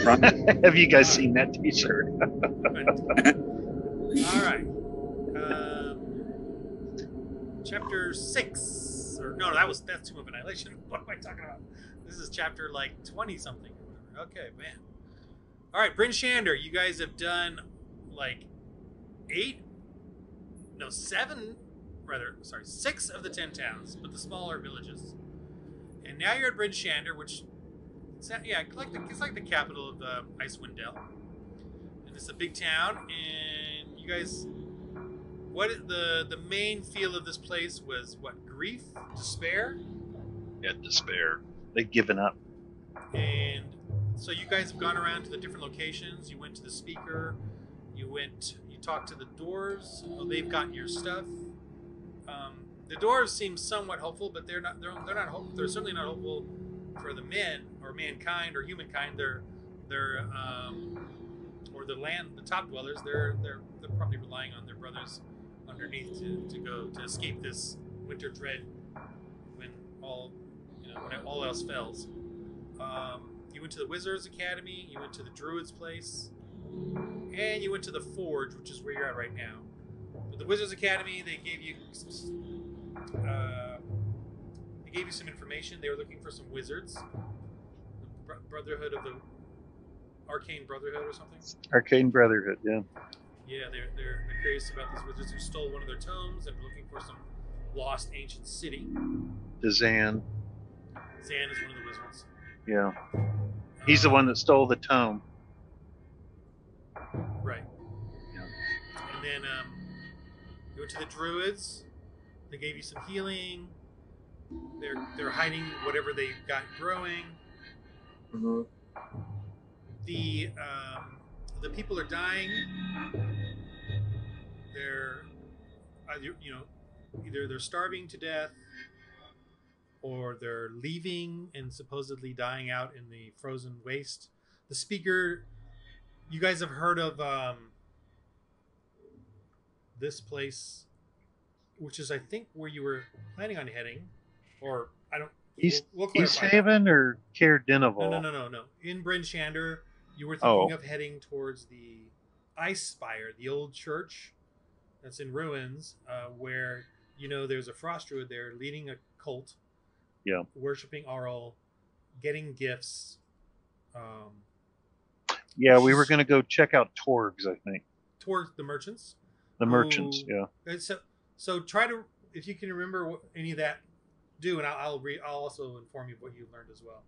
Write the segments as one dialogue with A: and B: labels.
A: Have you guys seen that T-shirt?
B: All right. Chapter 6. Or no, that's Tomb of Annihilation. What am I talking about? This is chapter like 20 something or whatever. Okay, man. All right, Bryn Shander, you guys have done like 6 of the 10 towns, but the smaller villages. And now you're at Bryn Shander, which it's like the capital of Icewind Dale. And it's a big town, and you guys, the main feel of this place was what? Grief, despair.
A: Yeah, despair. They've given up.
B: And so you guys have gone around to the different locations. You went to the speaker. You talked to the dwarves. Well, they've gotten your stuff. The dwarves seem somewhat hopeful, but they're not. They're not hopeful. They're certainly not hopeful for the men or mankind or humankind. They're or the top dwellers. They're probably relying on their brothers underneath to escape this winter dread when all else fails. You went to the Wizards Academy, you went to the Druid's place, and you went to the Forge, which is where you're at right now. But the Wizards Academy, they gave you some information. They were looking for some wizards, the Brotherhood of the Arcane Brotherhood or something.
A: Arcane Brotherhood, yeah.
B: Yeah, they're curious about these wizards who stole one of their tomes and looking for some lost ancient city.
A: Zan.
B: Zan is one of the wizards.
A: Yeah. He's the one that stole the tome.
B: Right.
A: Yeah.
B: And then you went to the Druids. They gave you some healing. They're hiding whatever they've got growing.
C: Mm-hmm.
B: The people are dying. They're either they're starving to death, or they're leaving and supposedly dying out in the frozen waste. The speaker, you guys have heard of this place, which is I think where you were planning on heading, or I don't. We'll
A: East Haven or Caer Dineval?
B: No. In Bryn Shander, you were thinking of heading towards the Ice Spire, the old church that's in ruins, where there's a frost druid there leading a cult.
A: Yeah.
B: Worshipping Arl, getting gifts.
A: Yeah, we were going to go check out Torg's, I think.
B: Torg, the merchants.
A: Merchants, yeah.
B: So try to, if you can remember any of that, do, and I'll also inform you of what you learned as well.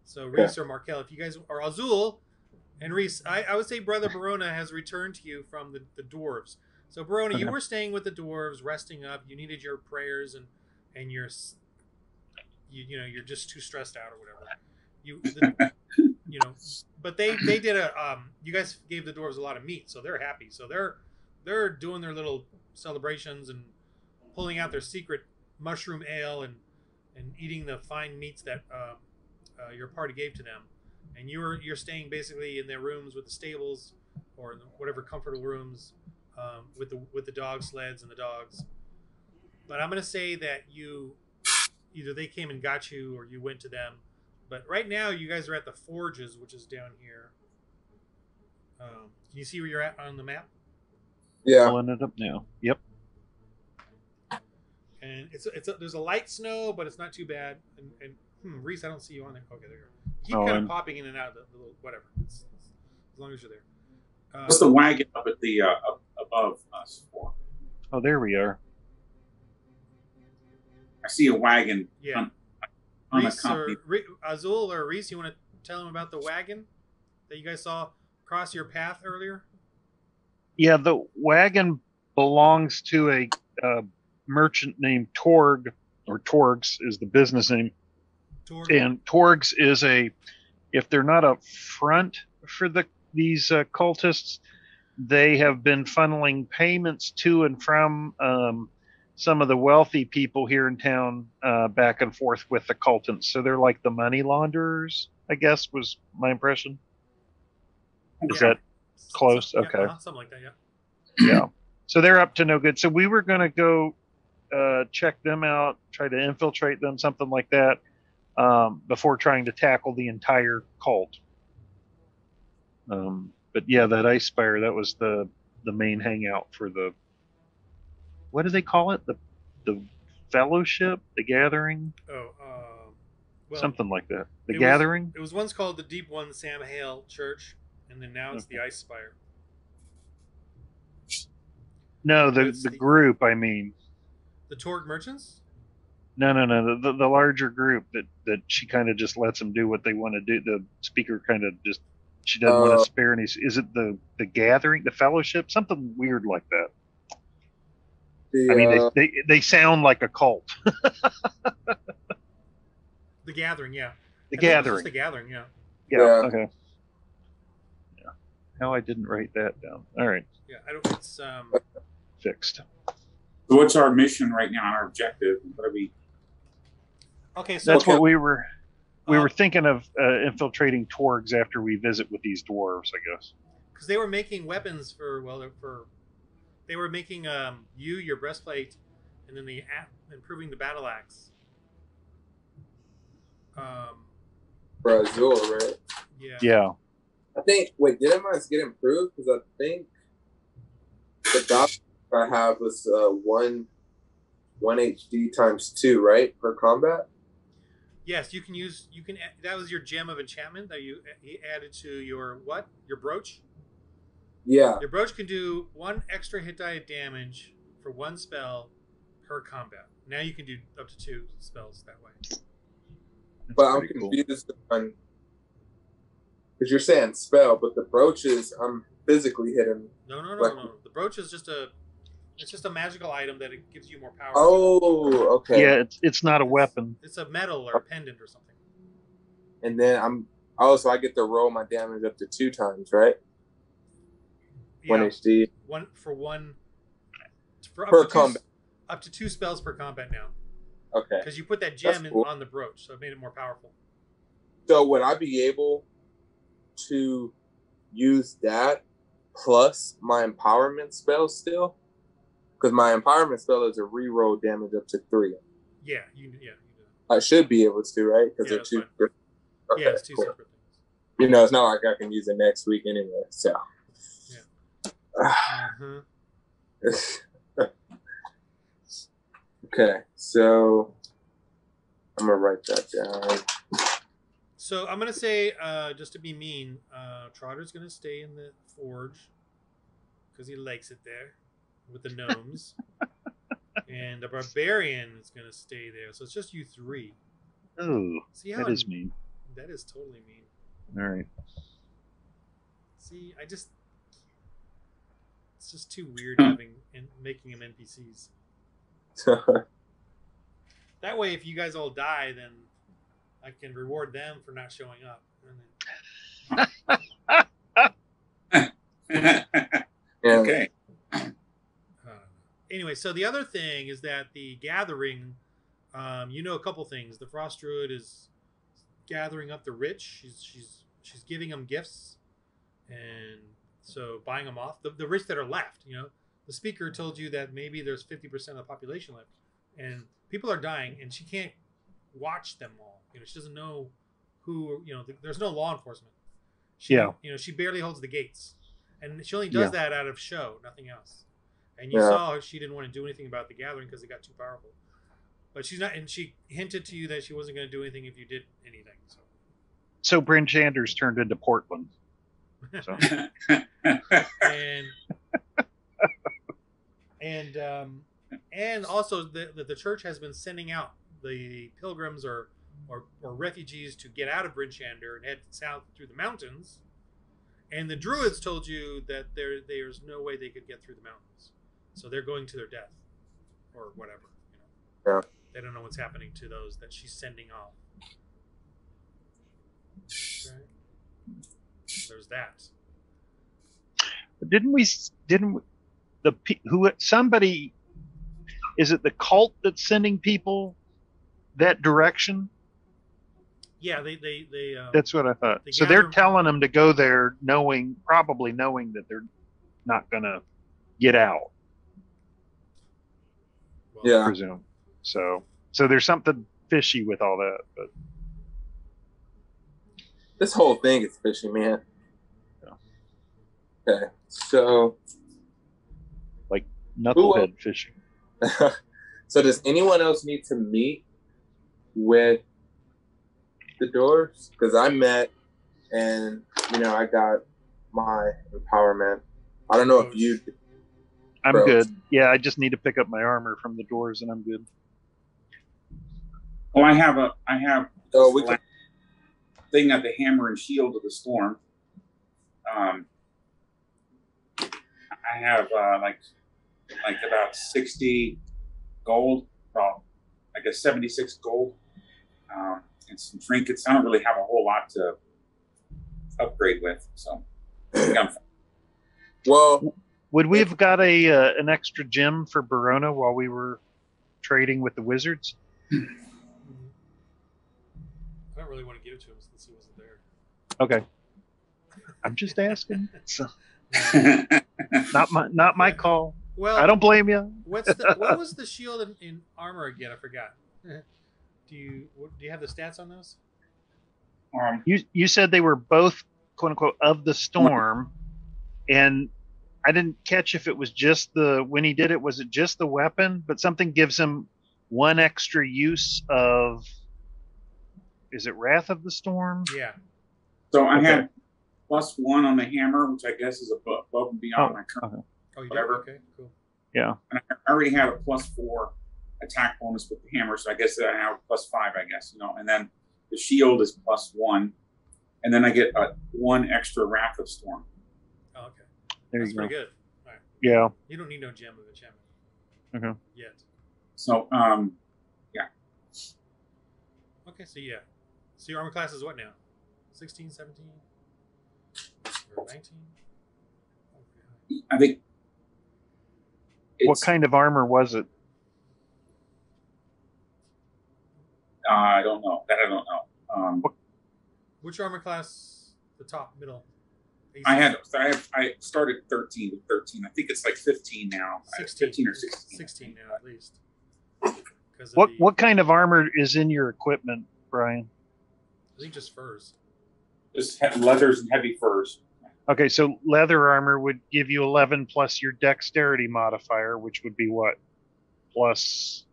B: So Reese or Markel, if you guys are Azul and Reese, I would say Brother Barona has returned to you from the dwarves. So Barona, you were staying with the dwarves, resting up. You needed your prayers and you're just too stressed out or whatever. But they did you guys gave the dwarves a lot of meat, so they're happy. So they're doing their little celebrations and pulling out their secret mushroom ale and eating the fine meats that your party gave to them. And you're staying basically in their rooms with the stables or in whatever comfortable rooms with the dog sleds and the dogs. But I'm going to say that either they came and got you or you went to them. But right now you guys are at the Forges, which is down here. Can you see where you're at on the map?
C: Yeah.
A: Pulling it up now. Yep.
B: And there's a light snow, but it's not too bad. And Reese, I don't see you on there. Okay, there you are. You keep kind of popping in and out of the little whatever. As long as you're there.
D: What's the wagon up at the above us for?
A: Oh, there we are.
D: I see a wagon.
B: Yeah. Reese or Azul or Reese, you want to tell them about the wagon that you guys saw cross your path earlier?
A: Yeah, the wagon belongs to a merchant named Torg, or Torg's is the business name.
B: Torg.
A: And Torg's is if they're not up front for these cultists, they have been funneling payments to and from some of the wealthy people here in town back and forth with the cultists. So they're like the money launderers, I guess, was my impression. Is that close? Okay.
B: Yeah, something like that, yeah.
A: Yeah. So they're up to no good. So we were going to go check them out, try to infiltrate them, something like that, before trying to tackle the entire cult. But yeah, that ice spire, that was the main hangout for the, what do they call it? The fellowship, the gathering,
B: Oh, well,
A: something like that. The
B: it
A: gathering.
B: was once called the Deep One Sam Hale Church, and then now it's
A: Okay.
B: the Ice Spire.
A: No,
B: But
A: the
B: it's
A: the group. I mean,
B: the Torg Merchants.
A: no. The larger group that she kind of just lets them do what they want to do. The speaker kind of just, she doesn't want to spare any. Is it the gathering, the fellowship, something weird like that? I mean, they sound like a cult.
B: The Gathering, yeah.
A: The
B: I think it was
A: gathering.
B: just the Gathering, yeah.
A: Yeah.
C: Yeah.
A: Okay. Yeah. How I didn't write that down. All right.
B: Yeah, I don't. It's
A: Fixed.
D: So what's our mission right now? Our objective? What are we?
B: okay. So
A: That's what we were thinking of, infiltrating Torgs after we visit with these dwarves, I guess.
B: because they were making weapons for they were making your breastplate, and then improving the battle axe.
C: For Azul, right?
B: Yeah.
A: Yeah.
C: I think. Wait, didn't mine get improved? Because I think the battle I have was 1 HD times 2, right, per combat.
B: Yes, you can use. You can. That was your gem of enchantment that you added to your what? Your brooch.
C: Yeah.
B: Your brooch can do 1 extra hit die of damage for 1 spell per combat. Now you can do up to 2 spells that way.
C: But I'm confused on, because you're saying spell, but the brooches I'm physically hitting.
B: No.
C: Like,
B: The brooch is just a magical item that it gives you more power.
C: Oh, okay.
A: Yeah, it's not a weapon.
B: It's a medal or a pendant or something.
C: And then so I get to roll my damage up to 2 times, right?
B: Yeah,
C: 1 HD.
B: One
C: Per combat.
B: Up to 2 spells per combat now.
C: Okay.
B: Because you put that gem
C: That's cool.
B: on the brooch, so it made it more powerful.
C: So would I be able to use that plus my empowerment spell still? Because my empowerment spell is a reroll damage up to 3.
B: Yeah, you do.
C: I should be able to, right? Because
B: Yeah,
C: they're 2
B: fine.
C: different. Okay,
B: Yeah, it's 2
C: cool.
B: separate things.
C: You know, it's not like I can use it next week anyway. So.
B: Uh-huh.
C: Okay, so I'm gonna write that down.
B: So I'm gonna say, just to be mean, Trotter's gonna stay in the forge because he likes it there with the gnomes, and the barbarian is gonna stay there. So it's just you 3.
A: Oh,
B: See how
A: that is mean.
B: That is totally mean.
A: All right.
B: See, it's just too weird making them NPCs. That way, if you guys all die, then I can reward them for not showing up.
D: Okay.
B: Anyway, so the other thing is that the gathering, a couple things. The Frost Druid is gathering up the rich. She's giving them gifts, and so buying them off the rich that are left. The speaker told you that maybe there's 50% of the population left, and people are dying, and she can't watch them all. She doesn't know who. There's no law enforcement. She barely holds the gates, and she only does that out of show, nothing else. And you saw she didn't want to do anything about the gathering because it got too powerful. But she's not, and she hinted to you that she wasn't going to do anything if you did anything.
A: So Bryn Chanders turned into Portland. So.
B: and also the church has been sending out the pilgrims or refugees to get out of Bryn Shander and head south through the mountains. And the druids told you that there's no way they could get through the mountains, so they're going to their death or whatever.
C: Yeah.
B: They don't know what's happening to those that she's sending off. Okay. There's that.
A: Didn't we somebody, is it the cult that's sending people that direction?
B: Yeah, they
A: that's what I thought. So they're telling them to go there probably knowing that they're not gonna get out.
C: Well,
A: I presume. So there's something fishy with all that, but
C: this whole thing is fishy, man.
A: Yeah.
C: Okay, so
A: Like knucklehead fishing.
C: so does anyone else need to meet with the dwarves? Because I met, and I got my empowerment. I don't know if you.
A: I'm
C: Bro.
A: good. Yeah, I just need to pick up my armor from the doors, and I'm good.
D: Well, I have
C: Oh, we can.
D: thing at the hammer and shield of the storm. I have like about 60 gold, well, I guess 76 gold, and some trinkets. I don't really have a whole lot to upgrade with, so yeah,
C: Well,
A: would we have got an extra gem for Barona while we were trading with the wizards?
B: I don't really want to give it to him since he wasn't there.
A: Okay. I'm just asking. So, not my call.
B: Well,
A: I don't blame you.
B: what was the shield in armor again? I forgot. Do you have the stats on those?
A: You said they were both quote unquote of the storm, and I didn't catch if it was just when he did it, was it just the weapon? But something gives him one extra use of. Is it Wrath of the Storm?
B: Yeah.
D: So I have +1 on the hammer, which I guess is above and beyond my current.
A: Okay.
B: Oh, you
D: whatever.
B: Okay, cool.
A: Yeah.
D: And I already have a +4 attack bonus with the hammer, so I guess I have +5. I guess and then the shield is +1, and then I get 1 extra Wrath of Storm.
B: Oh, okay.
A: There
B: That's
A: you go.
B: pretty good. All right.
A: Yeah.
B: You don't need no gem of enchantment.
A: Okay.
B: Yet.
D: So yeah.
B: Okay, so yeah. So your armor class is what now? 16, 17, or 19?
D: I think.
A: What kind of armor was it?
D: I don't know. That I don't know.
B: Which armor class? The top, middle.
D: I started 13 with 13. I think it's like 15 now.
B: 16.
D: 15 or 16.
B: 16 now at least.
A: What kind of armor is in your equipment, Brian?
B: I think just furs.
D: Just leathers and heavy furs.
A: Okay, so leather armor would give you 11 plus your dexterity modifier, which would be what? Plus,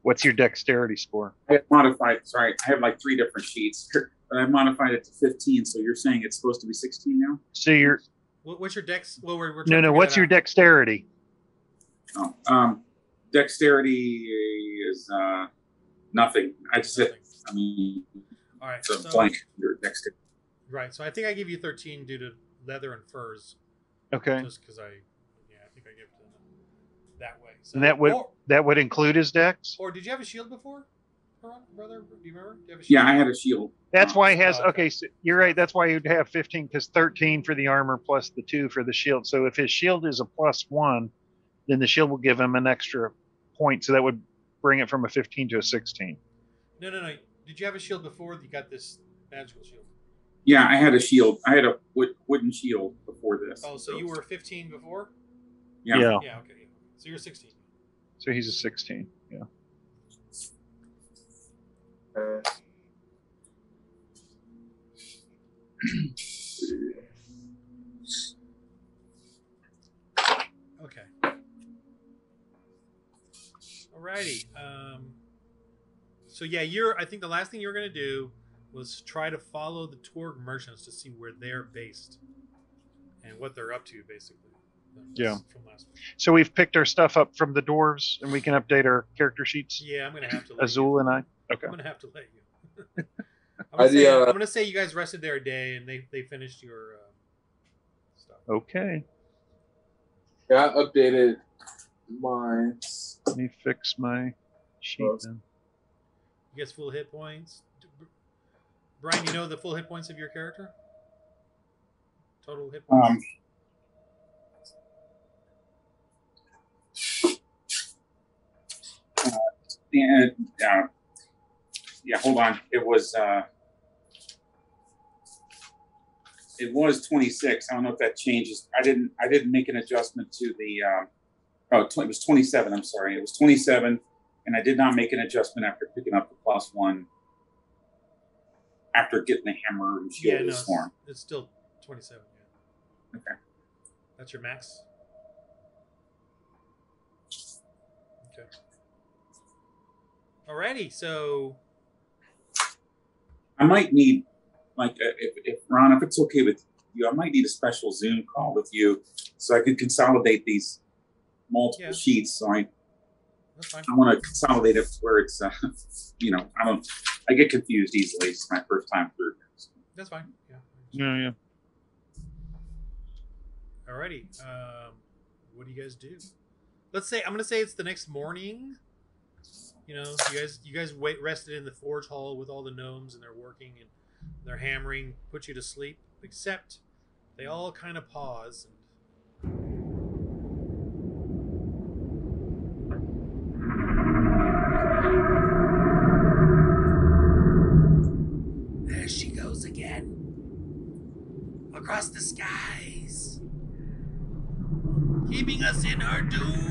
A: what's your dexterity score?
D: I have modified. Sorry, I have like 3 different sheets, but I modified it to 15. So you're saying it's supposed to be 16 now?
A: So you're.
B: What's your dex? Well, we're
A: No. What's your dexterity?
D: Oh, dexterity is nothing. I just said. I mean.
B: All right.
D: So blank your dexterity.
B: Right. So I think I give you 13 due to leather and furs.
A: Okay.
B: Just because I think I give it to them that way. So,
A: and that would include his dex?
B: Or did you have a shield before, brother? Do you remember? Do you have a shield?
D: Yeah, I had a shield.
A: That's why he has. Okay, so you're right. That's why you'd have 15 because 13 for the armor plus the 2 for the shield. So if his shield is a +1, then the shield will give him an extra point. So that would bring it from a 15 to a 16.
B: No. Did you have a shield before you got this magical shield?
D: Yeah, I had a shield. I had a wooden shield before this.
B: Oh, so you were 15 before?
D: Yeah.
B: Yeah, okay. So you're 16.
A: So he's a 16, yeah.
B: Okay. Alrighty. So yeah, I think the last thing you were going to do was try to follow the Torg merchants to see where they're based and what they're up to, basically.
A: Yeah.
B: From last week.
A: So we've picked our stuff up from the dwarves, and we can update our character sheets.
B: Yeah, I'm going to have to let
A: Azul and I. Okay.
B: I'm going to have to let you. I'm going to say you guys rested there a day, and they finished your stuff.
A: Okay.
C: Yeah, I updated mine.
A: Let me fix my sheet then.
B: You guys full hit points. Brian, you know the full hit points of your character? Total hit points?
D: Yeah, hold on. It was 26. I don't know if that changes. I didn't make an adjustment to the it was 27. I'm sorry. It was 27, and I did not make an adjustment after picking up the +1 after getting the hammer and shield of the storm.
B: It's still 27.
D: Okay.
B: That's your max. Okay. Alrighty, so
D: I might need, like, if Ron, if it's okay with you, I might need a special Zoom call with you so I can consolidate these multiple sheets. So
B: that's fine.
D: I want to consolidate it where it's, I get confused easily. It's my first time through.
B: That's fine.
A: Yeah.
B: Alrighty. What do you guys do? Let's say I'm gonna say it's the next morning. You know, you guys rested in the forge hall with all the gnomes, and they're working and they're hammering, put you to sleep. Except they all kind of pause and there she goes again. Across the skies. Keeping us in our doom.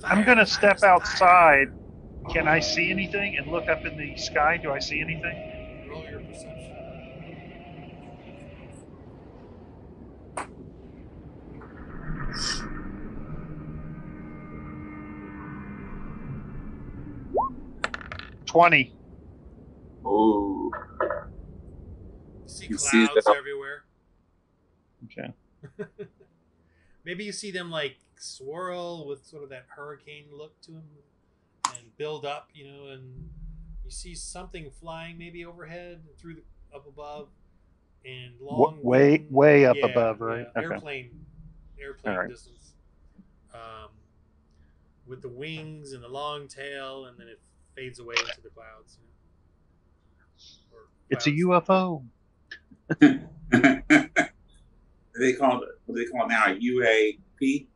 A: I'm going to step outside. Can I see anything and look up in the sky? Do I see anything?
B: Roll your perception.
A: $20.
C: Ooh.
B: You see clouds everywhere.
A: Okay.
B: Maybe you see them like swirl with sort of that hurricane look to them and build up, you know, and you see something flying maybe overhead through up above and long
A: way up above, right?
B: Yeah.
A: Okay.
B: Airplane
A: right.
B: distance. With the wings and the long tail, and then it fades away into the clouds. You know?
A: It's a UFO.
D: They call it, what do they call it now? UAP?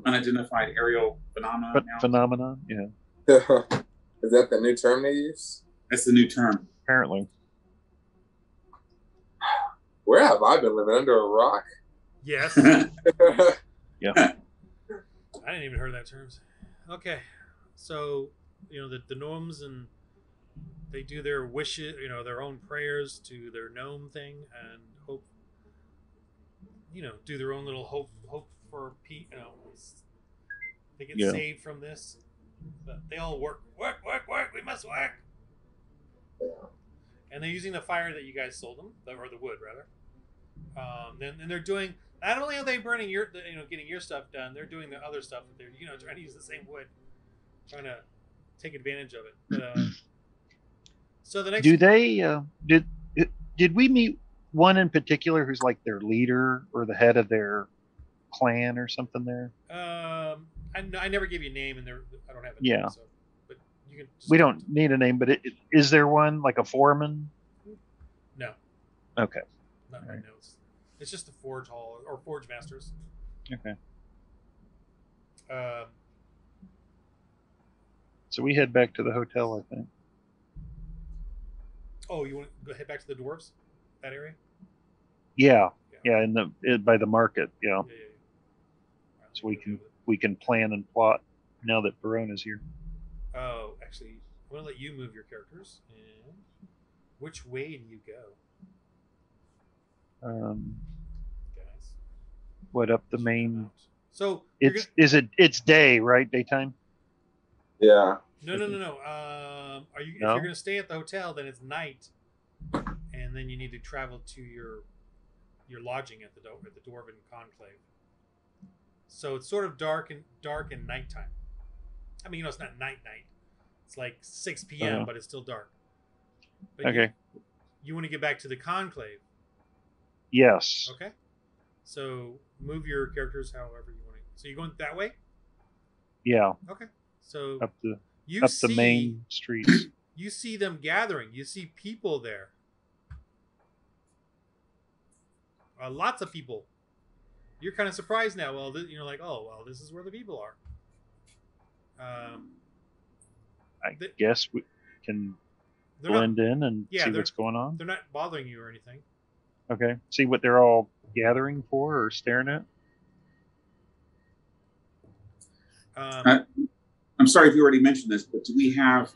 D: Unidentified aerial phenomenon now?
A: Phenomenon, yeah.
C: Is that the new term they use?
D: That's the new term.
A: Apparently.
C: Where have I been living? Under a rock?
B: Yes.
A: Yeah.
B: I didn't even heard that term. Okay. So, you know, the gnomes, and they do their wishes, you know, their own prayers to their gnome thing, and hope, you know, do their own little hope for peace, you know, they get saved from this. But they all work, we must work. And they're using the fire that you guys sold them, or the wood rather. Then they're doing, not only are they burning your, you know, getting your stuff done, they're doing the other stuff that they're, you know, trying to use the same wood, trying to take advantage of it. But, so the next,
A: do they did we meet one in particular who's like their leader or the head of their clan or something there?
B: I never gave you a name, and I don't have a
A: Yeah.
B: name, so, but you can.
A: We don't need a name, but is there one like a foreman?
B: No.
A: Okay.
B: Not my notes. It's just the forge hall or forge masters.
A: Okay.
B: Um.
A: So we head back to the hotel, I think.
B: Oh, you want to go head back to the dwarves? That area?
A: Yeah. By the market. Yeah.
B: Yeah.
A: So we can plan and plot now that Verona's here.
B: Oh, actually, I'm gonna let you move your characters. And which way do you go, guys?
A: What up the main?
B: So
A: it's day, right? Daytime.
C: Yeah.
B: No. If you're gonna stay at the hotel, then it's night, and then you need to travel to your lodging at the Dwarven Conclave. So it's sort of dark and nighttime. I mean, you know, it's not night. It's like 6 p.m., but it's still dark. But
A: okay.
B: You want to get back to the Conclave?
A: Yes.
B: Okay. So move your characters however you want to. So you're going that way?
A: Yeah.
B: Okay. So
A: up the main streets.
B: You see them gathering. You see people there. Lots of people. You're kind of surprised now. Well, you're like, oh, well, this is where the people are.
A: I guess we can blend in and see what's going on.
B: They're not bothering you or anything.
A: Okay. See what they're all gathering for or staring at.
D: I'm sorry if you already mentioned this, but do we have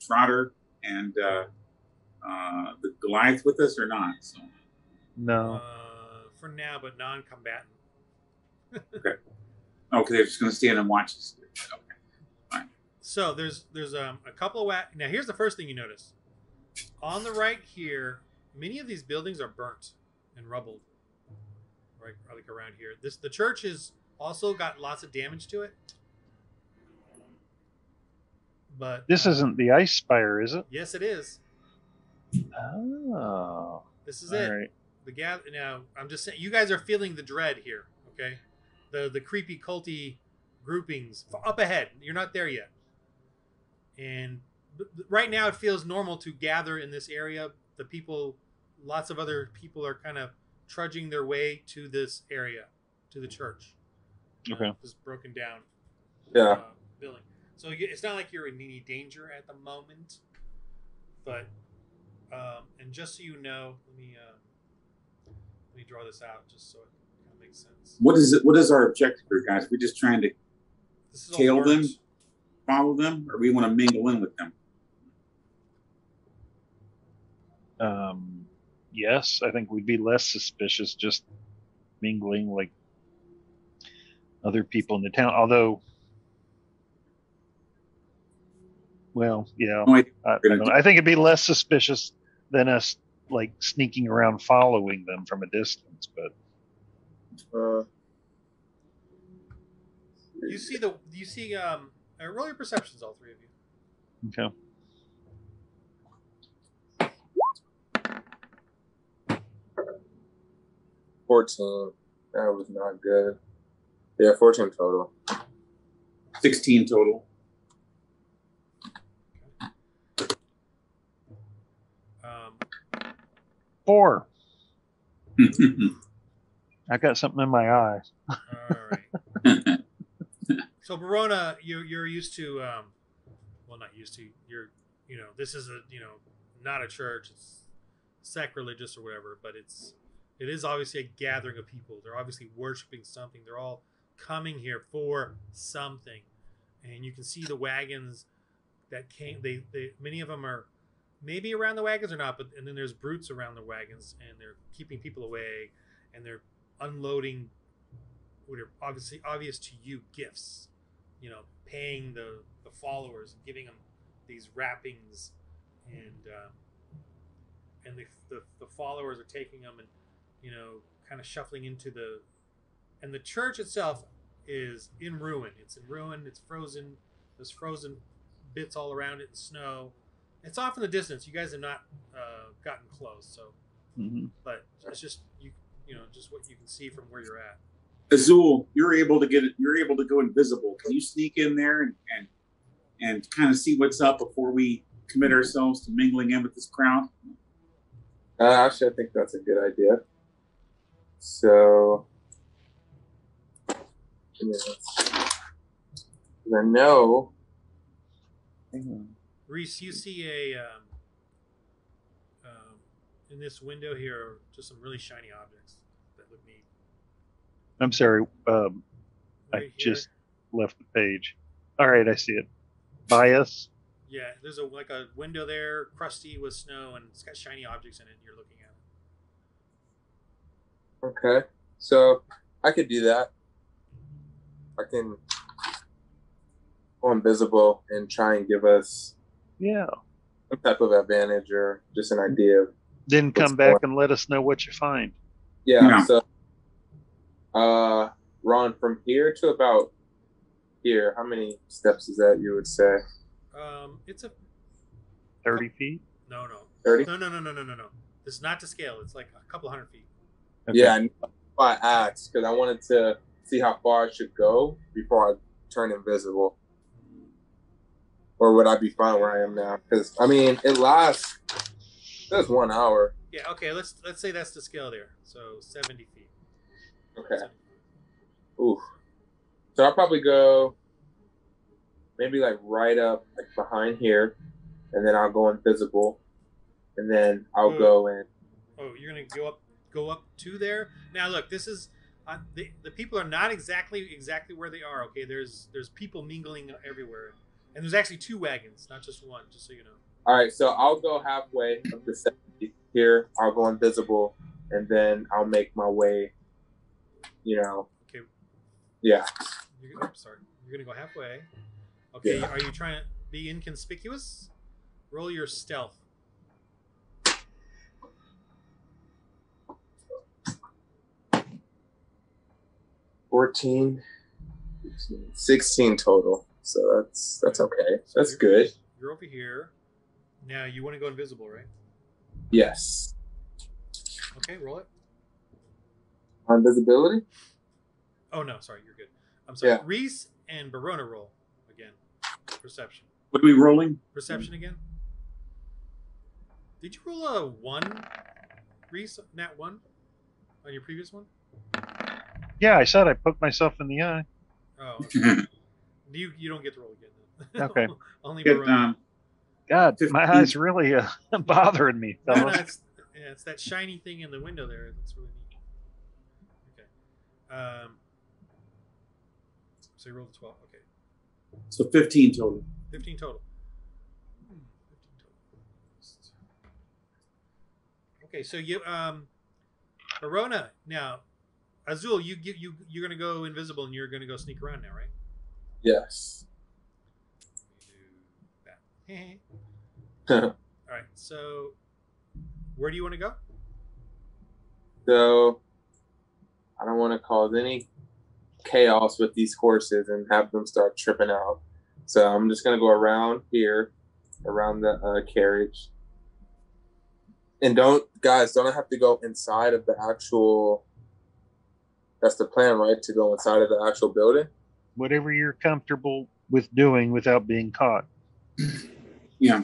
D: Trotter and the Goliath with us or not? So
A: No.
B: For now, but non-combatant.
D: okay, they're just going to stand and watch us. Okay. Fine.
B: So there's a couple of now here's the first thing you notice. On the right here, many of these buildings are burnt and rubbled. Right, like around here. The church has also got lots of damage to it. But
A: This isn't the ice spire, is it?
B: Yes, it is.
A: Oh.
B: This is
A: All
B: it.
A: right.
B: The now I'm just saying you guys are feeling the dread here, okay? The creepy culty groupings up ahead. You're not there yet. And right now it feels normal to gather in this area. The people, lots of other people are kind of trudging their way to this area, to the church.
A: Okay.
B: This broken down building. So it's not like you're in any danger at the moment. But and just so you know, let me draw this out just so it kind of makes sense.
D: What is it? What is our objective here, guys? We're just trying to tail them, follow them, or we want to mingle in with them?
A: Yes, I think we'd be less suspicious just mingling like other people in the town. Although, well, yeah, I think it'd be less suspicious than us like sneaking around following them from a distance. But
B: you see roll your perceptions, all three of you.
A: Okay.
C: $14. That was not good. Yeah, 14 total.
D: 16 total.
A: 4. I got something in my eye.
B: All right. So Verona, you're used to, well, not used to. This is not a church. It's sacrilegious or whatever, but it is obviously a gathering of people. They're obviously worshiping something. They're all coming here for something, and you can see the wagons that came. They many of them are maybe around the wagons or not, and then there's brutes around the wagons, and they're keeping people away, and they're unloading what are obvious to you gifts, paying the followers and giving them these wrappings, and the followers are taking them and kind of shuffling into and the church itself is in ruin. It's in ruin. It's frozen. There's frozen bits all around it in snow. It's off in the distance. You guys have not gotten close, so but it's just just what you can see from where you're at.
D: Azul, you're able to go invisible. Can you sneak in there and kind of see what's up before we commit ourselves to mingling in with this crowd?
C: Actually, I think that's a good idea. So, I know.
B: Reese, you see in this window here just some really shiny objects that look neat.
A: I'm sorry.
B: Right
A: I just left the page. All right, I see it. By us.
B: Yeah, there's a window there, crusty with snow, and it's got shiny objects in it. And you're looking at it.
C: Okay, so I could do that. I can go invisible and try and give us some type of advantage or just an idea of
A: then come back and let us know what you find.
C: Yeah. So Ron, from here to about here, how many steps is that, you would say?
B: It's a
A: 30 feet.
B: No.
C: 30?
B: No. This is not to scale. It's like a couple hundred feet.
C: Okay. Yeah, I asked because I wanted to see how far I should go before I turn invisible. Or would I be fine where I am now? Because I mean, it lasts. That's 1 hour.
B: Yeah. Okay. Let's say that's the scale there. So 70 feet.
C: Okay. Oof. So I'll probably go maybe like right up like behind here, and then I'll go invisible, and then I'll go in. Oh,
B: you're gonna go up to there. Now look, this is the people are not exactly where they are. Okay, there's people mingling everywhere, And there's actually 2 wagons, not just one, just so you know.
C: All right, so I'll go halfway of the 70 here. I'll go invisible, and then I'll make my way.
B: Okay.
C: Yeah.
B: Sorry. You're going to go halfway. Okay,
C: Yeah.
B: Are you trying to be inconspicuous? Roll your stealth.
C: 14, 16 total. So that's okay. That's good.
B: You're over here. Now you want to go invisible, right?
C: Yes.
B: Okay, roll it.
C: Invisibility?
B: Oh no, sorry, you're good. I'm sorry.
C: Yeah.
B: Reese and Barona roll again. Perception.
D: What are we rolling?
B: Perception again. Did you roll a 1, Reese? Nat 1 on your previous one?
A: Yeah, I said I poked myself in the eye.
B: Oh, okay. You don't get to roll again then.
A: Okay.
B: Only
D: Get,
B: Barona.
A: God,
D: 15.
A: my eyes really bothering me,
B: No,
A: fellas.
B: it's that shiny thing in the window there. That's really neat. Okay. So you rolled a 12. Okay.
D: So 15 total.
B: 15 total. 15 total. Okay, so you Arona, now Azul, you're gonna go invisible and you're gonna go sneak around now, right?
C: Yes.
B: Let me do that. All right, so where do you want to go?
C: So I don't want to cause any chaos with these horses and have them start tripping out. So I'm just gonna go around here, around the carriage. And don't have to go inside of the actual. That's the plan, right? To go inside of the actual building.
A: Whatever you're comfortable with doing without being caught.
D: Yeah.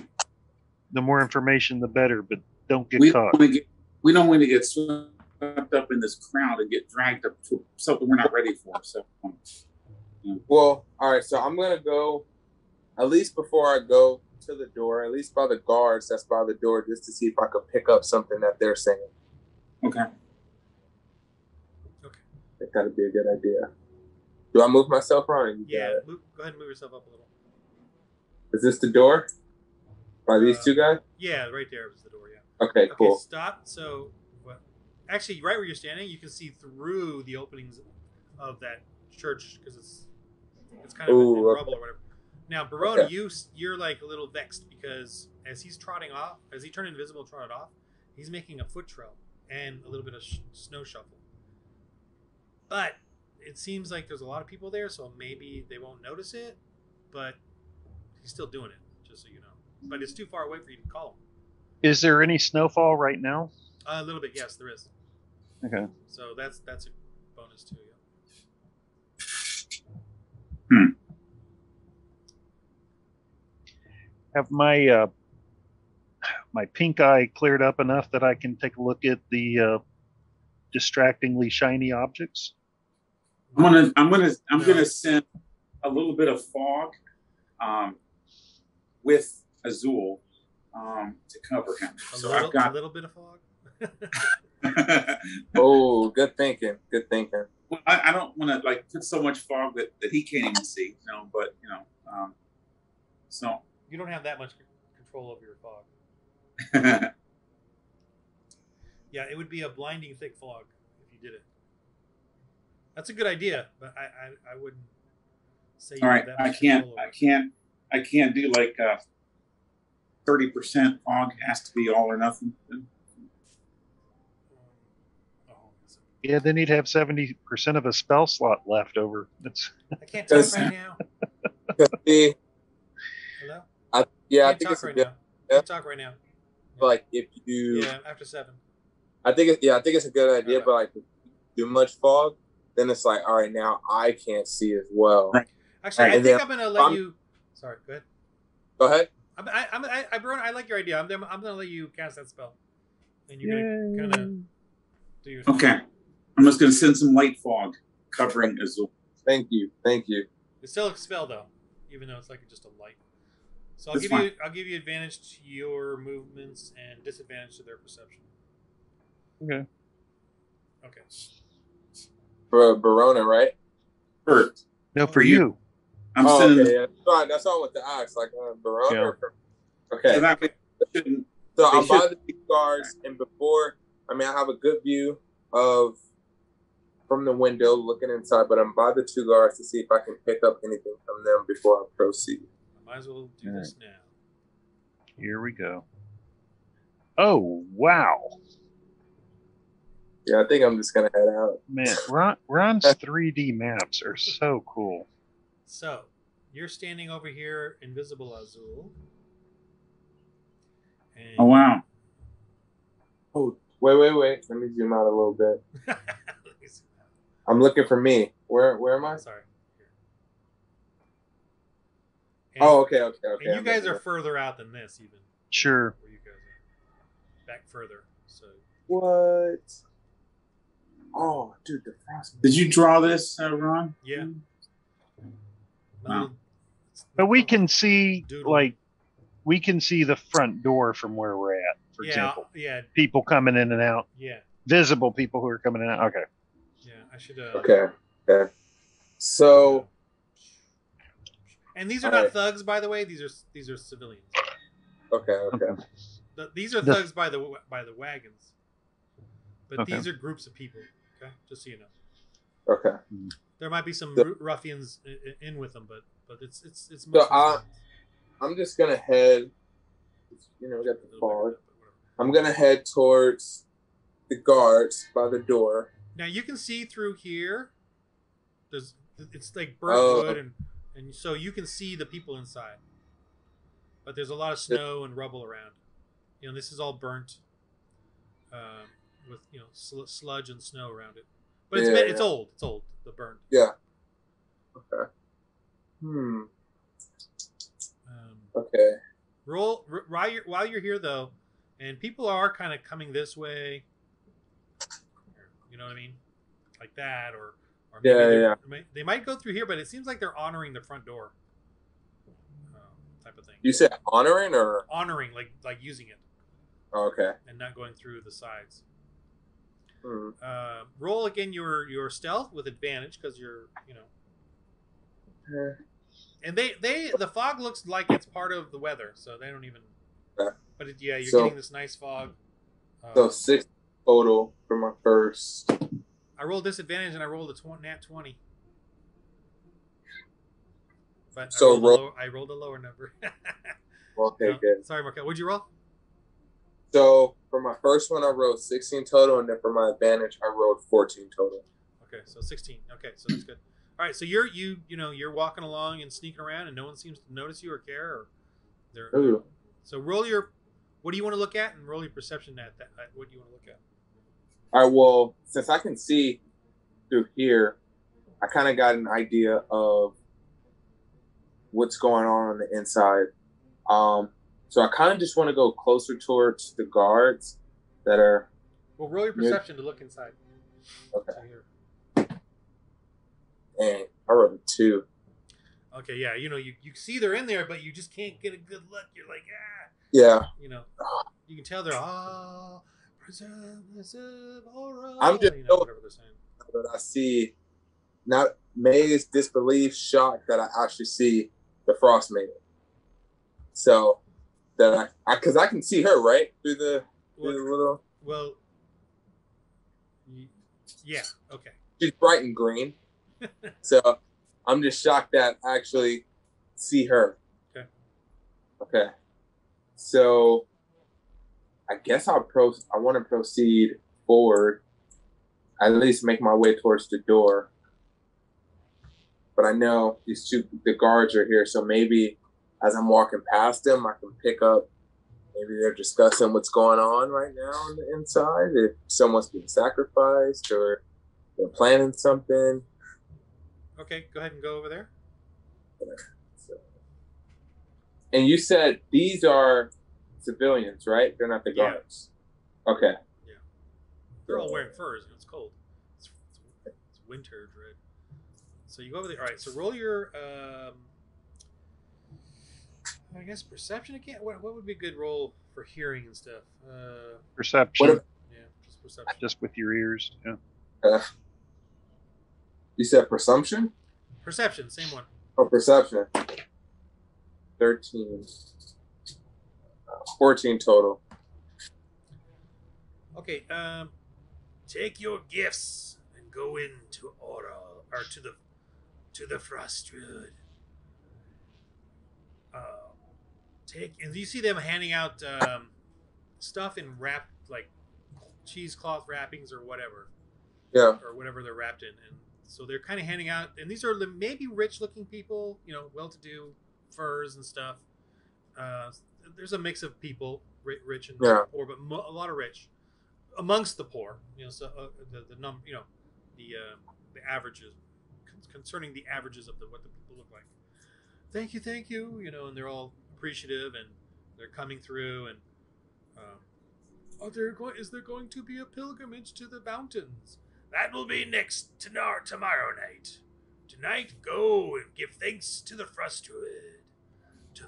A: The more information, the better, but don't get
D: We
A: caught.
D: we don't want to get swept up in this crowd and get dragged up to something we're not ready for. So,
C: Well, all right. So I'm gonna go, at least before I go to the door, at least by the guards that's by the door, just to see if I could pick up something that they're saying.
D: okay.
B: Okay.
C: I think that'd be a good idea. Do I move myself around?
B: Yeah, go ahead and move yourself up a little.
C: Is this the door? By these 2 guys?
B: Yeah, right there is the door. Yeah.
C: Okay, cool.
B: Stop. So, actually, right where you're standing, you can see through the openings of that church because it's kind of in rubble or whatever. Now, Barona, you're like a little vexed because as he's trotting off, as he turned invisible, trotted off, he's making a foot trail and a little bit of snow shuffle. But it seems like there's a lot of people there, so maybe they won't notice it. But he's still doing it, just so you know. But it's too far away for you to call him.
A: Is there any snowfall right now?
B: A little bit, yes, there is.
A: Okay.
B: So that's a bonus too.
D: Hmm.
A: Have my my pink eye cleared up enough that I can take a look at the distractingly shiny objects?
D: I'm gonna send a little bit of fog with Azul to cover him.
B: A little bit of fog.
C: Oh, good thinking. Good thinking.
D: Well, I don't want to like put so much fog that he can't even see, but so
B: you don't have that much control over your fog. Yeah, it would be a blinding thick fog if you did it. That's a good idea, but I wouldn't say you
D: all right.
B: have that much control over it.
D: I can't do like 30% fog. Has to be all or nothing.
A: Yeah, then he'd have 70% of a spell slot left over.
B: I can't talk right now. Hello?
C: I think it's a good.
B: Can't talk right now.
C: Like if you.
B: Yeah, after 7.
C: I think it's a good idea, but like if you do much fog, then it's like, all right, now I can't see as well.
D: Right.
B: Actually, I think I'm gonna let you. Sorry, go ahead.
C: Go ahead.
B: I like your idea. I'm gonna let you cast that spell, and you're gonna kind of do your thing.
D: Okay. I'm just gonna send some light fog covering Azul.
C: Thank you.
B: It's still a spell though, even though it's like just a light. So
D: That's
B: I'll give you advantage to your movements and disadvantage to their perception.
A: Okay.
B: Okay.
C: For Barona, right?
D: Bert.
A: No, for you.
D: I'm
C: Oh,
D: sending.
C: okay. Yeah. Fine. That's all I want to ask. Like, Baron
A: Yeah.
C: or okay.
D: So that way it shouldn't.
C: So
D: They
C: I'm by
D: should-
C: the two guards, and before, I mean, I have a good view of from the window looking inside, but I'm by the two guards to see if I can pick up anything from them before I proceed.
B: I might as well do this now.
A: Here we go. Oh, wow.
C: Yeah, I think I'm just gonna head out.
A: Man, Ron's 3D maps are so cool.
B: So, you're standing over here, Invisible Azul. And
D: Oh wow!
C: Oh, wait. Let me zoom out a little bit. I'm looking for me. Where am I?
B: Sorry. And,
C: Oh, okay.
B: And you
C: I'm
B: guys
C: looking
B: are further out than this, even.
A: Sure.
B: Where you guys are. Back further. So.
C: What? Oh, dude, the frost.
D: Did you draw this, Ron?
B: Yeah.
D: Wow.
A: But we can see,
B: Doodle.
A: like, we can see the front door from where we're at, for example.
B: Yeah.
A: People coming in and out.
B: Yeah.
A: Visible people who are coming in and out. Okay.
B: Yeah. I should.
C: Okay. So.
B: And these are
C: All
B: not
C: right.
B: thugs, by the way. These are civilians.
C: Okay.
B: These are thugs by the wagons, but
A: Okay.
B: these are groups of people. Okay, just so you know.
C: Okay.
B: There might be some ruffians in with them, but it's
C: So
B: mostly
C: I'm just gonna head. You know, we got the
B: civilians.
C: fog. I'm gonna head towards the guards by the door.
B: Now you can see through here. It's like burnt wood, and so you can see the people inside. But there's a lot of snow and rubble around. You know, this is all burnt, with sludge and snow around it. But it's old. It's old. The burnt.
C: Yeah. Okay. Okay.
B: While you're here though, and people are kind of coming this way. You know what I mean, like that, or maybe they might go through here, but it seems like they're honoring the front door, type of thing.
C: You said honoring or
B: Honoring, like using it.
C: Oh, okay.
B: And not going through the sides.
C: Hmm.
B: Roll again your stealth with advantage because you're and the fog looks like it's part of the weather, so they don't even.
C: Okay.
B: But you're
C: So-
B: getting this nice fog.
C: So 6 total for my first.
B: I rolled disadvantage and I rolled a nat 20. But
C: So
B: I rolled a lower number.
C: Okay, good.
B: Sorry, Markel. What'd you roll?
C: So for my first one, I rolled 16 total, and then for my advantage, I rolled 14 total.
B: Okay, so 16. Okay, so that's good. All right, so you're walking along and sneaking around, and no one seems to notice you or care.
C: Ooh.
B: So roll your. What do you want to look at, and roll your perception at that. What do you want to look at?
C: All right. Well, since I can see through here, I kind of got an idea of what's going on the inside. So I kind of just want to go closer towards the guards that are.
B: Well, roll your perception to look inside.
C: Okay.
B: So here.
C: And I rolled a 2.
B: Okay, yeah, you see they're in there, but you just can't get a good look. You're like,
C: Yeah.
B: You can tell they're all right.
C: I'm just
B: whatever they're saying.
C: But I see, not amazed, disbelief, shocked that I actually see the Frostmaiden. So that because I can see her right through the little.
B: Well, yeah, okay.
C: She's bright and green, so I'm just shocked that I actually see her. Okay. So I guess I want to proceed forward. At least make my way towards the door. But I know the guards are here, so maybe as I'm walking past them, I can pick up. Maybe they're discussing what's going on right now on the inside. If someone's being sacrificed or they're planning something.
B: Okay, go ahead and go over there.
C: So. And you said these are civilians, right? They're not the
B: Yeah.
C: guards. Okay.
B: Yeah. They're all wearing furs. It's cold. It's winter dread. So you go over there. All right. So roll your, I guess perception again. What would be a good roll for hearing and stuff?
A: Perception.
B: Yeah, just perception.
A: Just with your ears. Yeah.
C: You said presumption?
B: Perception, same one.
C: Oh, perception. 13. 14 total.
B: Okay, take your gifts and go into Aura or to the Frostwood. Take and you see them handing out stuff in wrap like cheesecloth wrappings or whatever.
C: Yeah.
B: Or whatever they're wrapped in, and so they're kind of handing out. And these are maybe rich-looking people, you know, well-to-do, furs and stuff. There's a mix of people, rich and poor, but a lot of rich amongst the poor. You know, so the number, you know, the averages concerning the averages of what the people look like. Thank you, you know, and they're all appreciative and they're coming through and. Is there going to be a pilgrimage to the mountains? That will be tomorrow night. Tonight, go and give thanks to the Frostwood.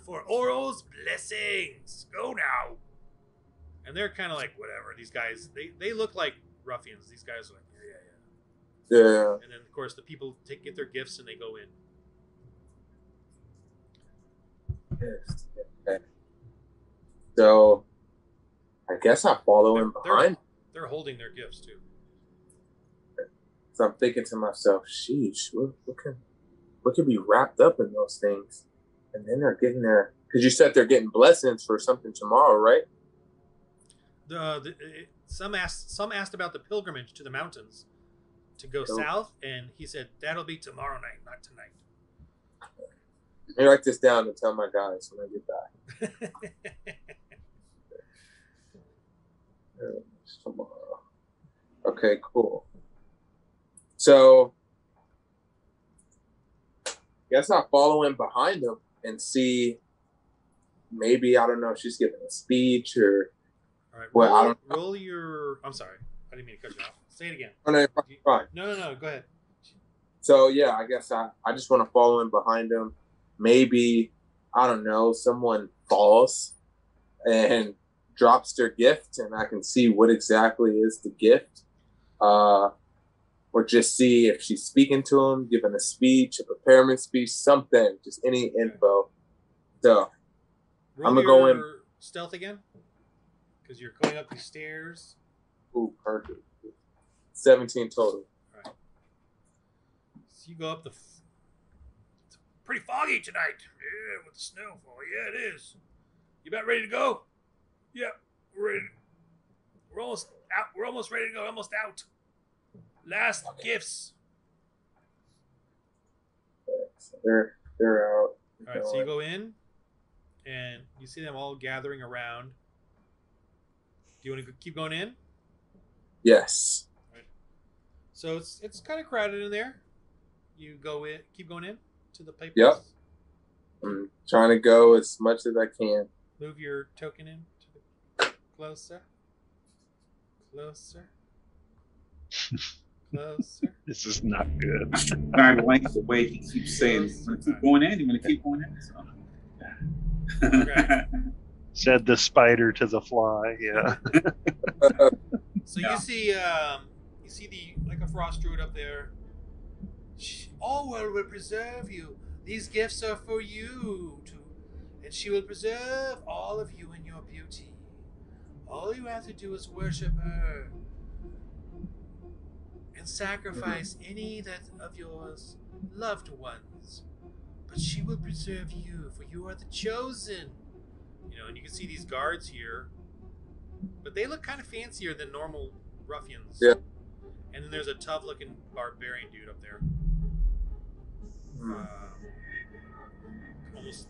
B: For Oro's blessings. Go now. And they're kind of like, whatever. These guys, they look like ruffians. These guys are like,
C: yeah.
B: And then, of course, the people get their gifts and they go in.
C: Yes. Okay. So, I guess I follow him behind.
B: They're holding their gifts, too.
C: So I'm thinking to myself, sheesh, what could be wrapped up in those things? And then they're getting their, because you said they're getting blessings for something tomorrow, right?
B: Some asked about the pilgrimage to the mountains to go south, and he said that'll be tomorrow night, not tonight.
C: Let me write this down and tell my guys when I get back. Tomorrow. Okay, cool. So, guess I'll follow in behind them and see. Maybe I don't know if she's giving a speech or.
B: All right,
C: well,
B: roll your. I'm sorry, I didn't mean to cut you off. Say it again.
C: Oh, no, fine.
B: No. Go ahead.
C: So yeah, I guess I just want to follow in behind them. Maybe I don't know. Someone falls and drops their gift, and I can see what exactly is the gift. Or just see if she's speaking to him, giving a speech, a preparement speech, something, just any info. So I'm gonna go in.
B: Stealth again, because you're going up these stairs.
C: Ooh, perfect. 17 total.
B: All right. So you go up it's pretty foggy tonight. Yeah, with the snowfall. Yeah, it is. You about ready to go? Yeah, we're ready. We're almost out. We're almost ready to go. Almost out. Last gifts.
C: So they're out.
B: All right, so you go in, and you see them all gathering around. Do you want to keep going in?
C: Yes.
B: All right. So it's kind of crowded in there. You go in, keep going in to the papers.
C: Yep. I'm trying to go as much as I can.
B: Move your token in to the closer.
A: This is not good.
D: I like the way he keeps saying, "You want to keep going in? You want to keep going in?" So.
B: Okay.
A: Said the spider to the fly. Yeah.
B: So you see the like a frost druid up there. All will preserve you. These gifts are for you and she will preserve all of you in your beauty. All you have to do is worship her and sacrifice any of yours loved ones. But she will preserve you, for you are the chosen. You know, and you can see these guards here, but they look kind of fancier than normal ruffians.
C: Yeah.
B: And then there's a tough-looking barbarian dude up there. Almost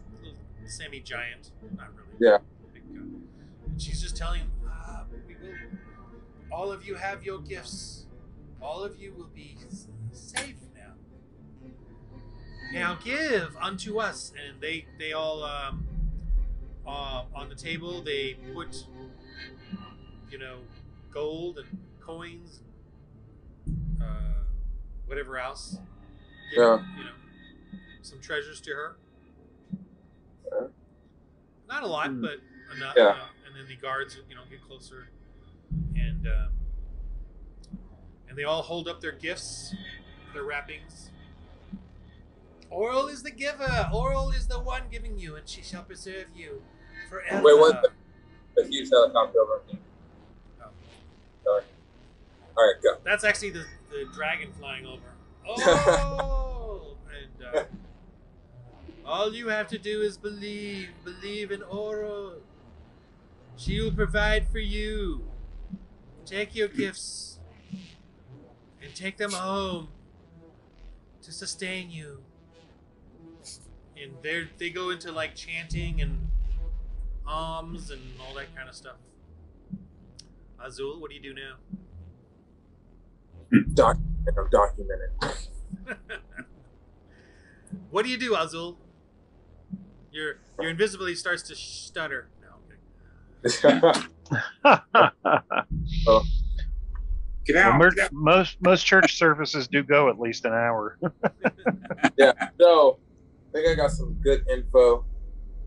B: semi-giant, not really.
C: Yeah.
B: Big guy. And she's just telling him, all of you have your gifts. All of you will be safe now. Now give unto us. And they all, on the table, they put, gold and coins, whatever else. Give, some treasures to her.
C: Yeah.
B: Not a lot, but enough.
C: Yeah.
B: And then the guards, get closer, and they all hold up their gifts, their wrappings. Oral is the giver. Oral is the one giving you, and she shall preserve you forever.
C: Wait, what's the huge helicopter over me?
B: Oh.
C: Sorry. All right, go.
B: That's actually the dragon flying over. Oh! And all you have to do is believe. Believe in Oral. She will provide for you. Take your gifts and take them home to sustain you. And they go into like chanting and alms and all that kind of stuff. Azul, what do you do now?
C: I'm documenting.
B: What do you do, Azul? Your invisibly starts to stutter. No,
C: Oh,
D: Get out.
A: Well,
D: Get out.
A: most church services do go at least an hour.
C: yeah. So I think I got some good info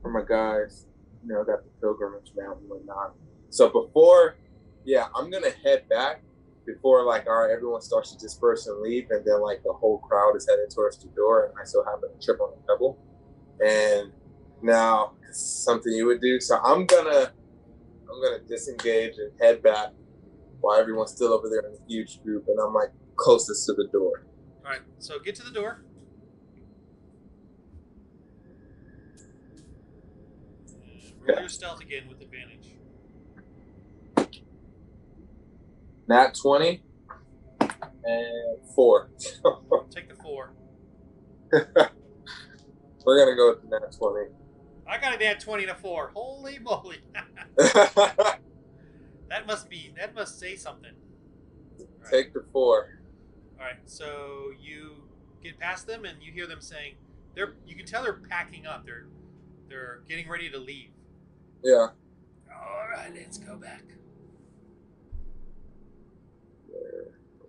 C: from my guys. You know, I got the pilgrimage mount and whatnot. So I'm gonna head back before like, all right, everyone starts to disperse and leave, and then like the whole crowd is heading towards the door, and I so happen to trip on a pebble. And now it's something you would do. So I'm gonna disengage and head back while everyone's still over there in a huge group, and I'm like closest to the door.
B: All right, so get to the door. Roll your stealth again with advantage.
C: Nat 20 and 4.
B: Take the 4.
C: We're gonna go with the nat 20.
B: I got a nat 20 and a 4. Holy moly! That must say something. Right.
C: Take the 4.
B: All right, so you get past them and you hear them saying you can tell they're packing up. They're getting ready to leave.
C: Yeah.
B: All right, let's go back.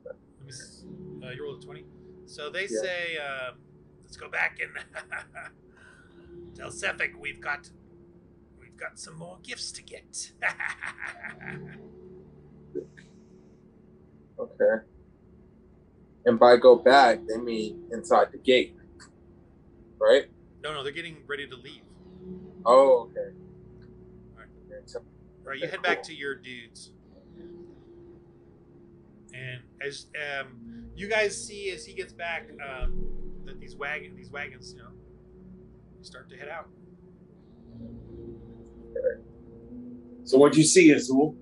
B: Let me see. You rolled a 20. So they say, let's go back and tell Cephik we've got some more gifts to get.
C: Okay. And by go back, they mean inside the gate, right?
B: No, they're getting ready to leave.
C: Oh, okay.
B: All right, you head back to your dudes. And as you guys see as he gets back, that these wagons, start to head out.
D: So what'd you see, Azul?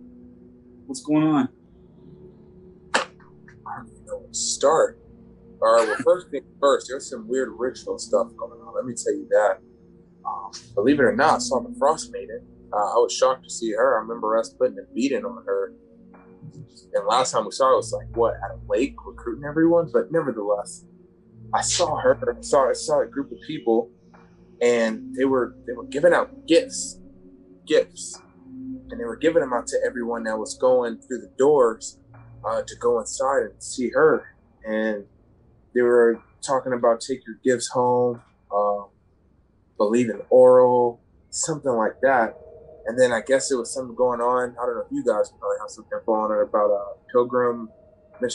D: What's going on?
C: I don't even know where to start. All right, well, first thing first, there's some weird ritual stuff going on. Let me tell you that. Believe it or not, I saw the Frostmaiden. I was shocked to see her. I remember us putting a beating on her. And last time we saw her was like, at a lake recruiting everyone? But nevertheless, I saw her. I saw a group of people, and they were giving out gifts. And they were giving them out to everyone that was going through the doors to go inside and see her. And they were talking about take your gifts home, believe in Oral, something like that. And then I guess there was something going on. I don't know if you guys probably have some info on it about Pilgrim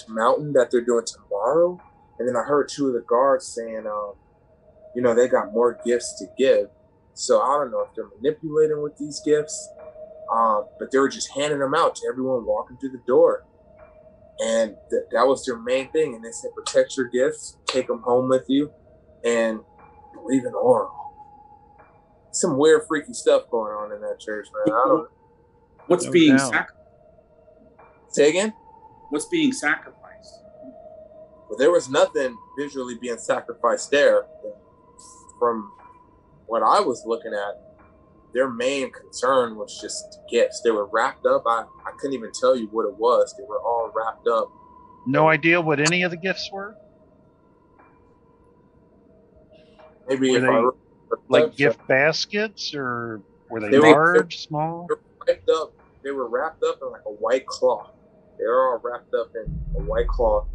C: Mountain that they're doing tomorrow. And then I heard 2 of the guards saying, they got more gifts to give. So I don't know if they're manipulating with these gifts, but they were just handing them out to everyone walking through the door. And that was their main thing. And they said, protect your gifts, take them home with you, and believe in Oral. Some weird, freaky stuff going on in that church, man. I don't.
D: What's
A: No
D: being
A: doubt.
D: sacrificed?
C: Say again?
D: What's being sacrificed?
C: Well, there was nothing visually being sacrificed there. From what I was looking at, their main concern was just gifts. They were wrapped up. I couldn't even tell you what it was. They were all wrapped up.
A: No idea what any of the gifts were?
C: Maybe
A: Were
C: if
A: they
C: I
A: like gift baskets, or were they
C: They were-
A: large, small?
C: They were wrapped up in like a white cloth. They were all wrapped up in a white cloth,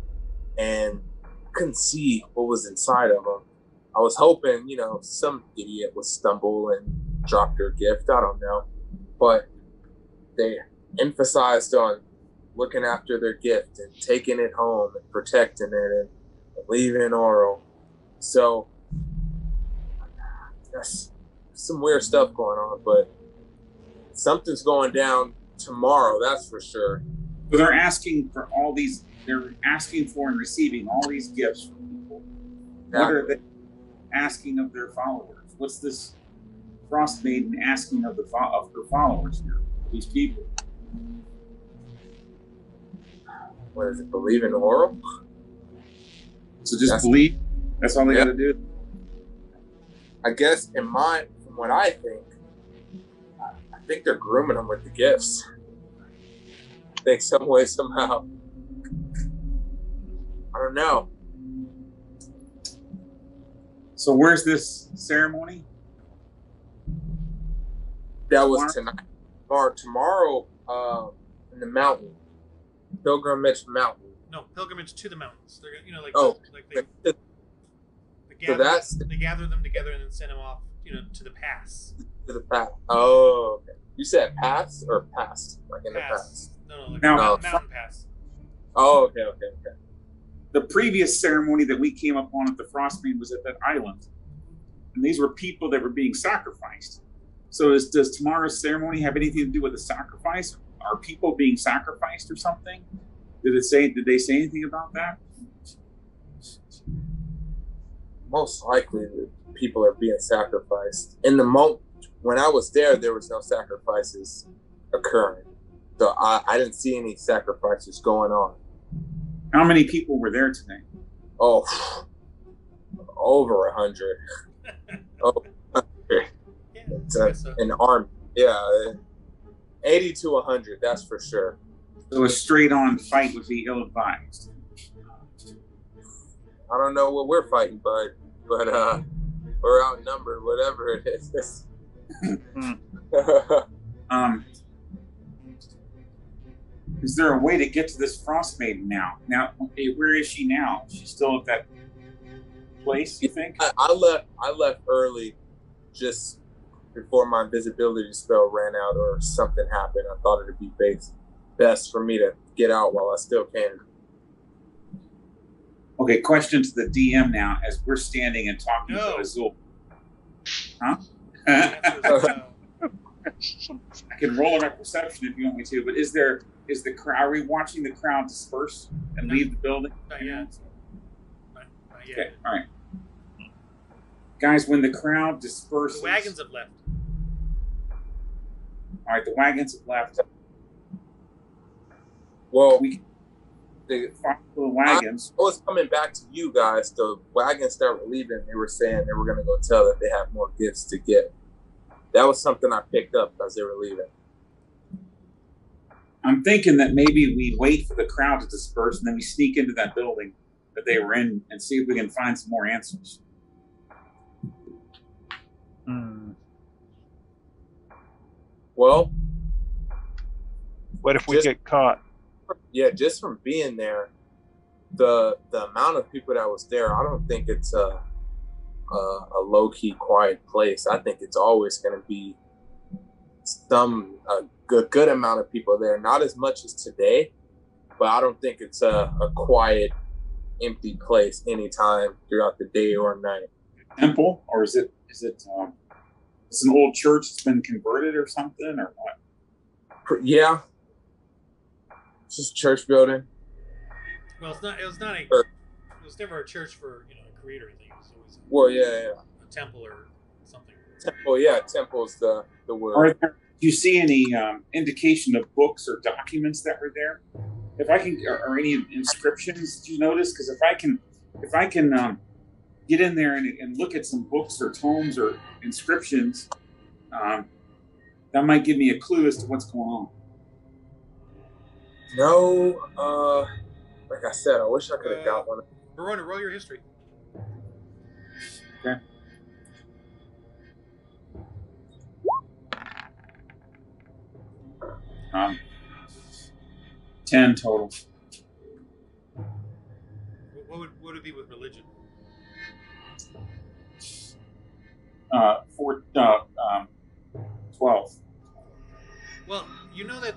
C: and I couldn't see what was inside of them. I was hoping, some idiot would stumble and drop their gift. I don't know. But they emphasized on looking after their gift and taking it home and protecting it and leaving Oral. So That's some weird stuff going on, but something's going down tomorrow, that's for sure.
D: So they're asking for all these. They're asking for and receiving all these gifts from people. What are they asking of their followers? What's this Frostmaiden asking of her followers here? These people.
C: What is it? Believe in oral?
D: So just believe. That's all they got to do.
C: I guess from what I think they're grooming them with the gifts. I think some way, somehow. I don't know.
D: So where's this ceremony?
C: That was tonight. Or tomorrow, in the mountain. Pilgrimage Mountain.
B: No, pilgrimage to the mountains. They're they gather them together and then send them off, to the pass.
C: To the pass. Oh, okay. You said pass or past? Like in
B: pass.
C: The past?
B: No, mountain pass.
C: Oh, okay.
D: The previous ceremony that we came up on at the Frostmaiden was at that island. And these were people that were being sacrificed. So does tomorrow's ceremony have anything to do with the sacrifice? Are people being sacrificed or something? Did they say anything about that?
C: Most likely the people are being sacrificed. In the moment when I was there was no sacrifices occurring. So I didn't see any sacrifices going on.
D: How many people were there today?
C: Oh, over 100. An army. Yeah, 80 to 100, that's for sure.
D: So a straight-on fight would be ill-advised.
C: I don't know what we're fighting, bud, but we're outnumbered, whatever it is.
D: Is there a way to get to this Frostmaiden now? Now, where is she now? She's still at that place, you think?
C: I left early, just before my invisibility spell ran out or something happened. I thought it'd be best for me to get out while I still can.
D: Okay, question to the DM now as we're standing and talking to Azul. Huh? I can roll on my perception if you want me to, but are we watching the crowd disperse and leave the building?
B: Not yet.
D: Okay, all right. Guys, when the crowd disperses...
B: The wagons have left.
D: All right, the wagons have left.
C: Well,
D: the wagons.
C: I was coming back to you guys. The wagons that were leaving, they were saying they were going to go tell that they have more gifts to get. That was something I picked up as they were leaving.
D: I'm thinking that maybe we wait for the crowd to disperse and then we sneak into that building that they were in and see if we can find some more answers.
C: Well,
A: what if we get caught?
C: Yeah, just from being there, the amount of people that was there, I don't think it's a low-key quiet place. I think it's always going to be a good amount of people there. Not as much as today, but I don't think it's a quiet, empty place anytime throughout the day or night.
D: Temple, or is it it's an old church that's been converted or something, or what?
C: Yeah, it's just a church building.
B: Well, it was never a church for a creator thing. It was always a temple or something.
C: Temple, yeah, temple's the word.
D: Do you see any indication of books or documents that were there? If I can, or any inscriptions? Did you notice? Because if I can get in there and look at some books or tomes or inscriptions, that might give me a clue as to what's going on.
C: No, like I said, I wish I could have got one.
B: Verona, roll your history.
D: Okay. Um, 10 total.
B: What would it be with religion?
D: 12.
B: Well, you know that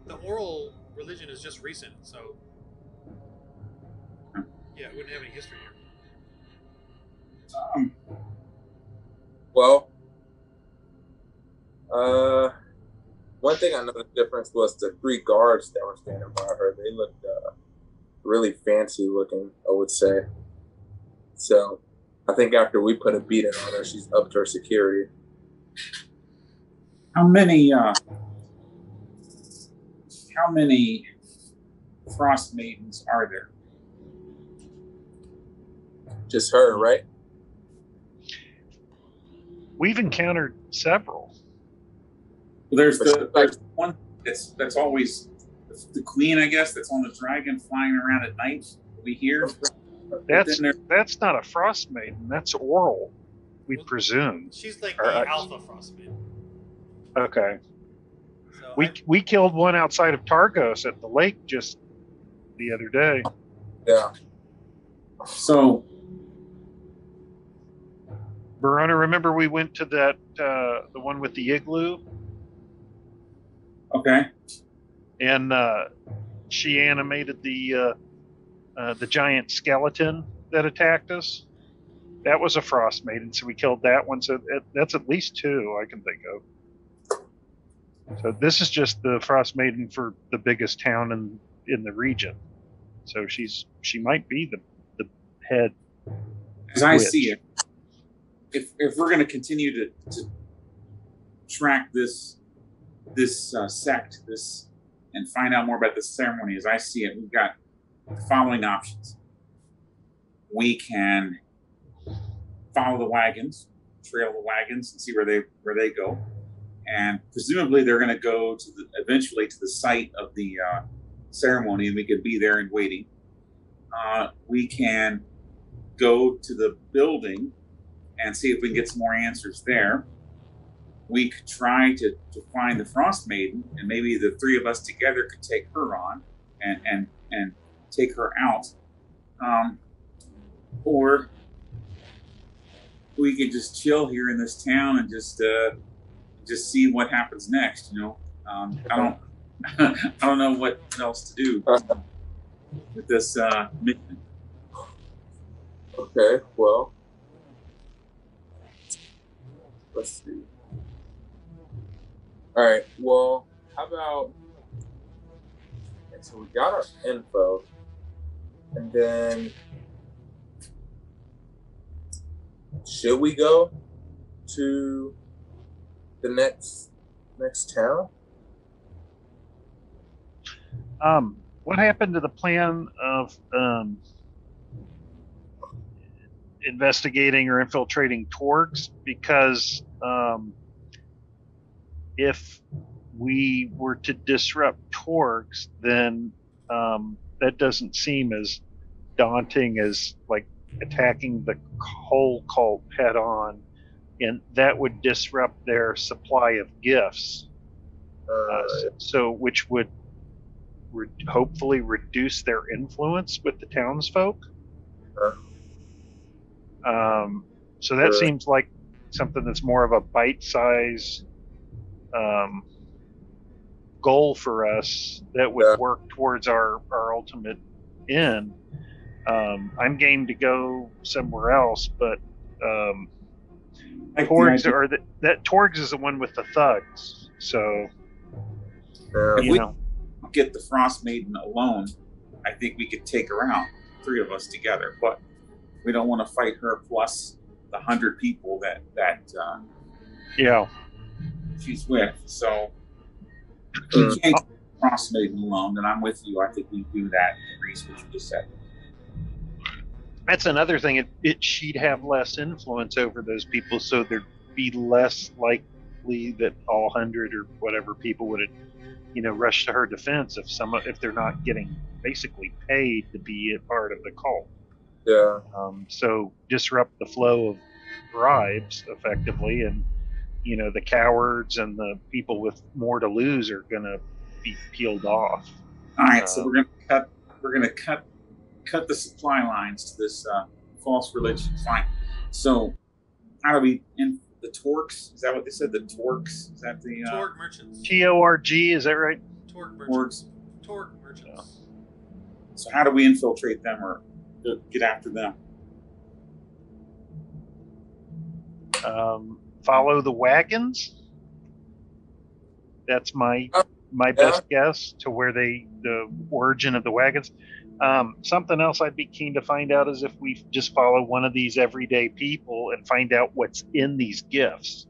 B: the oral religion is just recent, so yeah, it wouldn't have any history here.
C: Well, one thing I noticed difference was the 3 guards that were standing by her. They looked really fancy looking, I would say. So I think after we put a beating on her, she's upped her security.
D: How many Frost Maidens are there?
C: Just her, right?
A: We've encountered several.
D: There's there's one that's always the queen, I guess, that's on the dragon flying around at night. We hear.
A: That's not a frost maiden. That's oral, we presume.
B: She's like the alpha Frostmaiden.
A: Okay.
B: So
A: We killed one outside of Targos at the lake just the other day.
C: Yeah.
D: So,
A: Verona, remember we went to that the one with the igloo,
D: okay.
A: and she animated the giant skeleton that attacked us. That was a frost maiden, so we killed that one. So that's at least 2 I can think of. So this is just the frost maiden for the biggest town in the region. So she might be the head.
D: As I see it, if we're going to continue to track this sect, and find out more about this ceremony, as I see it, we've got the following options. We can follow the wagons, trail the wagons, and see where they go, and presumably they're going to go eventually to the site of the ceremony, and we could be there and waiting. We can go to the building and see if we can get some more answers there. We could try to find the Frost Maiden, and maybe the 3 of us together could take her on and take her out. Or we could just chill here in this town and just see what happens next. I don't know what else to do with this mission.
C: Okay, well, let's see. All right, well, how about, so we got our info, and then should we go to the next town?
A: What happened to the plan of investigating or infiltrating Torgs? Because if we were to disrupt Torgs, then that doesn't seem as daunting as like attacking the whole cult head on, and that would disrupt their supply of gifts. So which would hopefully reduce their influence with the townsfolk. So that seems like something that's more of a bite-size goal for us that would work towards our ultimate end. I'm game to go somewhere else, but Torgs Torgs is the one with the thugs. So
D: if we get the Frost Maiden alone, I think we could take her out, 3 of us together. But we don't want to fight her plus the 100 people that she's with. So we can't get the Frost Maiden alone. Then I'm with you. I think we do that. Reese, what you just said.
A: That's another thing. She'd have less influence over those people, so there'd be less likely that all 100 or whatever people would, rush to her defense if they're not getting basically paid to be a part of the cult.
C: Yeah.
A: So disrupt the flow of bribes effectively, and the cowards and the people with more to lose are going to be peeled off.
D: All right, so we're gonna cut the supply lines to this false religion. Fine. So how do we in the Torgs? Is that what they said? The Torgs? Is that the
B: Torg merchants?
A: Torg, is that right?
B: Torg merchants. Torg merchants.
D: So how do we infiltrate them or get after them?
A: Follow the wagons. That's my
C: Yeah.
A: best guess to where the origin of the wagons. Something else I'd be keen to find out is if we just follow one of these everyday people and find out what's in these gifts.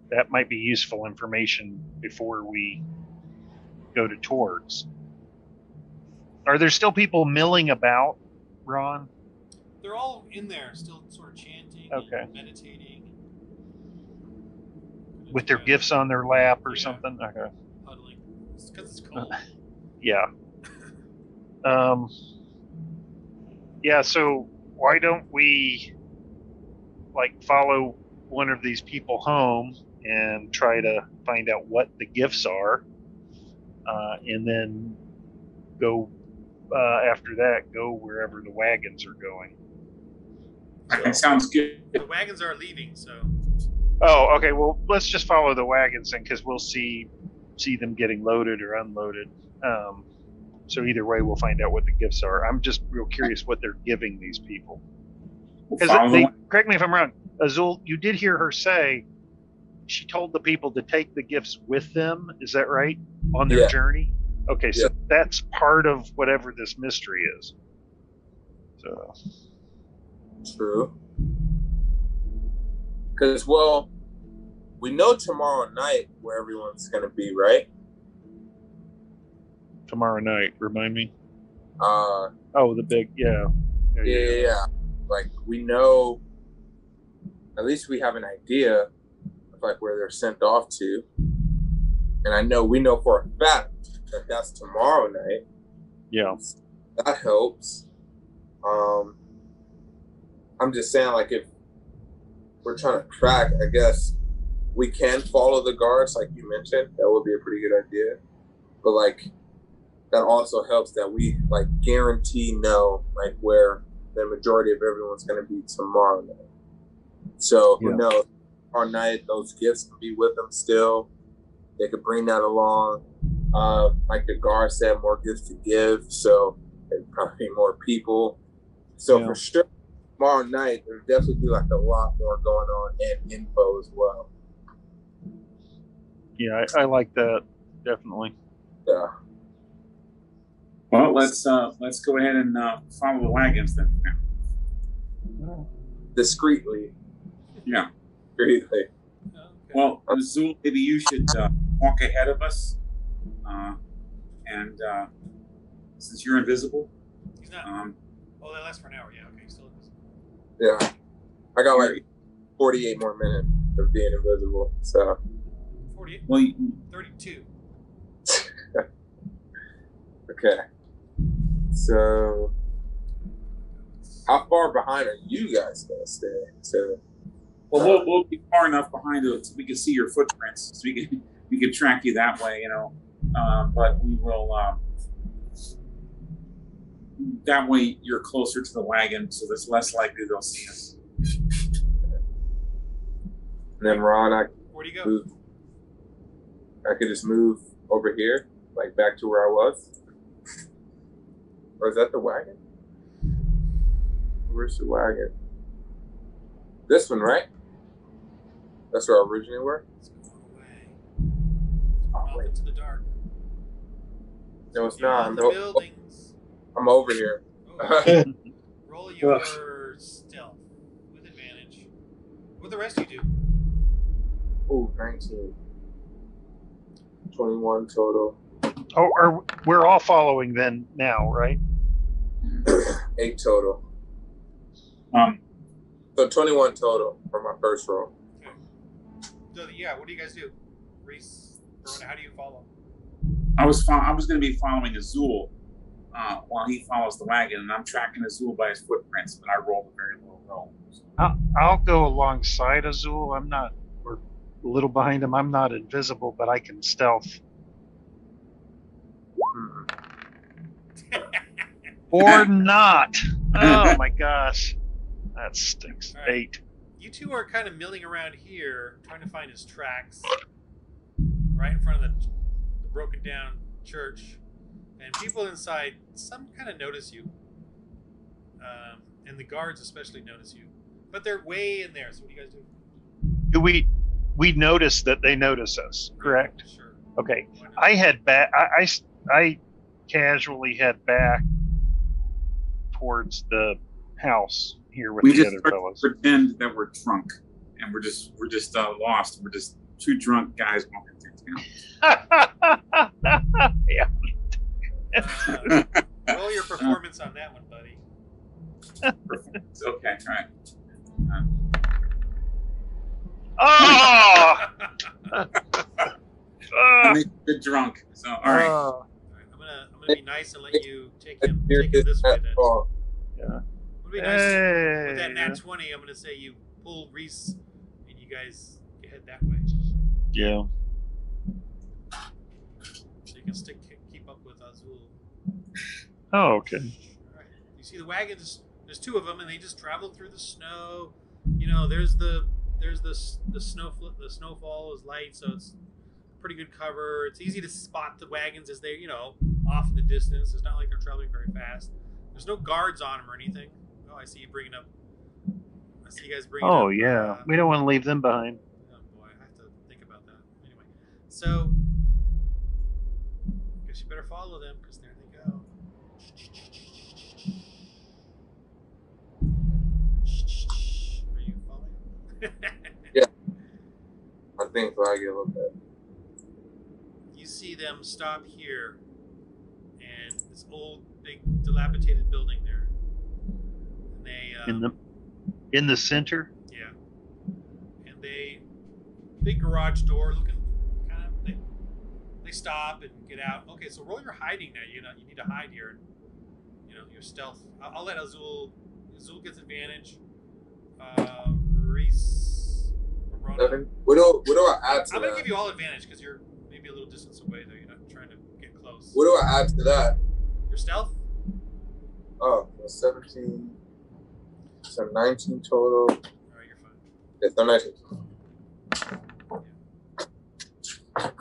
A: That might be useful information before we go to Torgs. Are there still people milling about, Ron?
B: They're all in there, still sort of chanting
A: Okay.
B: and meditating.
A: With their gifts on their lap or
B: Yeah.
A: something? Okay.
B: Huddling. It's because it's cold.
A: Yeah. Yeah, so why don't we follow one of these people home and try to find out what the gifts are, and then go after that, go wherever the wagons are going.
D: That sounds good.
B: The wagons are leaving, so.
A: Oh, okay. Well, let's just follow the wagons then, because we'll see them getting loaded or unloaded. So either way, we'll find out what the gifts are. I'm just real curious what they're giving these people. Because correct me if I'm wrong, Azul, you did hear her say she told the people to take the gifts with them. Is that right? On their journey? Okay, so that's part of whatever this mystery is. So.
C: True. Because, well, we know tomorrow night where everyone's going to be, right?
A: Tomorrow night, remind me.
C: Oh,
A: the big, yeah.
C: Yeah. Like, we know, at least we have an idea of, where they're sent off to. And we know for a fact that that's tomorrow night.
A: Yeah.
C: That helps. I'm just saying, if we're trying to track, I guess we can follow the guards, like you mentioned. That would be a pretty good idea. But, that also helps that we, guarantee know, where the majority of everyone's going to be tomorrow night. So, who knows? Our night, those gifts can be with them still. They could bring that along. Like the guard said, more gifts to give. So, there'd probably be more people. So, for sure, tomorrow night, there'll definitely be, a lot more going on and info as well.
A: Yeah, I like that. Definitely.
C: Yeah.
D: Well, let's go ahead and follow the wagons then.
C: Discreetly.
D: Yeah.
C: Discreetly.
B: Okay.
D: Well, Azul, maybe you should walk ahead of us, and since you're invisible,
B: He's not. Well, that lasts for an hour. Yeah. Okay. Still invisible.
C: Yeah. I got 48 more minutes of being invisible. So.
B: 48.
D: Well,
B: 32.
C: Okay. So, how far behind are you guys gonna stay?
D: Well, we'll be far enough behind it so we can see your footprints, so we can track you that way, But we will. That way, you're closer to the wagon, so it's less likely they'll see us.
C: And then Ron,
B: Where do you go?
C: I could just move over here, back to where I was. Or is that the wagon? Where's the wagon? This one, right? That's where I originally were?
B: It's going away. Off into the dark.
C: No, it's not.
B: In the buildings.
C: I'm over here.
B: Oh. Roll your stealth with advantage. What the rest you do?
C: Ooh, 19. 21 total.
A: Oh, we're all following then now, right?
C: 8 total. So 21 total for my first roll.
B: Okay. So what do you guys do? Reese, Verona, how do you follow?
D: I was going to be following Azul while he follows the wagon, and I'm tracking Azul by his footprints, but I rolled a very low roll. So.
A: I'll go alongside Azul. We're a little behind him. I'm not invisible, but I can stealth. Or not. Oh my gosh. That stinks.
B: All right.
A: 8.
B: You two are kind of milling around here, trying to find his tracks, right in front of the broken down church. And people inside, some kind of notice you. And the guards especially notice you. But they're way in there, so what do you guys do?
A: we noticed that they notice us, correct?
B: Sure.
A: Okay.
B: Why not?
A: I head back. I casually head back towards the house here with
D: We
A: the
D: just
A: other
D: start to
A: fellows.
D: pretend that we're drunk, and we're just lost. We're just two drunk guys walking through
A: Yeah.
B: Roll your performance on that one, buddy.
D: town. Okay, all right.
A: Oh!
D: I think you're drunk. So all right.
B: All right, I'm gonna be nice and let you take him this way then.
A: Yeah.
B: I'm gonna be nice with that
A: Hey.
B: nat 20. I'm gonna say you pull Reese, and you guys head that way,
A: Yeah.
B: so you can keep up with Azul.
A: Oh, okay.
B: All right. You see the wagons. There's two of them, and they just travel through the snow. You know, there's the snowfall is light, so it's pretty good cover. It's easy to spot the wagons as they're off in the distance. It's not like they're traveling very fast. There's no guards on them or anything. Oh, I see you bringing up. I see you guys bringing up.
A: Oh, yeah. We don't want to leave them behind.
B: Oh boy, I have to think about that. Anyway, so I guess you better follow them because there they go. Are you following?
C: I think so. I get a little bit.
B: You see them stop here, and this old, big, dilapidated building there. And they
A: In the center.
B: yeah, and big garage door looking kind of. They stop and get out. Okay, so roll your hiding now. You need to hide here. Your stealth. I'll let Azul. Azul gets advantage. Reese. Verona.
C: What do I add to
B: I'm
C: that?
B: gonna give you all advantage because you're maybe a little distance away though. You're not trying to get close.
C: What do I add to that?
B: Your stealth?
C: Oh, 17. So 19 total.
B: All right, you're fine.
C: Yes, I'm 19.
B: All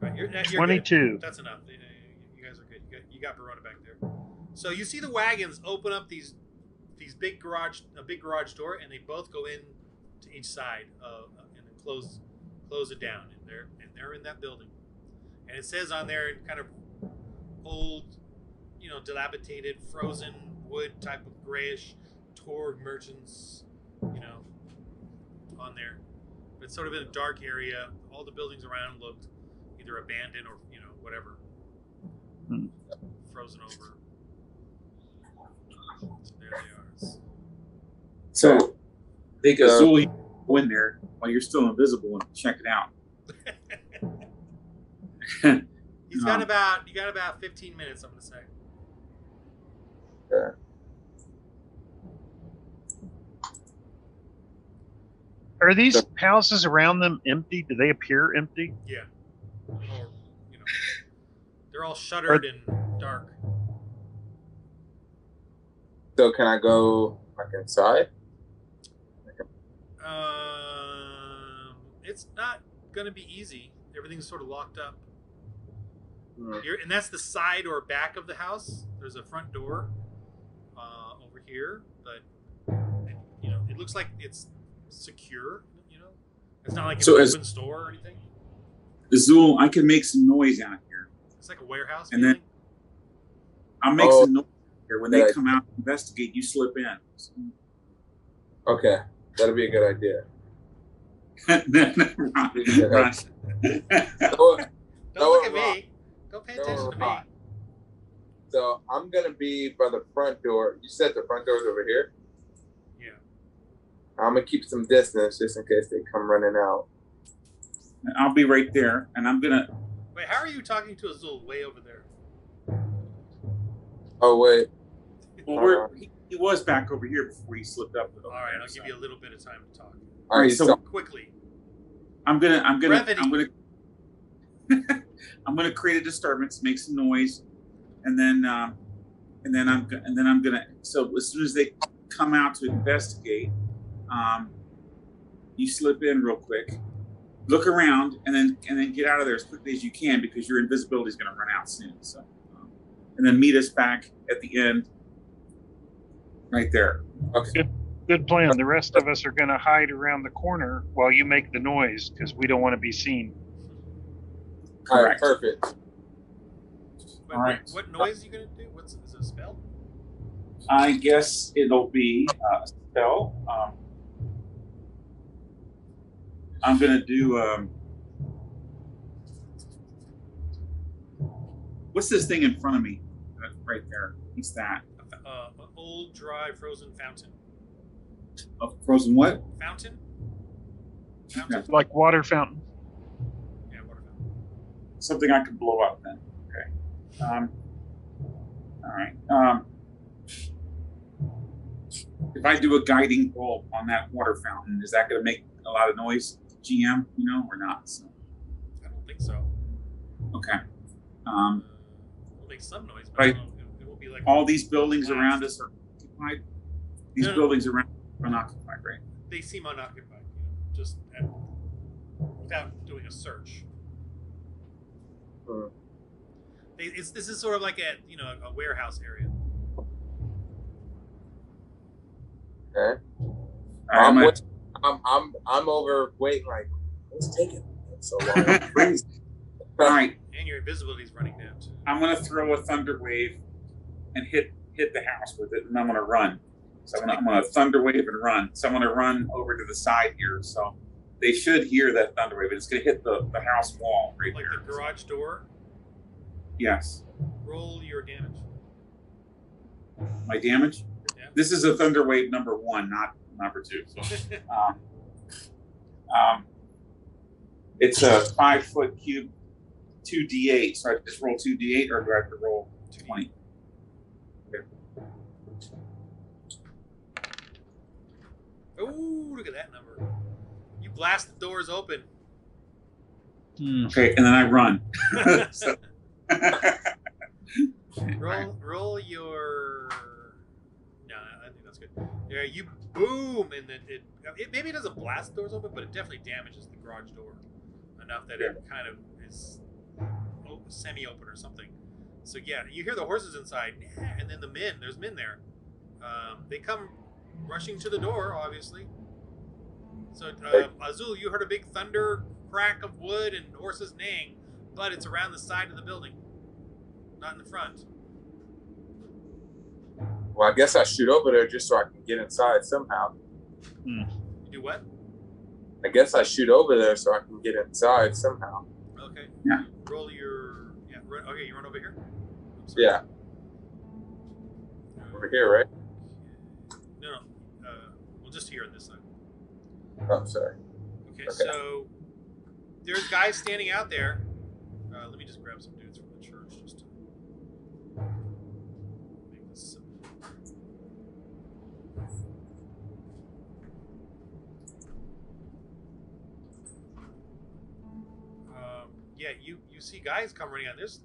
B: right, you're
A: 22.
B: good. That's enough. You guys are good. You got Verona back there. So you see the wagons open up these big garage door, and they both go in to each side and then close it down. And they're in that building. And it says on there, kind of old, dilapidated, frozen wood type of grayish Torg merchants, on there. But it's sort of in a dark area. All the buildings around looked either abandoned or whatever, frozen over. So there they are.
D: So, I think Azul, you go in there while you're still invisible and check it out.
B: You got about 15 minutes, I'm gonna say.
C: Okay.
A: Are these houses around them empty? Do they appear empty?
B: Yeah. Or, they're all shuttered and dark.
C: So can I go inside?
B: It's not gonna be easy. Everything's sort of locked up.
C: Hmm.
B: And that's the side or back of the house. There's a front door over here, but it looks like it's secure. It's not like an open store or anything.
D: Azul, I can make some noise out here.
B: It's like a warehouse.
D: And
B: feeling.
D: then I'll make some noise here. When they come out to investigate, you slip in.
C: Okay, that'll be a good idea.
B: Don't look at me. Don't pay attention to me.
C: So I'm gonna be by the front door. You said the front door's over here?
B: Yeah.
C: I'm gonna keep some distance just in case they come running out.
D: I'll be right there, and I'm gonna.
B: Wait, how are you talking to Azul way over there?
C: Oh wait.
D: Well, he was back over here before he slipped up.
B: All right, I'll give you a little bit of time to talk.
C: All right,
D: so
B: Quickly.
D: I'm gonna
B: Brevity.
D: I'm gonna create a disturbance, make some noise, and then I'm gonna. So as soon as they come out to investigate, you slip in real quick, look around, and then get out of there as quickly as you can because your invisibility is gonna run out soon. So, and then meet us back at the end, right there.
C: Okay.
A: Good plan. The rest of us are going to hide around the corner while you make the noise because we don't want to be seen.
C: All right,
D: Correct.
C: perfect.
B: But
D: All right.
B: what noise are you gonna do? Is it a spell?
D: I guess it'll be a spell. I'm gonna do. What's this thing in front of me? Right there. What's that?
B: An old, dry, frozen fountain.
D: A frozen what?
B: Fountain?
D: Okay.
A: Like water fountain.
B: Yeah, water fountain.
D: Something I could blow up then. Okay. All right. If I do a guiding bolt on that water fountain, is that going to make a lot of noise, GM? Or not? So,
B: I don't think so.
D: okay.
B: It'll make some noise, but
D: Right.
B: I don't know, it will be like
D: All these buildings
B: blast.
D: around us are occupied. These
B: No.
D: buildings around are unoccupied, right?
B: They seem unoccupied, just without doing a search. This is sort of like a warehouse area.
C: Okay.
D: All right,
C: I'm over waiting. Like, what's taking so long? I'm freezing.
D: all right.
B: And your invisibility is running down too.
D: I'm going to throw a thunder wave and hit the house with it, and I'm going to run. So I'm going to thunder wave and run. So I'm going to run over to the side here. So they should hear that thunder wave. It's going to hit the house wall right
B: Like
D: there.
B: the garage door.
D: Yes.
B: Roll your damage.
D: My damage?
B: Yeah.
D: This is a thunder wave number 1, not number 2. So, it's a 5-foot cube, 2d8. So I just roll 2d8, or do I have to roll 20? Okay.
B: Oh, look at that number. You blast the doors open.
D: Okay, and then I run. So,
B: Roll your. No, I think that's good. Yeah, you boom, and then it maybe it doesn't blast the doors open, but it definitely damages the garage door enough that it kind of is semi-open or something. So yeah, you hear the horses inside, and then there's men there. They come rushing to the door, obviously. So Azul, you heard a big thunder crack of wood and horses neighing, but it's around the side of the building, not in the front.
C: Well, I guess I shoot over there just so I can get inside somehow.
B: You do what?
C: I guess I shoot over there so I can get inside somehow.
B: Okay.
D: Yeah.
B: Roll your okay, you run over here?
C: Yeah. Over here, right?
B: No. Well, just here on this side.
C: Oh, sorry.
B: Okay,
C: Okay.
B: so there's guys standing out there. Let me just grab some dudes from the church just to make this simple. Yeah, you see guys come running out. There's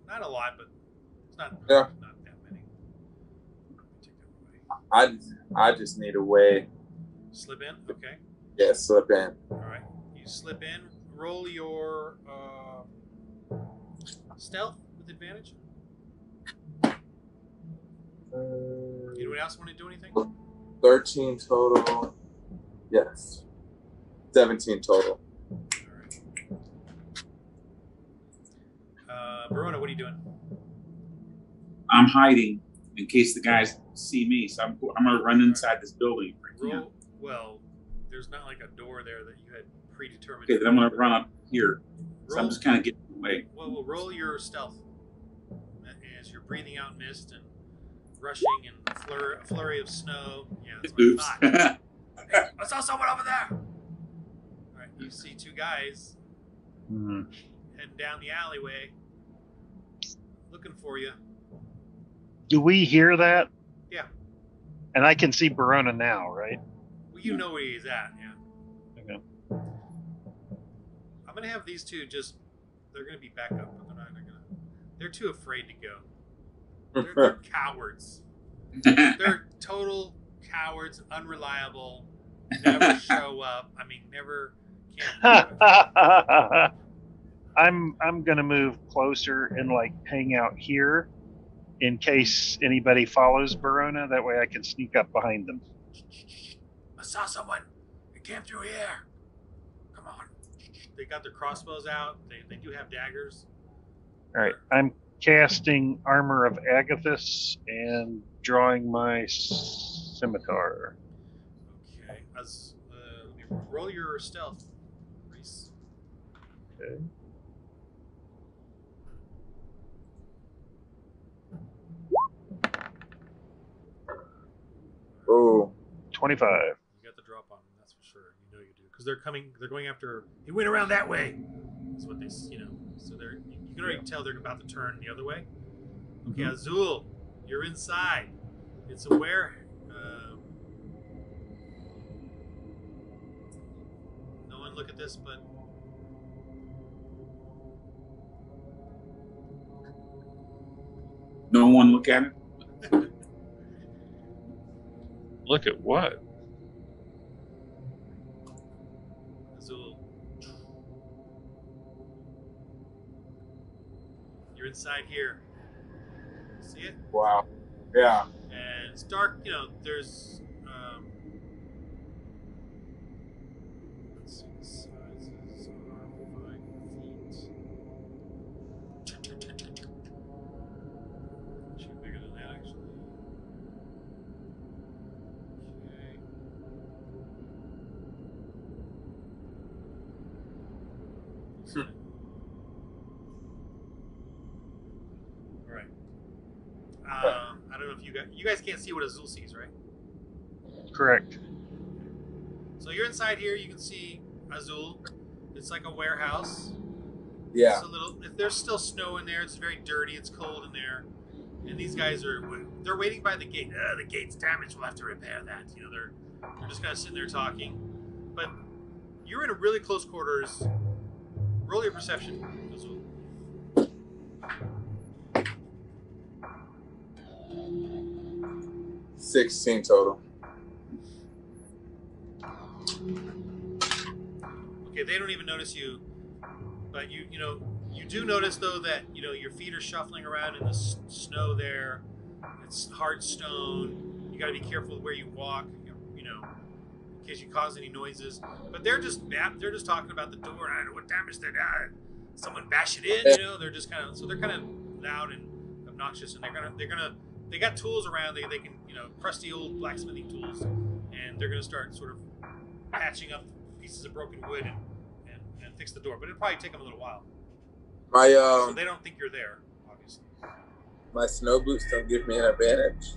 B: not a lot, but it's not
C: Yeah.
B: not that many. Take that away.
C: I just need a way.
B: Slip in. Okay.
C: Yeah, slip in.
B: All right. You slip in. Roll your stealth with advantage. Anyone else want to do anything?
C: 13 total. Yes. 17 total.
B: All right. Verona, what are you doing?
D: I'm hiding in case the guys see me. So I'm going to run inside this building.
B: Roll. Well, there's not like a door there that you had predetermined.
D: Okay, then I'm going to run up here. So I'm
B: Roll.
D: just kind of getting away.
B: Well, we'll roll your stealth as you're breathing out mist and rushing and flurry of snow. Yeah, that's what
D: Oops.
B: I thought. Hey, I saw someone over there. All right, you see two guys heading down the alleyway, looking for you.
A: Do we hear that?
B: Yeah.
A: And I can see Barona now, right?
B: Well, you know where he's at. Yeah.
A: Okay.
B: I'm gonna have these two they're gonna be back up, but they're too afraid to go. They're cowards. They're total cowards, unreliable, never show up. I mean, never can't.
A: I'm gonna move closer and like hang out here in case anybody follows Barona. That way I can sneak up behind them.
B: I saw someone. It came through here. Come on. They got their crossbows out. They do have daggers.
A: All right, I'm casting Armor of Agathis and drawing my scimitar.
B: Okay. Let me roll your stealth, Reese.
A: Okay.
C: Oh,
A: 25.
B: You got the drop on them, that's for sure. You know you do, because they're going after. He went around that way. That's what they, So you can already tell they're about to turn the other way. Okay, Azul, you're inside. It's a where. No one look at this, but
D: No one look at it.
A: Look at what?
B: Azul, you're inside here. See it?
C: wow. Yeah.
B: And it's dark. There's. Let's see, the sizes are 5 feet. Shoot, bigger than that, actually. Okay. All right. I don't know if you guys can't see what Azul sees, right?
A: Correct.
B: So you're inside here. You can see Azul. It's like a warehouse.
C: Yeah.
B: It's a little. If there's still snow in there, it's very dirty. It's cold in there, and these guys they're waiting by the gate. The gate's damaged. We'll have to repair that. They're just kind of sitting there talking. But you're in a really close quarters. Roll your perception, Azul.
C: 16 total.
B: Okay, they don't even notice you, but you do notice though that your feet are shuffling around in the snow there. It's hard stone. You got to be careful where you walk, in case you cause any noises. But they're just talking about the door. I don't know what damage they got. Someone bash it in. They're just kind of loud and obnoxious, and they got tools around. They can crusty old blacksmithing tools, and they're gonna start sort of patching up pieces of broken wood and fix the door. But it'll probably take them a little while. So they don't think you're there, obviously.
C: My snow boots don't give me an advantage.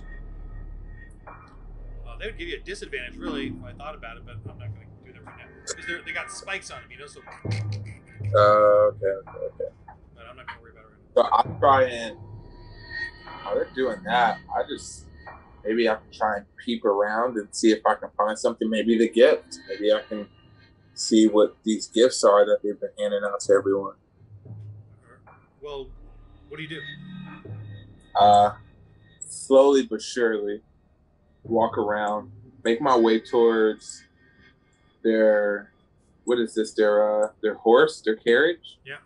B: They would give you a disadvantage, really, if I thought about it, but I'm not going to do that right now. Because they got spikes on them, so...
C: Okay.
B: But I'm not going to worry about it right
C: So I'll try and... While they're doing that, maybe I can try and peep around and see if I can find something, maybe the gift. Maybe I can see what these gifts are that they've been handing out to everyone.
B: Well, what do you do?
C: Slowly but surely, walk around, make my way towards their horse, their carriage.
B: Yeah,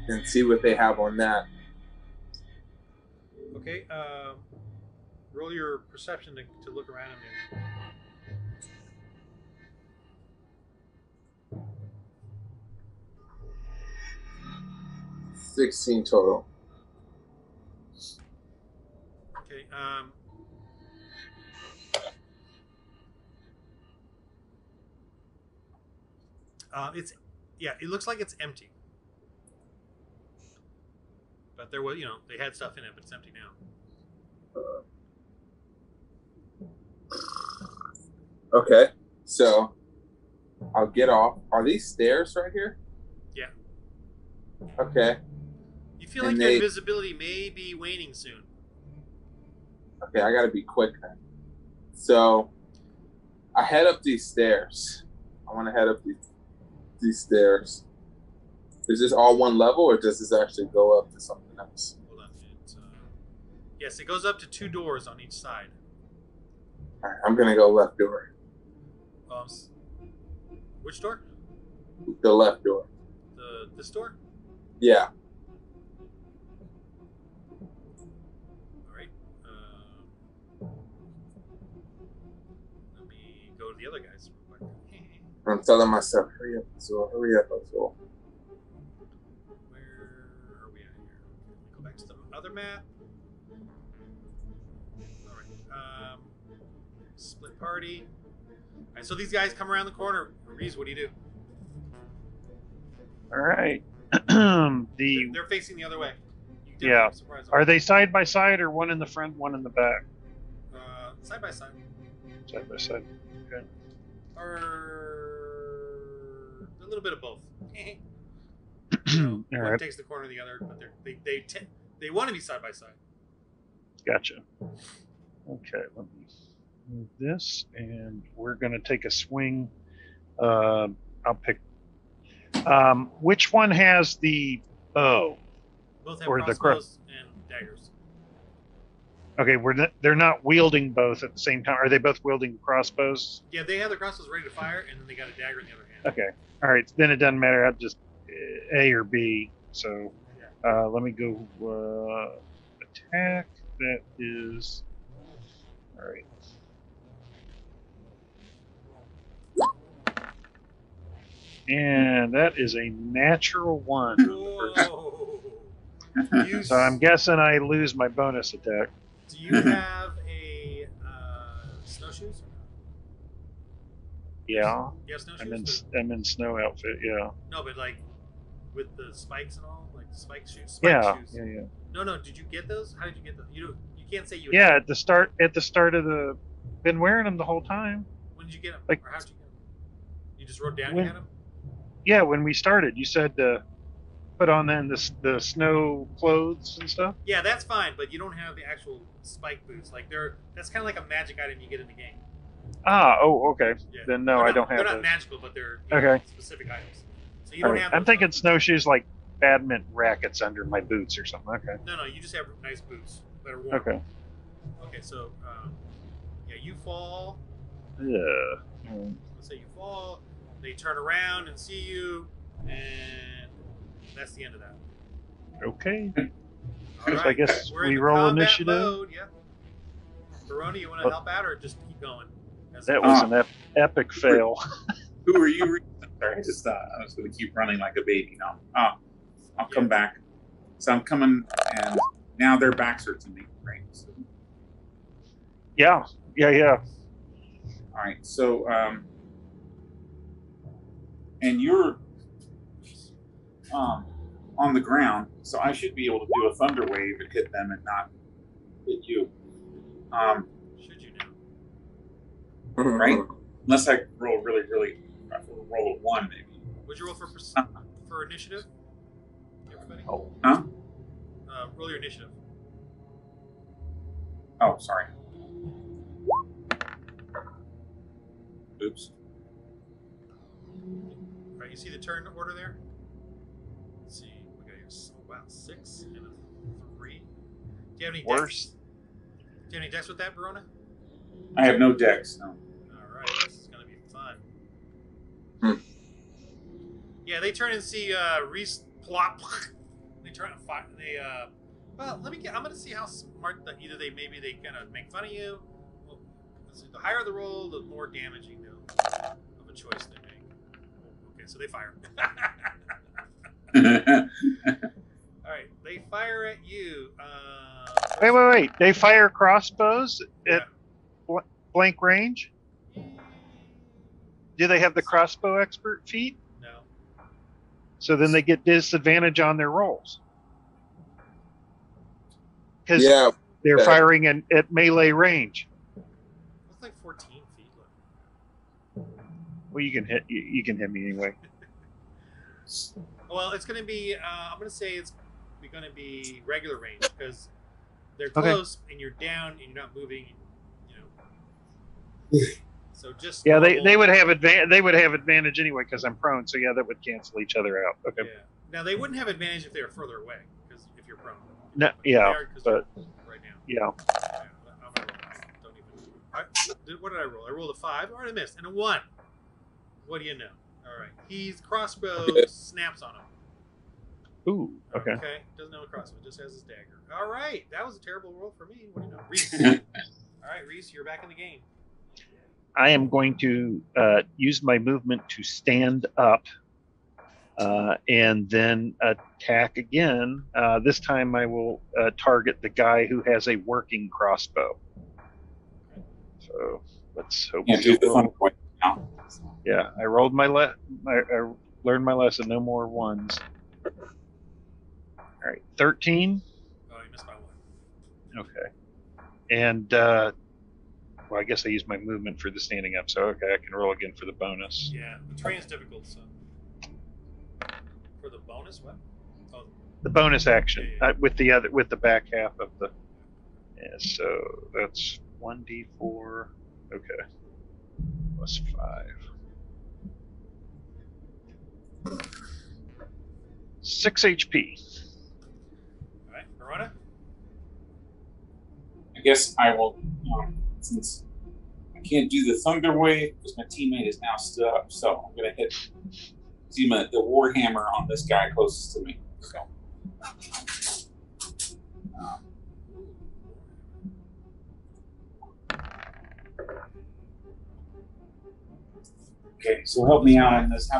C: And see what they have on that.
B: Okay, roll your perception to look around in there.
C: 16 total.
B: Okay, it looks like it's empty. But there was, they had stuff in it, but it's empty now.
C: Okay, so I'll get off. Are these stairs right here?
B: Yeah.
C: Okay.
B: You feel like your invisibility may be waning soon.
C: Okay, I gotta be quick then. So I head up these stairs. I want to head up these stairs. Is this all one level, or does this actually go up to something else?
B: Hold on. Yes, it goes up to 2 doors on each side.
C: All right, I'm gonna go left door.
B: Which door?
C: The left door.
B: This door?
C: Yeah.
B: All right. the other guys.
C: I'm telling myself, hurry up, Azul. Hurry up, Azul.
B: Where are we at here? Go back to the other map. All right. Split party. All right, so these guys come around the corner. Reese, what do you do?
A: All right.
B: They're facing the other way. You did
A: Yeah.
B: have a surprise.
A: Are they side by side or one in the front, one in the back?
B: Side by side.
A: Side by side. Okay.
B: Or a little bit of both.
A: All
B: One
A: right.
B: takes the corner of the other, but they want to be side by side.
A: Gotcha. Okay, let me move this, and we're going to take a swing. I'll pick. Which one has the bow?
B: Both have
A: Or the
B: crossbows and daggers.
A: Okay, they're not wielding both at the same time. Are they both wielding crossbows?
B: Yeah, they have their crossbows ready to fire, and then they got a dagger in the other hand.
A: Okay. All right. Then it doesn't matter. I'll just A or B. So let me go attack. That is all right. And that is a natural 1.
B: Whoa.
A: So I'm guessing I lose my bonus attack.
B: Do you have a snowshoes?
A: Yeah.
B: You have snowshoes?
A: I'm in snow outfit. Yeah.
B: No, but like with the spikes and all, like the spike shoes.
A: Yeah.
B: Shoes.
A: Yeah.
B: No. Did you get those? How did you get them? You can't say you.
A: Yeah. At the start of the. Been wearing them the whole time.
B: When did you get them?
A: Like,
B: or how did you get them? You just wrote down
A: when,
B: you had them.
A: Yeah, when we started, you said to put on then the snow clothes and stuff.
B: Yeah, that's fine, but you don't have the actual spike boots. Like that's kind of like a magic item you get in the game.
A: Okay.
B: Yeah.
A: Then no, I don't have
B: They're not
A: those.
B: magical, but they're
A: Okay.
B: specific items. So you don't have.
A: I'm
B: those
A: thinking
B: ones.
A: snowshoes like badminton rackets under my boots or something. Okay.
B: No, you just have nice boots that are warm.
A: Okay.
B: Okay, so you fall.
A: Yeah.
B: Let's say you fall. They turn around and see you, and that's the end of that.
A: Okay.
B: All
A: So I guess
B: we're
A: we
B: in
A: roll
B: combat
A: initiative.
B: Mode, yeah. Verona, you want to help out or just keep going?
A: That was an epic fail.
D: Who are you? Sorry, I was going to keep running like a baby now. I'll come back. So I'm coming, and now their backs are to me, right? So,
A: Yeah.
D: all right. So, and you're on the ground, so I should be able to do a thunder wave and hit them and not hit you.
B: Should you now?
D: Right? Unless I roll roll a 1 maybe.
B: Would you roll for initiative? Everybody?
D: Huh?
B: Roll your initiative.
D: Oh, sorry. Oops.
B: All right, you see the turn order there? Let's see. We got here. Oh, wow, 6 and a 3. Do you have any
A: Worse.
B: decks? Do you have any decks with that, Verona?
D: I have no decks. No.
B: All right, this is gonna be fun. Yeah, they turn and see Reese plop. They turn and fight. Well, I'm gonna see how smart that either maybe they kind of make fun of you. Well, let's see, the higher the roll, the more damaging of a choice they make. Okay, so they fire. All right, they fire at you.
A: Wait. They fire crossbows at blank range? Do they have the crossbow expert feat?
B: No.
A: So then they get disadvantage on their rolls. Because they're firing at melee range.
B: It's like 14 feet. Look.
A: Well, you can hit me anyway.
B: Well, it's going to be. I'm going to say it's going to be regular range because they're close and you're down and you're not moving. So just
A: they would have advantage anyway because I'm prone. So that would cancel each other out. Okay.
B: Yeah. Now they wouldn't have advantage if they were further away because if you're prone.
A: No. Yeah. But
B: right now.
A: Yeah.
B: I'm gonna roll. Don't even. What did I roll? I rolled a 5. Or I missed and a 1. What do you know? All right. He's crossbow snaps on him.
A: Ooh. Okay.
B: Okay. Doesn't know a crossbow. Just has his dagger. All right. That was a terrible roll for me. What do you know, Reese? All right, Reese. You're back in the game.
A: I am going to use my movement to stand up and then attack again. This time I will target the guy who has a working crossbow. So let's hope.
D: Can't do the thunder wave now.
A: Yeah, I rolled my I learned my lesson. No more ones. All right, 13.
B: Oh, you missed by one.
A: Okay, and well, I guess I used my movement for the standing up. So okay, I can roll again for the bonus.
B: Yeah, the terrain is difficult, so. For the bonus, what? Oh,
A: The bonus action
B: Yeah.
A: with the back half of the. Yeah, so that's 1d4. Okay, plus 5. 6 HP.
B: all right, Verona.
D: I guess I will, since I can't do the thunder wave because my teammate is now stood up, so I'm going to hit the warhammer on this guy closest to me. So. Okay, so help me out on this.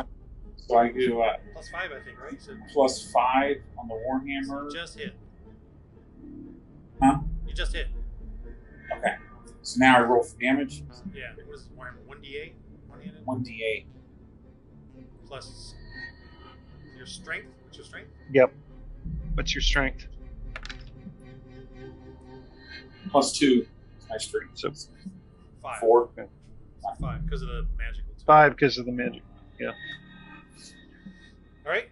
D: So I do
B: Plus 5, I think, right? So
D: plus 5 on the warhammer.
B: you just hit.
D: Huh?
B: You just hit.
D: Okay. So now I roll for damage.
B: Yeah. What is it? 1d8? 1-handed?
D: 1d8
B: Plus your strength. What's your strength?
A: Yep. What's your strength?
D: plus 2 is my strength.
A: So
B: 5.
D: 4.
B: 5 because of the magical.
A: 5 because of the magic. Yeah.
B: All right.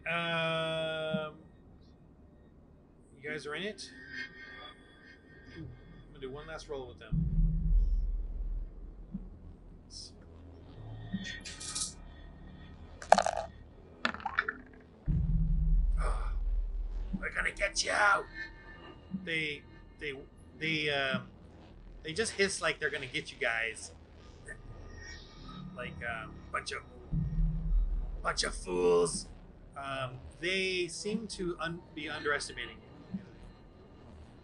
B: You guys are in it. I'm gonna do one last roll with them. We're gonna get you out. They just hiss like they're gonna get you guys. Like bunch of fools. They seem to be underestimating you.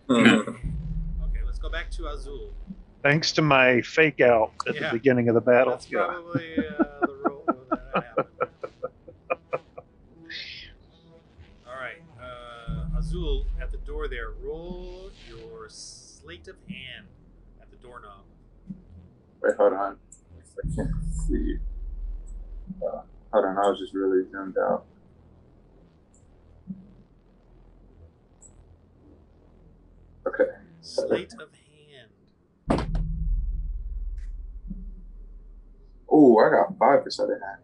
B: Okay, let's go back to Azul.
A: Thanks to my fake out at the beginning of the battle.
B: That's probably the roll that happened. All right, Azul at the door there. Roll your slate of hand at the doorknob.
C: Wait, hold on. I can't see. Hold on, I was just really zoomed out. Okay.
B: Slate of hand.
C: Oh, I got 5% of hand.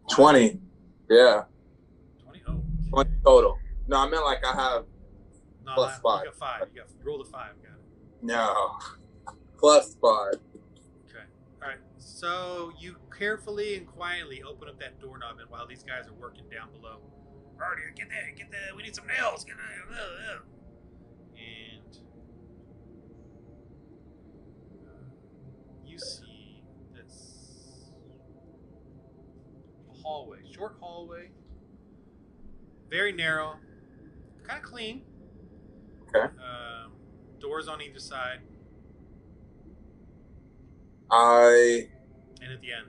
C: 20. Yeah.
B: 20. Oh.
C: 20 total. No, I meant like I have
B: No,
C: plus 5.
B: You got 5. You got roll the 5. Got it.
C: No. Plus 5.
B: Okay. All right. So you carefully and quietly open up that doorknob, and while these guys are working down below, Artie, get there. We need some nails. Get there. And you see this hallway, short hallway, very narrow, kind of clean.
C: Okay.
B: Doors on either side. And at the end.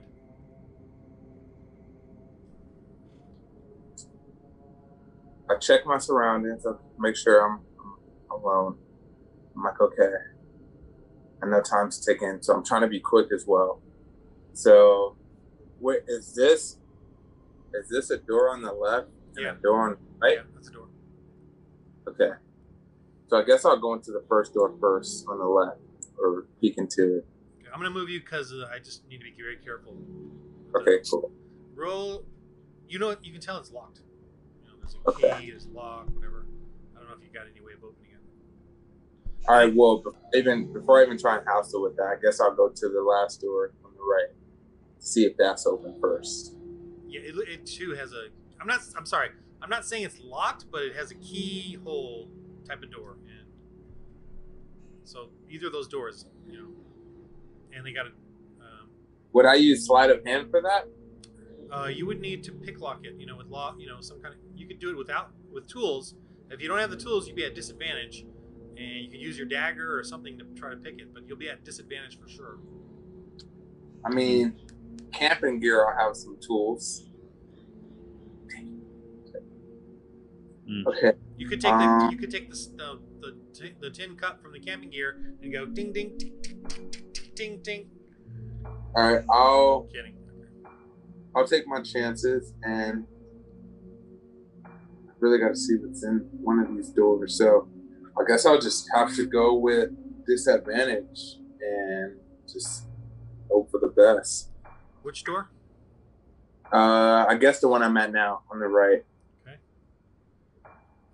C: I check my surroundings. I make sure I'm alone. I'm like, okay. I know time's ticking, so I'm trying to be quick as well. So, wait, is this a door on the left and a door on the right?
B: Yeah, that's a door.
C: Okay. So I guess I'll go into the first door first on the left, or peek into it.
B: Okay, I'm gonna move you because I just need to be very careful.
C: Okay, cool.
B: Roll. You know what? You can tell it's locked. You know, there's a
C: Okay.
B: key, there's lock, whatever. I don't know if you got any way of opening it.
C: All right. Well, before I even try and house it with that, I guess I'll go to the last door on the right. See if that's open first.
B: Yeah, it too has a. I'm sorry. I'm not saying it's locked, but it has a keyhole type of door, and so either of those doors, you know, and they got a.
C: Would I use sleight of hand for that?
B: You would need to picklock it, you know, with some kind of. You could do it with tools. If you don't have the tools, you'd be at disadvantage, and you could use your dagger or something to try to pick it, but you'll be at disadvantage for sure.
C: I mean, camping gear, I'll have some tools. Okay.
B: You could take the tin cup from the camping gear and go ding ding ding ding ding ding ding.
C: All right, I'll
B: Kidding.
C: take my chances, and I really got to see what's in one of these doors. So I guess I'll just have to go with disadvantage and just hope for the best.
B: Which door?
C: I guess the one I'm at now on the right.
B: Okay.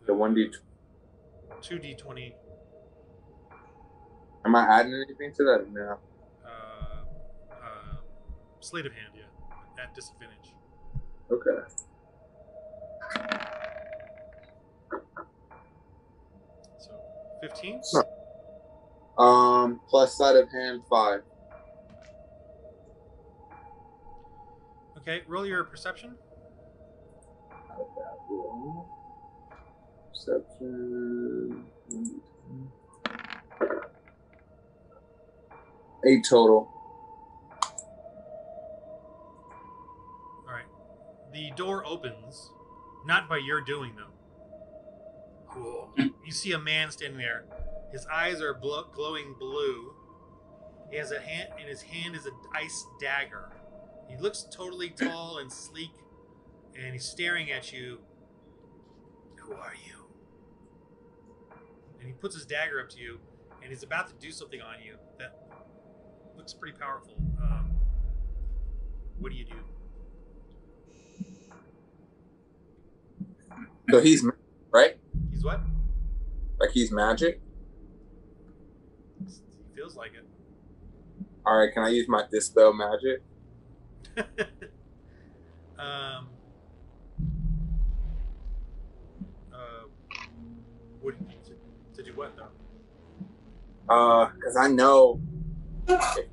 C: The 1D.
B: 2D20.
C: Am I adding anything to that? No.
B: Sleight of hand, yeah. At disadvantage.
C: Okay.
B: So 15?
C: Plus sleight of hand 5.
B: Okay, roll your perception.
C: How did that roll? Perception. 8 total.
B: All right. The door opens, not by your doing though. Cool. You see a man standing there. His eyes are glowing blue. He has a hand, in his hand is an ice dagger. He looks totally tall and sleek, and he's staring at you. Who are you? And he puts his dagger up to you, and he's about to do something on you that looks pretty powerful. What do you do?
C: So he's right?
B: He's what?
C: Like he's magic?
B: He feels like it.
C: Alright, can I use my dispel magic?
B: What to do what though?
C: Because I know if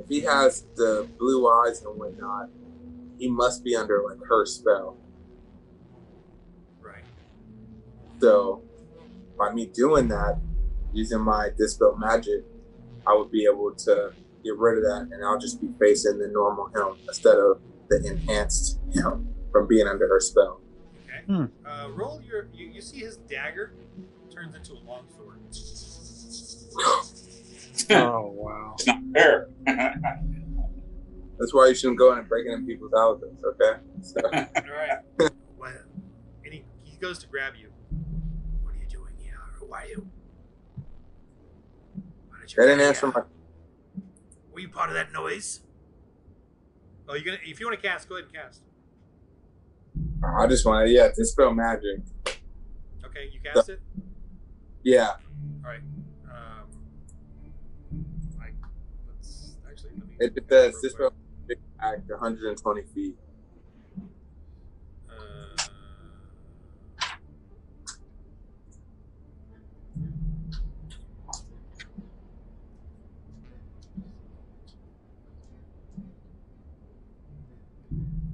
C: he has the blue eyes and whatnot, he must be under like her spell.
B: Right.
C: So by me doing that, using my dispel magic, I would be able to get rid of that, and I'll just be facing the normal him instead of the enhanced him from being under her spell.
B: Okay. Roll your. You see his dagger turns into a longsword.
A: Oh wow!
D: It's not fair.
C: That's why you shouldn't go in and break into people's houses. Okay. So.
B: All right. Well, and he goes to grab you. What are you doing here? Why are you? Why did you?
C: They didn't answer my.
B: Were you part of that noise? Oh, you gonna? If you want to cast, go ahead and cast.
C: I just want to, dispel magic.
B: Okay, you cast it.
C: Yeah.
B: All right. Let's actually.
C: It says dispel magic at 120 feet.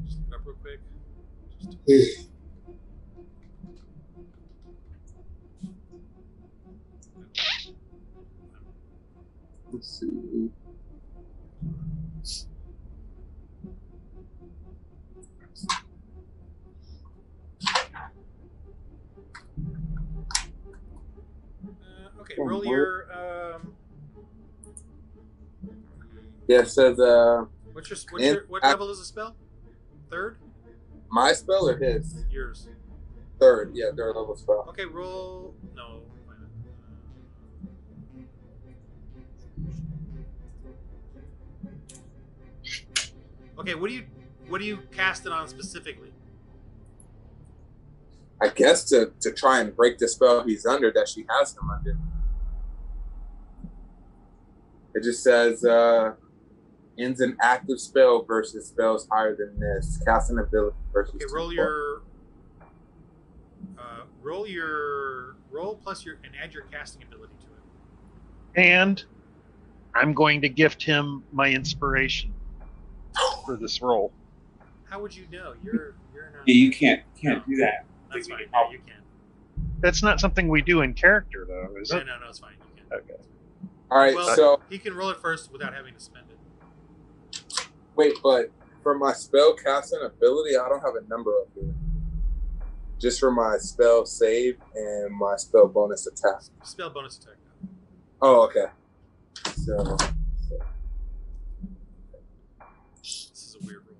B: Just look it up real quick.
C: Let's see.
B: Okay, roll your.
C: Yeah, it says
B: what level is the spell? Third?
C: my spell or his?
B: Yours.
C: Third level spell.
B: Okay, roll. No. Wait a minute. Okay, what do you cast it on specifically?
C: I guess to try and break the spell he's under that she has him under. It just says ends an active spell versus spells higher than this. Cast an ability versus.
B: Okay, roll plus your and add your casting ability to it.
A: And I'm going to gift him my inspiration for this roll.
B: How would you know? You're not.
D: Yeah, you can't do that.
B: That's fine. Yeah, you can.
A: That's not something we do in character, though, is it?
B: No, it's fine. You can.
A: Okay.
C: All right,
B: Well,
C: so
B: he can roll it first without having to spend it.
C: Wait, but for my spell casting ability, I don't have a number up here. Just for my spell save and my spell bonus attack.
B: Spell bonus attack.
C: Oh, okay. So
B: This is a weird roll.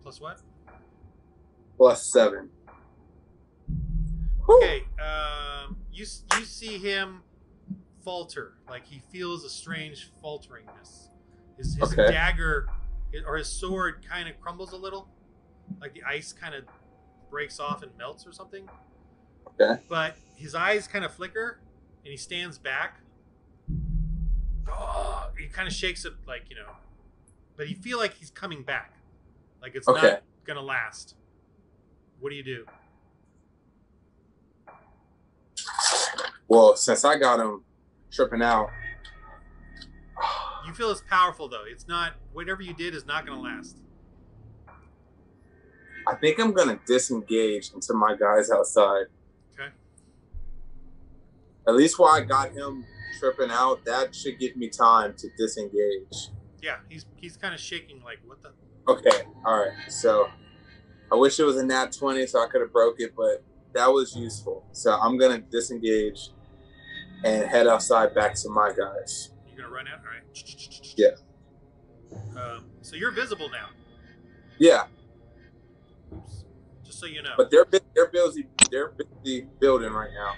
B: Plus what?
C: +7.
B: Okay. You see him falter, like he feels a strange falteringness. His
C: Okay.
B: dagger or his sword kind of crumbles a little, like the ice kind of breaks off and melts or something.
C: Okay.
B: But his eyes kind of flicker, and he stands back. Oh, he kind of shakes it, like, you know, but you feel like he's coming back, like it's
C: Okay.
B: not gonna last. What do you do?
C: Well, since I got him tripping out,
B: You feel it's powerful though. It's not, whatever you did is not gonna last.
C: I think I'm gonna disengage into my guys outside.
B: Okay.
C: At least while I got him tripping out, that should give me time to disengage.
B: Yeah, he's kind of shaking, like, what the?
C: Okay, all right. So I wish it was a nat 20 so I could have broke it, but that was useful. So I'm gonna disengage and head outside back to my guys.
B: You're gonna run out, all right?
C: Yeah.
B: So you're visible now.
C: Yeah,
B: Oops. Just so you know.
C: but they're busy building right now.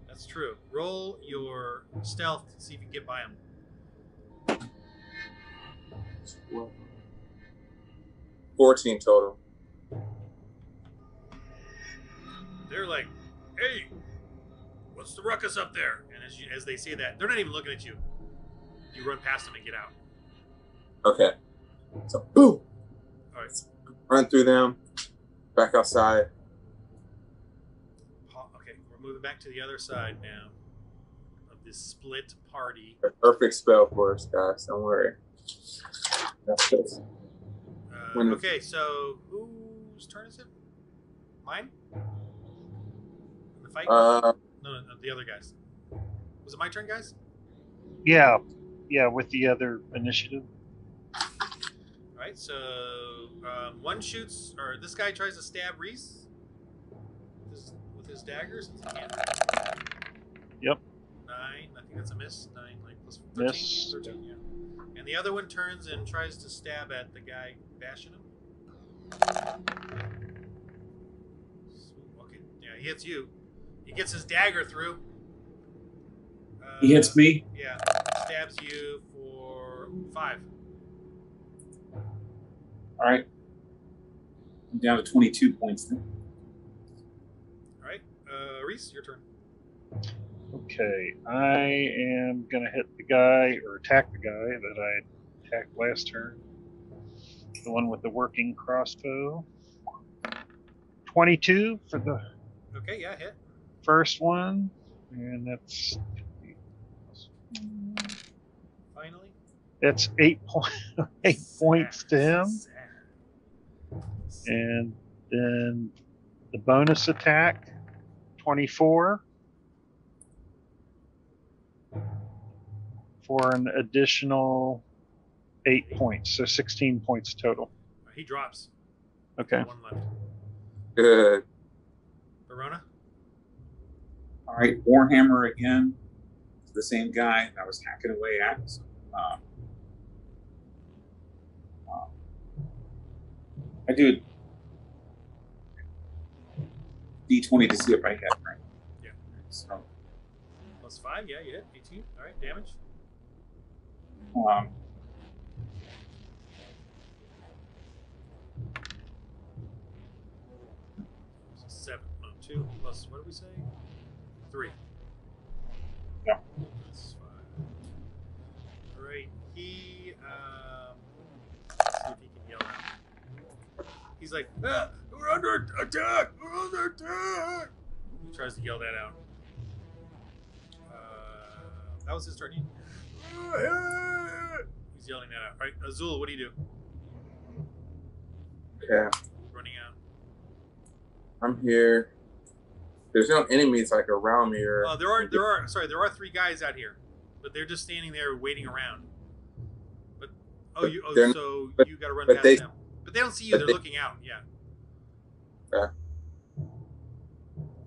B: That's true. Roll your stealth to see if you can get by him.
C: 14 total.
B: They're like, "Hey, what's the ruckus up there?" And as they say that, they're not even looking at you. You run past them and get out.
C: Okay. So boom,
B: All right.
C: run through them, back outside.
B: Okay, we're moving back to the other side now of this split party.
C: A perfect spell for us, guys. Don't worry. That's this.
B: Okay, so whose turn is it? Mine? In the fight? No, the other guys. Was it my turn, guys?
A: Yeah, with the other initiative.
B: All right, so one shoots, or this guy tries to stab Reese with his dagger since he can't.
A: Yep.
B: 9, I think that's a miss. 9, like plus 13.
A: Miss.
B: 13, yeah. And the other one turns and tries to stab at the guy bashing him. Okay, yeah, he hits you. He gets his dagger through.
D: He hits me.
B: Yeah, stabs you for 5.
D: All right. I'm down to 22 points then.
B: All right, Reese, your turn.
A: Okay, I am gonna hit the guy or attack the guy that I attacked last turn. The one with the working crossbow. 22 for the
B: Okay, yeah, hit.
A: first one, and that's
B: Finally.
A: 8 points to him,
B: Sad.
A: and then the bonus attack, 24 for an additional 8 points, so 16 points total.
B: He drops.
A: Okay.
B: 1 left.
C: Good.
B: Verona?
D: All right, Warhammer again. The same guy I was hacking away at. So, I do D20 to see if I hit, right?
B: Yeah.
D: So,
B: Plus 5, yeah, you hit. 18. All right, damage. 7. No, 2 plus, what did we say? 3.
D: Yeah.
B: That's 5. All right, he, let's see if he can yell out. He's like, ah, we're under attack! We're under attack! He tries to yell that out. That was his turn. He's yelling that out. All right, Azul, what do you do?
C: Okay.
B: Running out.
C: I'm here. There's no enemies like around me or.
B: There are 3 guys out here. but they're just standing there waiting around. But
C: They're-
B: so you got to run
C: but
B: past
C: they-
B: them. But they don't see you. They're looking out. Yeah.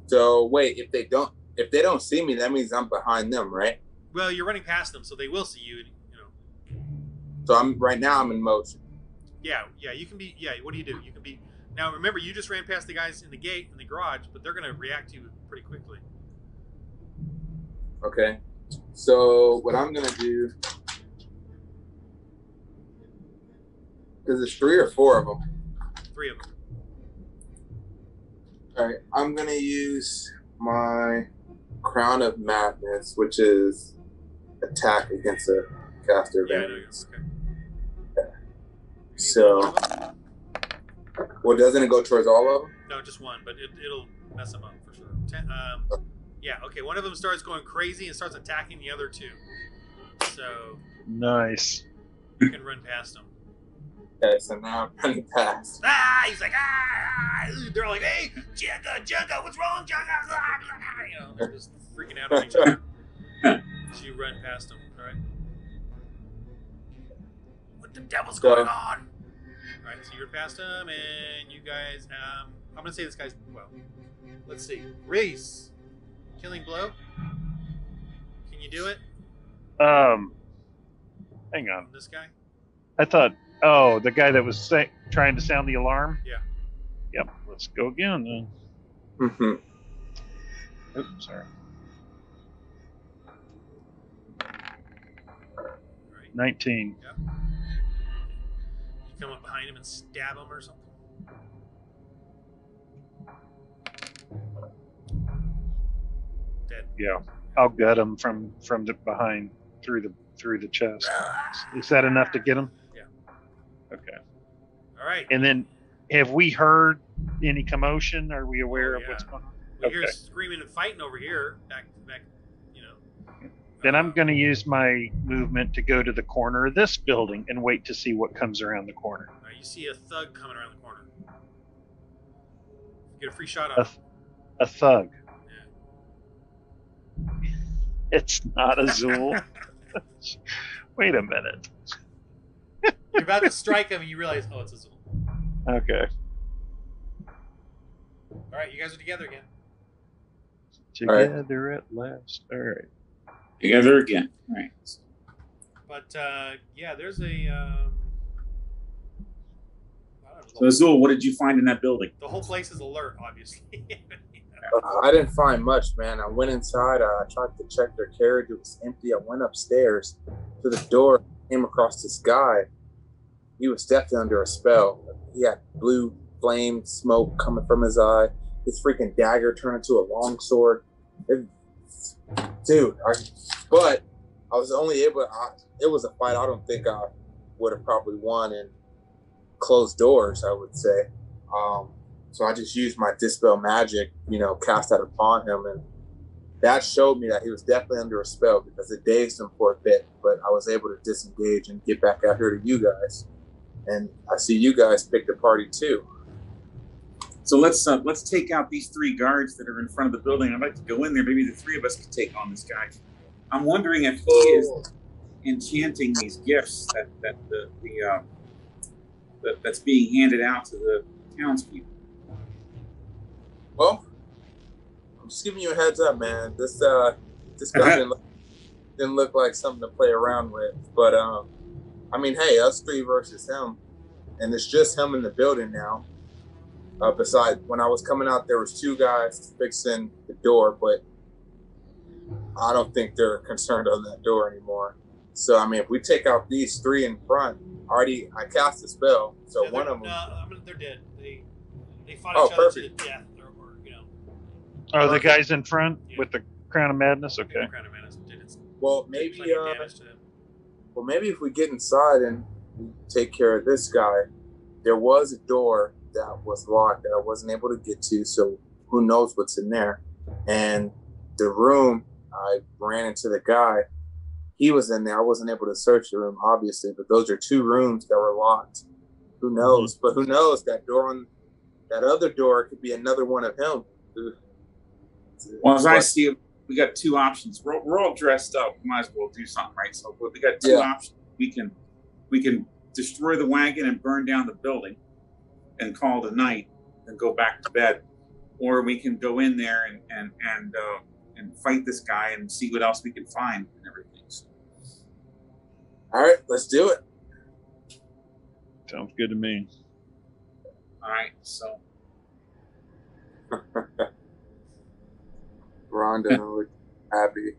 C: So wait, if they don't see me, that means I'm behind them, right?
B: Well, you're running past them, so they will see you. You know.
C: So right now I'm in motion.
B: Yeah. You can be. Yeah. What do? You can be. Now remember, you just ran past the guys in the gate in the garage, but they're going to react to you pretty quickly.
C: Okay. So what I'm gonna do, because there's 3 or 4 of them.
B: 3 of them.
C: All right, I'm gonna use my Crown of Madness, which is attack against a caster.
B: Yeah, I know. Okay.
C: So, well, doesn't it go towards all of them?
B: No, just one, but it'll mess them up for sure. Yeah, okay. One of them starts going crazy and starts attacking the other 2. So
A: Nice.
B: you can run past them.
C: Okay, so now I'm running past.
B: Ah! He's like, ah! They're all like, hey, Jugga, what's wrong, Jugga? You know, they're just freaking out on each other. So you run past them, all right? What the devil's going on? All right, so you're past them, and you guys, I'm going to say this guy's, well, let's see. Race. Killing blow. Can you do it?
A: Hang on.
B: This guy?
A: I thought, oh, the guy that was trying to sound the alarm?
B: Yeah.
A: Yep, let's go again then.
C: Mm-hmm.
A: Oops, sorry.
B: Right.
A: 19.
B: Yep. You come up behind him and stab him or something. Dead.
A: Yeah, I'll gut him from the behind through the chest. Is that enough to get him?
B: Yeah.
A: Okay.
B: All right.
A: And then, have we heard any commotion? Are we aware of what's going on?
B: We hear
A: Okay.
B: screaming and fighting over here. Back. You know.
A: Then I'm going to use my movement to go to the corner of this building and wait to see what comes around the corner.
B: You see a thug coming around the corner. Get a free shot on him.
A: A thug.
B: Yeah.
A: It's not Azul. Wait a minute.
B: You're about to strike him and you realize, oh, it's Azul.
A: Okay.
B: All right, you guys are together again.
A: Together at last. All right.
D: Together again. All right.
B: But yeah, there's a. I don't know,
D: So Azul, what did you find in that building?
B: the whole place is alert, obviously.
C: I didn't find much, man. I went inside. I tried to check their carriage. It was empty. I went upstairs to the door. Came across this guy. He was definitely under a spell. He had blue flame smoke coming from his eye. His freaking dagger turned into a long sword. But I was only able. It was a fight. I don't think I would have probably won in closed doors, I would say. So I just used my dispel magic, cast that upon him, and that showed me that he was definitely under a spell because it dazed him for a bit. But I was able to disengage and get back out here to you guys, and I see you guys picked a party too.
D: So let's take out these 3 guards that are in front of the building. I'd like to go in there. Maybe the 3 of us could take on this guy. I'm wondering if he is enchanting these gifts that's being handed out to the townspeople.
C: Well, I'm just giving you a heads up, man. This guy didn't look like something to play around with. But I mean, hey, us 3 versus him, and it's just him in the building now. Besides, when I was coming out, there was 2 guys fixing the door, but I don't think they're concerned on that door anymore. So I mean, if we take out these 3 in front, I cast a spell. So one of them.
B: No, they're dead. They fought
C: Oh,
B: each other to
C: perfect.
B: the death, or
A: Oh, the guys in front with the Crown of Madness? Okay.
B: Crown of Madness did its
C: Well, maybe.
B: plenty of damage to them.
C: Well, maybe if we get inside and take care of this guy, there was a door that was locked that I wasn't able to get to, so who knows what's in there. And the room, I ran into the guy. He was in there. I wasn't able to search the room, obviously, but those are 2 rooms that were locked. Who knows? But who knows? That other door could be another one of him.
D: Well, as I see it, we got two options. We're all dressed up. We might as well do something, right? So we got two options. We can destroy the wagon and burn down the building and call it a night and go back to bed, or we can go in there and fight this guy and see what else we can find and everything. So.
C: All right, let's do it.
A: Sounds good to me.
D: All right, so.
C: Rhonda looked happy.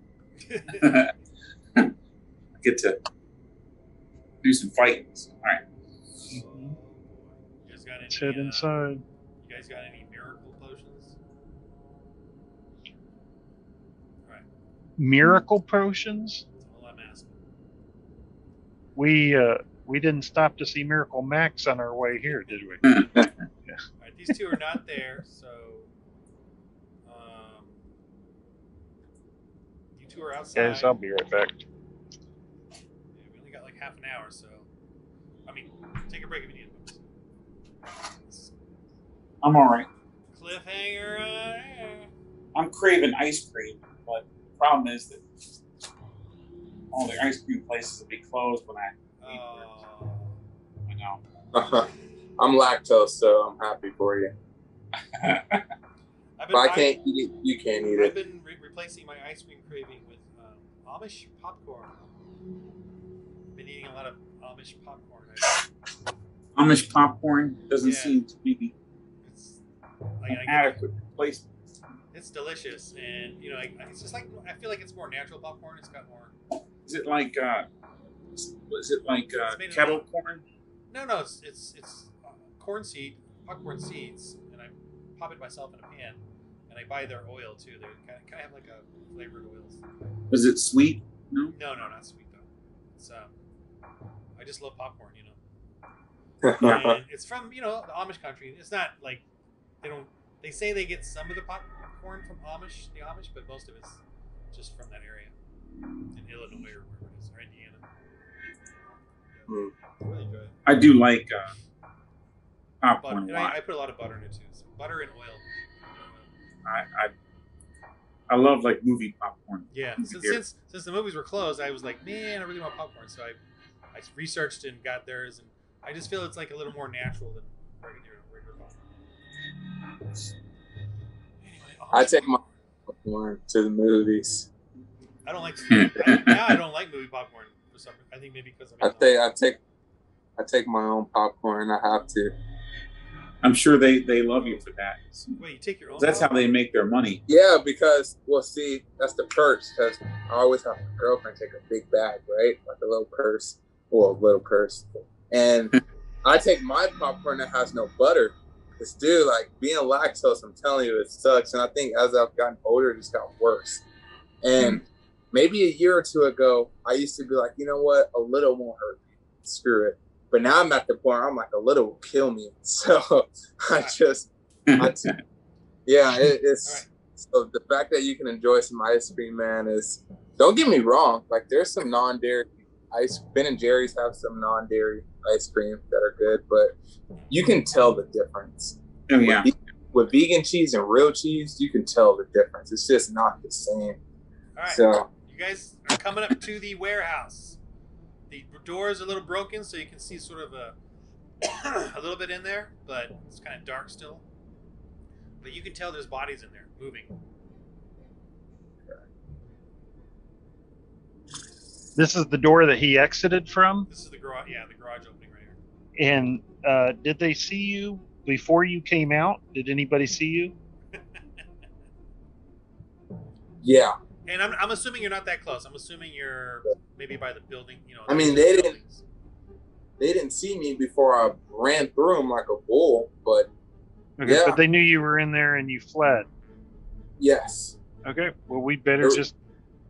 D: Get to do some fighting. All right.
B: You guys got
A: Let's head inside.
B: You guys got any miracle potions? All right.
A: Miracle potions?
B: That's all I'm asking.
A: We didn't stop to see Miracle Max on our way here, did we?
B: All right, these two are not there, so you two are outside.
A: Guys, I'll be right back.
B: Yeah, we only got like half an hour, so I mean, take a break if you need it.
D: I'm all right.
B: Cliffhanger.
D: I'm craving ice cream, but the problem is that all the ice cream places will be closed when I know.
C: I'm lactose, so I'm happy for you. But I can't eat it. You can't eat it.
B: I've been replacing my ice cream craving with Amish popcorn. I've been eating a lot of Amish popcorn.
D: Amish popcorn doesn't seem to be
B: an
D: adequate replacement.
B: It's delicious, and you know, it's just like I feel like it's more natural popcorn. It's got more.
D: Is it like kettle corn?
B: No, it's corn seed, popcorn seeds, and I pop it myself in a pan, and I buy their oil too. They kind of have like a flavored oils.
D: Is it sweet? No,
B: not sweet though. It's I just love popcorn, you know. And it's from the Amish country. It's not like they say they get some of the popcorn from the Amish, but most of it's just from that area in Illinois or wherever it is, or Indiana. I really enjoy it.
D: I do like popcorn a lot.
B: I put a lot of butter in it too. So butter and oil.
D: I love like movie popcorn.
B: Yeah. Since the movies were closed, I was like, man, I really want popcorn. So I researched and got theirs, and I just feel it's like a little more natural than regular popcorn. Anyway,
C: I take my popcorn to the movies.
B: I don't like. Now I don't like movie popcorn for some reason. I think maybe because
C: I take my own popcorn. I have to.
D: I'm sure they love you for that.
B: Wait, you take your own?
D: That's how they make their money.
C: Yeah, because see, that's the perks. Because I always have my girlfriend take a big bag, right, like a little purse, and I take my popcorn that has no butter. Because dude, like being lactose, I'm telling you, it sucks. And I think as I've gotten older, it just got worse. And maybe a year or two ago, I used to be like, you know what, a little won't hurt me. Screw it. But now I'm at the point where I'm like, a little will kill me. So it's right. So the fact that you can enjoy some ice cream, man, is, don't get me wrong. Like there's some non-dairy Ben and Jerry's have some non-dairy ice cream that are good, but you can tell the difference.
D: Oh, yeah.
C: With vegan cheese and real cheese, you can tell the difference. It's just not the same.
B: All right.
C: So
B: you guys are coming up to the warehouse. The door is a little broken, so you can see sort of a little bit in there, but it's kind of dark still. But you can tell there's bodies in there moving.
A: This is the door that he exited from?
B: This is the garage. Yeah, the garage opening right here.
A: And did they see you before you came out? Did anybody see you?
C: Yeah.
B: And I'm assuming you're not that close. I'm assuming you're maybe by the building.
C: I mean, they didn't see me before I ran through them like a bull, but
A: okay,
C: yeah.
A: But they knew you were in there and you fled.
C: Yes.
A: Okay. Well, we better just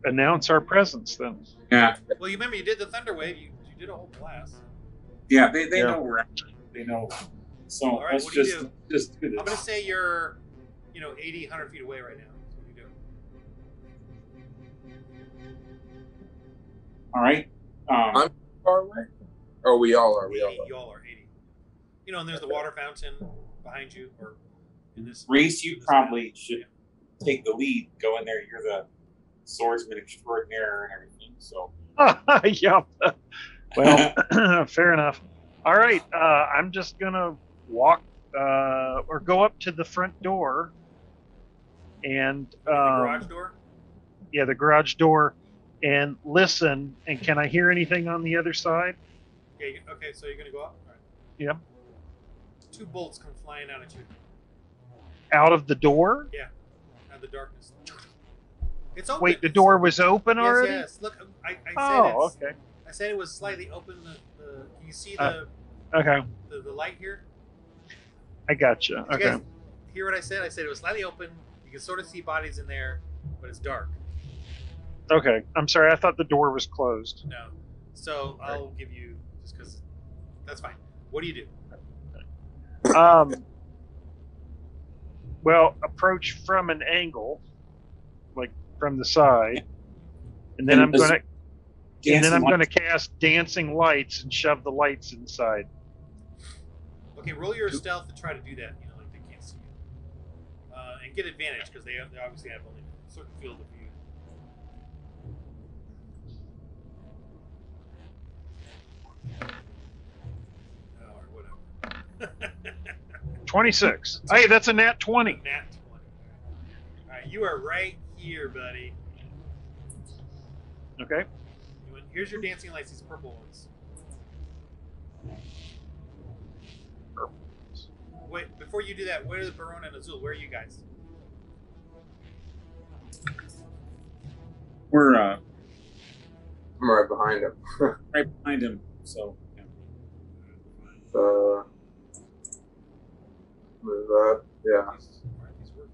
A: announce our presence then.
D: Yeah.
B: Well, you remember you did the thunder wave. You did a whole blast.
D: Yeah, they know we're actually. They know. So
B: all right,
D: let's
B: what do you
D: just
B: do?
D: do this.
B: I'm gonna say you're 80, 100 feet away right now. That's what you do.
D: All right.
C: I'm far away. Or we all are.
B: 80, you all are 80. And there's the water fountain behind you, or in this.
D: Reese, you probably should take the lead. Go in there. You're swordsman extraordinaire and everything. So
A: yeah. Well, fair enough. All right. I'm just gonna walk or go up to the front door and
B: The garage door.
A: yeah, the garage door, and listen. And can I hear anything on the other side?
B: Yeah. Okay. So you're gonna go up. All right.
A: Yeah.
B: 2 bolts come flying out at you.
A: Out of the door?
B: Yeah. Out of the darkness. It's open.
A: Wait, the door was open already?
B: Yes. Look, I said
A: Oh,
B: it's,
A: okay.
B: I said it was slightly open. Can you see the
A: Okay.
B: the light here?
A: I gotcha.
B: Did you
A: Okay.
B: guys hear what I said? I said it was slightly open. You can sort of see bodies in there, but it's dark.
A: Okay. I'm sorry. I thought the door was closed.
B: No. So I'll give you just because that's fine. What do you do?
A: Well, approach from an angle, like from the side, and then I'm gonna cast dancing lights and shove the lights inside.
B: Okay, roll your stealth to try to do that. You know, like they can't see you, and get advantage because they obviously have only a certain field of view. Or whatever.
A: 26. Hey, that's a nat 20.
B: Nat 20. All right, you are right here, buddy.
A: Okay.
B: Here's your dancing lights, these purple ones. Wait, before you do that, where are the Barona and Azul? Where are you guys?
D: we're
C: I'm right behind him.
D: right behind him. So yeah.
C: Move up. Yeah.
B: Why aren't these working?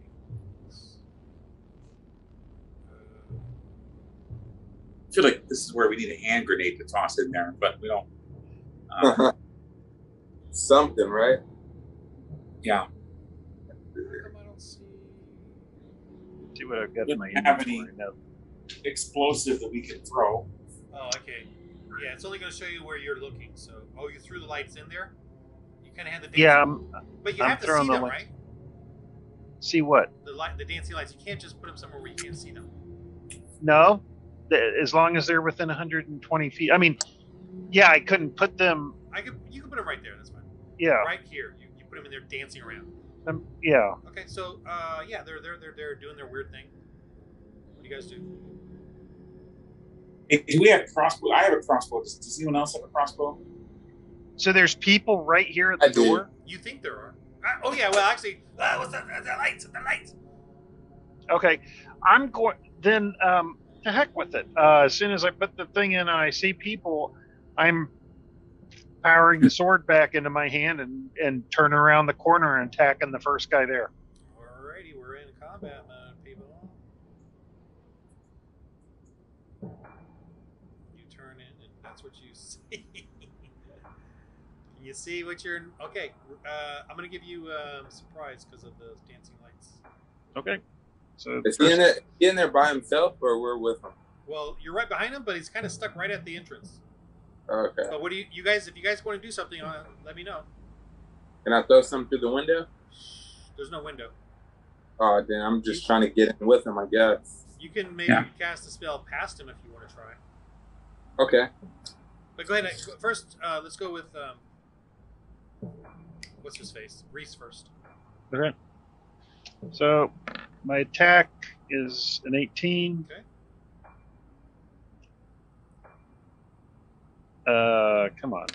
D: I feel like this is where we need a hand grenade to toss in there, but we don't.
C: Something, right?
D: Yeah.
B: How come I don't see?
A: See what I've got in my
D: Didn't have
A: inventory
D: any-
A: now.
D: Explosive that we can throw.
B: Oh, okay. Yeah, it's only going to show you where you're looking. So, you threw the lights in there. You kind of had the dancing.
A: Yeah,
B: but you
A: I'm
B: have to
A: throwing
B: see
A: the
B: them,
A: lights.
B: right?
A: See what?
B: The dancing lights. You can't just put them somewhere where you can't see them.
A: No, as long as they're within 120 feet. I mean, yeah, I couldn't put them.
B: You can put them right there. That's fine.
A: Yeah,
B: Right here. You put them in there dancing around.
A: yeah.
B: Okay, so yeah, they're doing their weird thing. What do you guys do?
D: Hey, do we have crossbow? I have a crossbow. Does anyone else have a crossbow?
A: So there's people right here at the
C: I do.
A: door.
B: You think there are? Oh yeah. Well, actually, what's that? The lights. The lights.
A: Okay, I'm going. Then to heck with it. As soon as I put the thing in and I see people, I'm powering the sword back into my hand and turn around the corner and attacking the first guy there.
B: Alrighty, we're in combat mode, people. You turn in, and that's what you see. You see what you're. Okay, I'm gonna give you surprise because of the dancing lights.
A: Okay. So
C: Is he in there by himself, or we're with him?
B: Well, you're right behind him, but he's kind of stuck right at the entrance.
C: Okay.
B: But what do you guys? If you guys want to do something, let me know.
C: Can I throw something through the window?
B: There's no window.
C: Oh, then I'm just trying to get in with him, I guess.
B: You can maybe cast a spell past him if you want to try.
C: Okay.
B: But go ahead. First, let's go with what's his face? Reese first.
A: Okay. So my attack is an 18.
B: Okay.
A: Come on.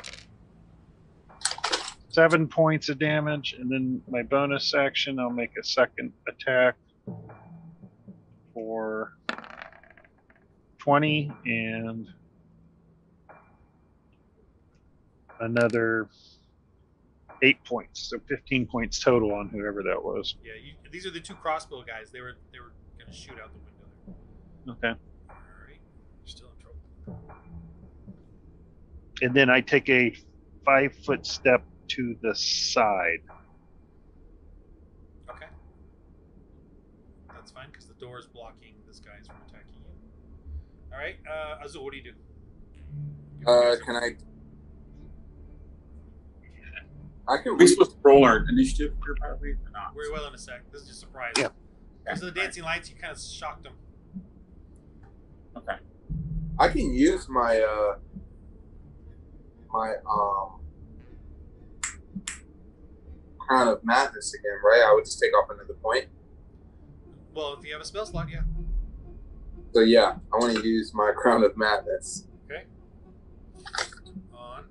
A: 7 points of damage, and then my bonus action, I'll make a second attack for 20 and another 8 points. So 15 points total on whoever that was.
B: Yeah, these are the 2 crossbow guys. They were going to shoot out the window there.
A: Okay.
B: All right. You're still in trouble.
A: And then I take a 5-foot step to the side.
B: Okay. That's fine because the door is blocking this guy's from attacking you. All right. Azul, what do you do?
C: Can I can
D: Are we supposed to roll our initiative here, probably, or not?
B: We will in a sec. This is just a surprise.
A: Yeah.
B: Because of the dancing lights, you kind of shocked them.
D: Okay.
C: I can use my Crown of Madness again, right? I would just take off another point.
B: Well, if you have a spell slot, yeah.
C: So yeah, I want to use my Crown of Madness.
B: Okay. On.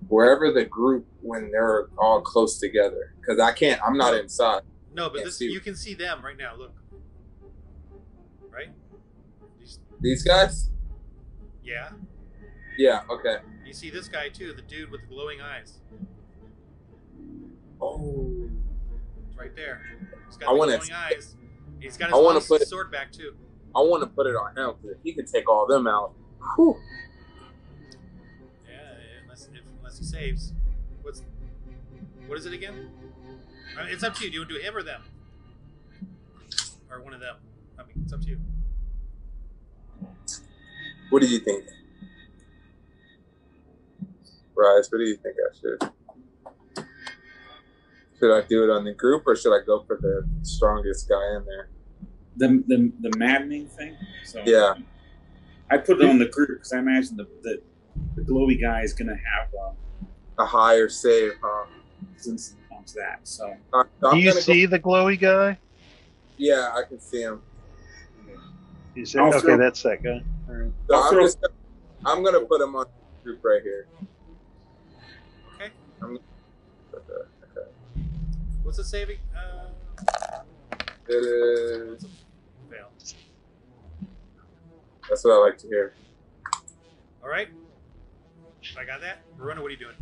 C: Wherever the group when they're all close together, because I'm not inside.
B: No, but this you can see them right now. Look. Right.
C: These guys.
B: Yeah.
C: Yeah. Okay.
B: You see this guy too, the dude with the glowing eyes.
C: Oh.
B: It's right there. He's got the glowing eyes. He's got his sword back too.
C: I want to put it on him because he can take all them out. Whew.
B: Yeah, unless he saves. What is it again? I mean, it's up to you. Do you want to do him or them? Or one of them? I mean, it's up to you.
C: What do you think? Rise, what do you think I should? Should I do it on the group or should I go for the strongest guy in there?
D: The maddening thing? So
C: yeah.
D: I put it on the group because I imagine the glowy guy is going to have
C: a higher save, huh?
D: Since it comes that. So
A: do you see the glowy guy?
C: Yeah, I can see him.
A: Okay, that's that guy. All right.
C: So I'm gonna put him on the group right here.
B: Okay.
C: Okay.
B: What's the saving?
C: It is.
B: Fail.
C: That's what I like to hear.
B: All right. I got that. Verona, what are you doing?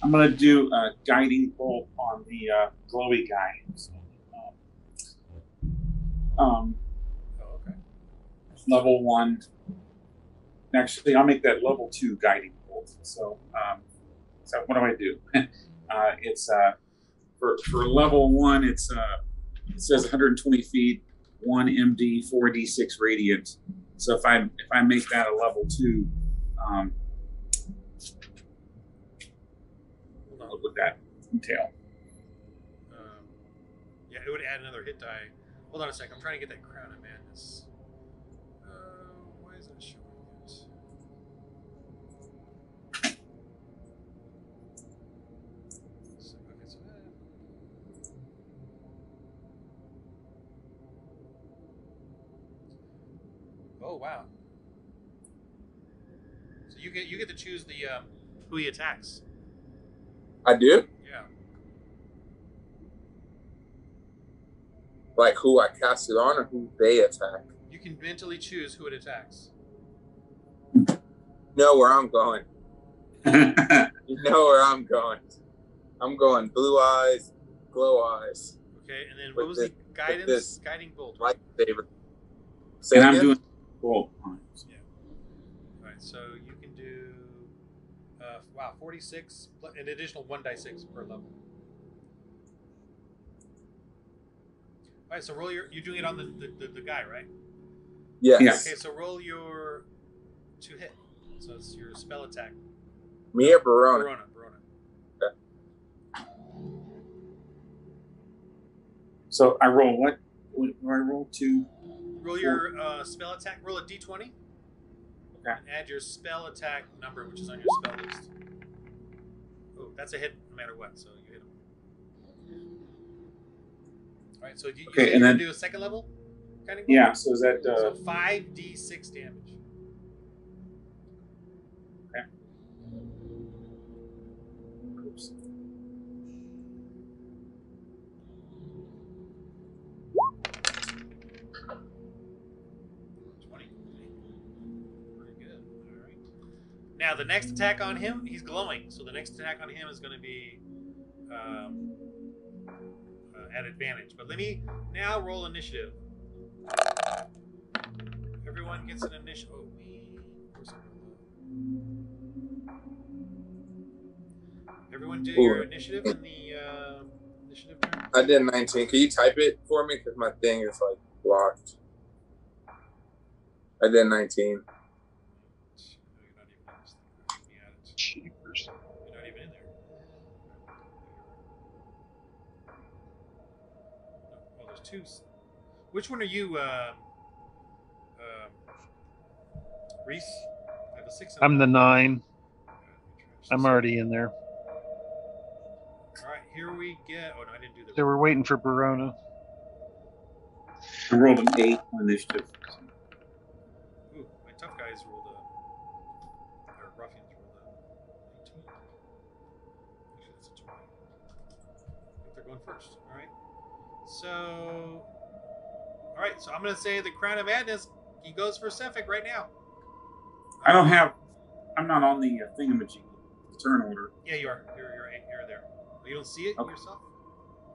D: I'm gonna do a guiding bolt on the glowy guy. So,
B: okay.
D: Level 1. Actually, I'll make that level 2 guiding bolt. So, so what do I do? It's for level 1. It says 120 feet, 1 MD, 4d6 radiant. So if I make that a level 2, what would that entail?
B: Yeah, it would add another hit die. Hold on a second. I'm trying to get that Crown of Madness. Why isn't it showing it? Oh wow! So you get to choose the who he attacks.
C: I do?
B: Yeah.
C: Like who I cast it on or who they attack?
B: You can mentally choose who it attacks.
C: Know where I'm going. You know where I'm going. I'm going blue eyes, glow eyes.
B: Okay, and then what was the guidance? Guiding bolt.
C: Lightsaber.
D: And I'm doing bolt on it.
B: Yeah. All right, so you can do 46, an additional 1d6 per level. All right, so roll you're doing it on the guy, right?
C: Yes.
B: Okay, so roll your 2 hit. So it's your spell attack.
C: Me or Verona?
B: Verona.
C: Okay.
D: So I roll what? What do I roll? 2?
B: Roll your spell attack. Roll a d20.
D: Okay.
B: And add your spell attack number, which is on your spell list. Oh, that's a hit no matter what, so you hit him. All right, so you
D: and then
B: do a second level? Kind of
D: yeah, so is that...
B: so 5d6 damage.
D: Okay. Oops.
B: Now, the next attack on him, he's glowing. So the next attack on him is going to be at advantage. But let me now roll initiative. Everyone gets an initiative. Oh, everyone do your initiative in the initiative turn?
C: I did 19. Can you type it for me? Because my thing is like blocked. I did 19.
A: Cheapers.
B: You're not even in there. Oh, There's two. Which one are you, Reese? I have a 6.
A: I'm the 9. I'm already in there.
B: All right, here we get. Oh no, I didn't do the.
A: So we're waiting for Barona.
D: I rolled an 8 on initiative.
B: Ooh, my tough guys rolled a. Or ruffians rolled a 19. Actually, that's a 20. I think they're going first. All right. So. All right, so I'm going to say the Crown of Madness. He goes for Cephalic right now.
D: I don't have. I'm not on the thingamajig turn order.
B: Yeah, you are. You're there. You don't see it
D: Okay.
B: yourself?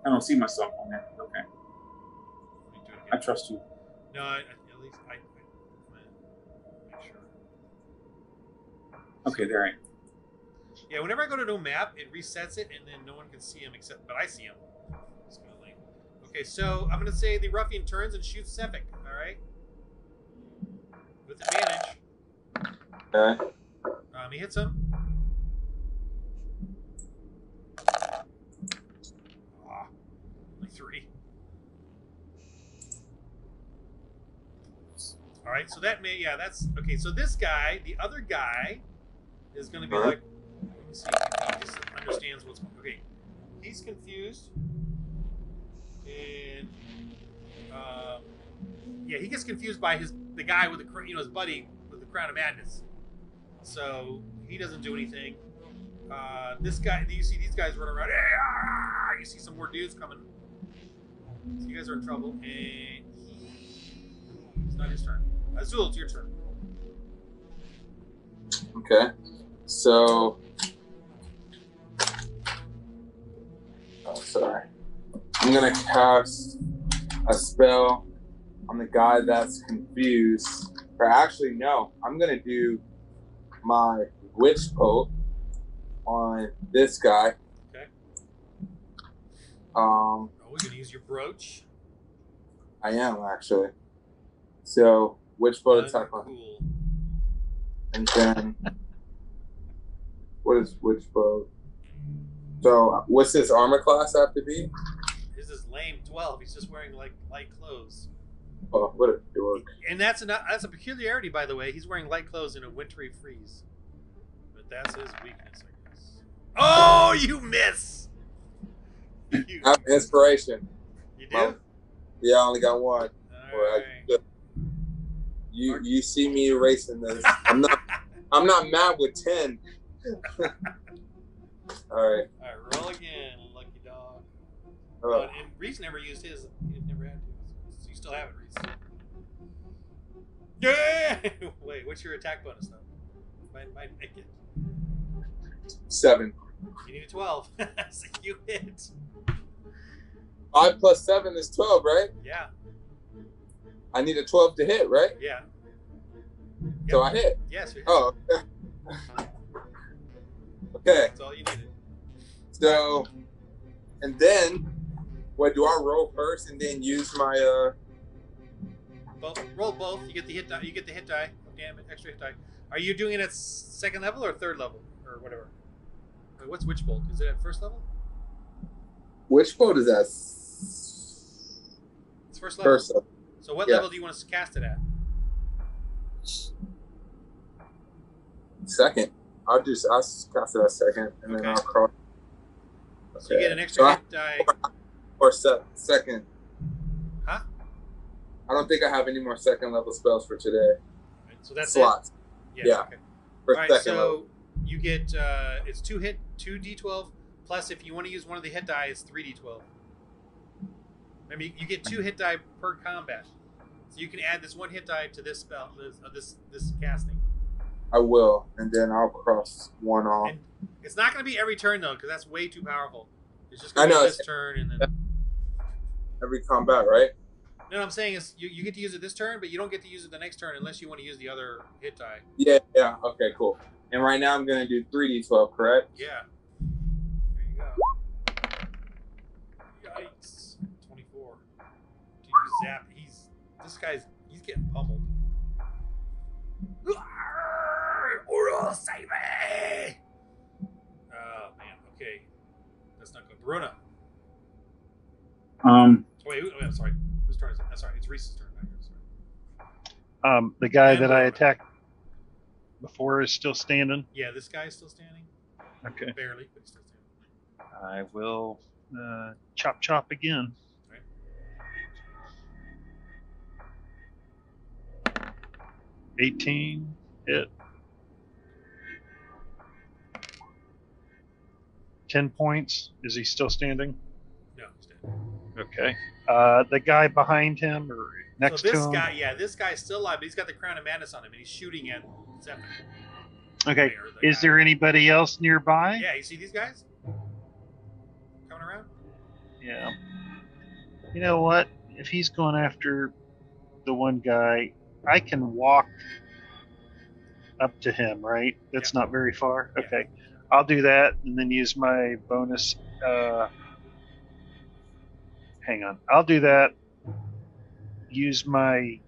D: I don't see myself on there. Okay.
B: Let me do it again.
D: I trust you.
B: No, at least I'm gonna make sure.
D: Okay, there I am.
B: Yeah, whenever I go to a new map, it resets it, and then no one can see him but I see him. It's kind of lame. Okay, so I'm gonna say the ruffian turns and shoots Cephalic. All right, with advantage.
C: Okay.
B: He hits him. Only 3. All right, so that's okay. So this guy, the other guy, is going to be like, let me see if he just understands what's going on. Okay, he's confused, and yeah, he gets confused by the guy with his buddy with the Crown of Madness. So he doesn't do anything. This guy, you see these guys running around. You see some more dudes coming. So you guys are in trouble, and it's not his turn. Azul, it's your turn.
C: Okay. So. Oh, sorry. I'm gonna cast a spell on the guy that's confused. Or actually, no. I'm gonna do my witch poke on this guy.
B: Okay.
C: Oh,
B: we're gonna use your brooch.
C: I am actually. So witch bolt attack on,
B: cool.
C: and then what is witch bolt? So what's his armor class have to be?
B: His is lame 12. He's just wearing like light clothes.
C: Oh, what a dork!
B: And that's a peculiarity, by the way. He's wearing light clothes in a wintry freeze. But that's his weakness, I guess. Oh, you miss!
C: I have inspiration.
B: You do?
C: Yeah, I only got one.
B: Alright.
C: You see me erasing this. I'm not mad with 10. Alright.
B: Alright, roll again, lucky dog.
C: Oh.
B: And Reese never used his. He never had to. So you still have it, Reese. Yeah! Wait, what's your attack bonus, though? Might make it.
C: 7.
B: You need a 12. So you hit.
C: 5 plus 7 is 12, right?
B: Yeah.
C: I need a 12 to hit, right?
B: Yeah.
C: So I hit.
B: Yes. You're
C: Oh. Okay.
B: That's all you needed.
C: So, and then, what do I roll first and then use my
B: Roll both. You get the hit die. You get the hit die. Damn it, extra hit die. Are you doing it at second level or third level or whatever? Wait, what's witch bolt? Is it at first level?
C: Which bolt is that?
B: It's first level.
C: First level.
B: So what
C: Yeah.
B: level do you want us to cast it at?
C: Second. I'll cast it at second and then
B: Okay.
C: I'll cross. Okay.
B: So you get an extra hit die.
C: Or second.
B: Huh?
C: I don't think I have any more second level spells for today.
B: Right, so that's
C: slots.
B: it.
C: Yeah.
B: Okay.
C: For
B: All right.
C: second
B: So
C: level.
B: you get it's 2 d12 plus if you want to use one of the hit die, it's 3d12. I mean, you get 2 hit die per combat, so you can add this 1 hit die to this spell, this casting.
C: I will, and then I'll cross one off.
B: And it's not going to be every turn though, because that's way too powerful. It's just
C: I
B: going to be
C: know.
B: this turn, and then.
C: Every combat, right?
B: No, I'm saying is you get to use it this turn, but you don't get to use it the next turn unless you want to use the other hit die.
C: Yeah. Okay, cool. And right now I'm gonna do 3d12, correct?
B: Yeah. There you go. Yikes. 24. Dude, you zap. He's getting pummeled. Uro, save me! Oh man. Okay. That's not good. Bruna. Wait, I'm sorry. Whose turn is it? Sorry, it's Reese's turn. Back here, sorry.
A: The guy
B: And
A: that I
B: Verona.
A: attacked before is still standing.
B: Yeah, this guy is still standing.
A: Okay.
B: Barely, but he's still standing.
A: I will chop again.
B: Right.
A: 18 hit. 10 points. Is he still standing?
B: No, he's dead.
A: Okay. The guy behind him or next
B: So this
A: to him?
B: guy, yeah, this guy's still alive, but he's got the Crown of Madness on him, and he's shooting at Zephyr.
A: Okay.
B: Mayor, the
A: Is
B: guy.
A: there anybody else nearby?
B: Yeah, you see these guys coming around?
A: Yeah. You know what? If he's going after the one guy, I can walk up to him, right? That's not very far.
B: Yeah.
A: Okay. I'll do that and then use my bonus. Hang on. I'll do that. Use my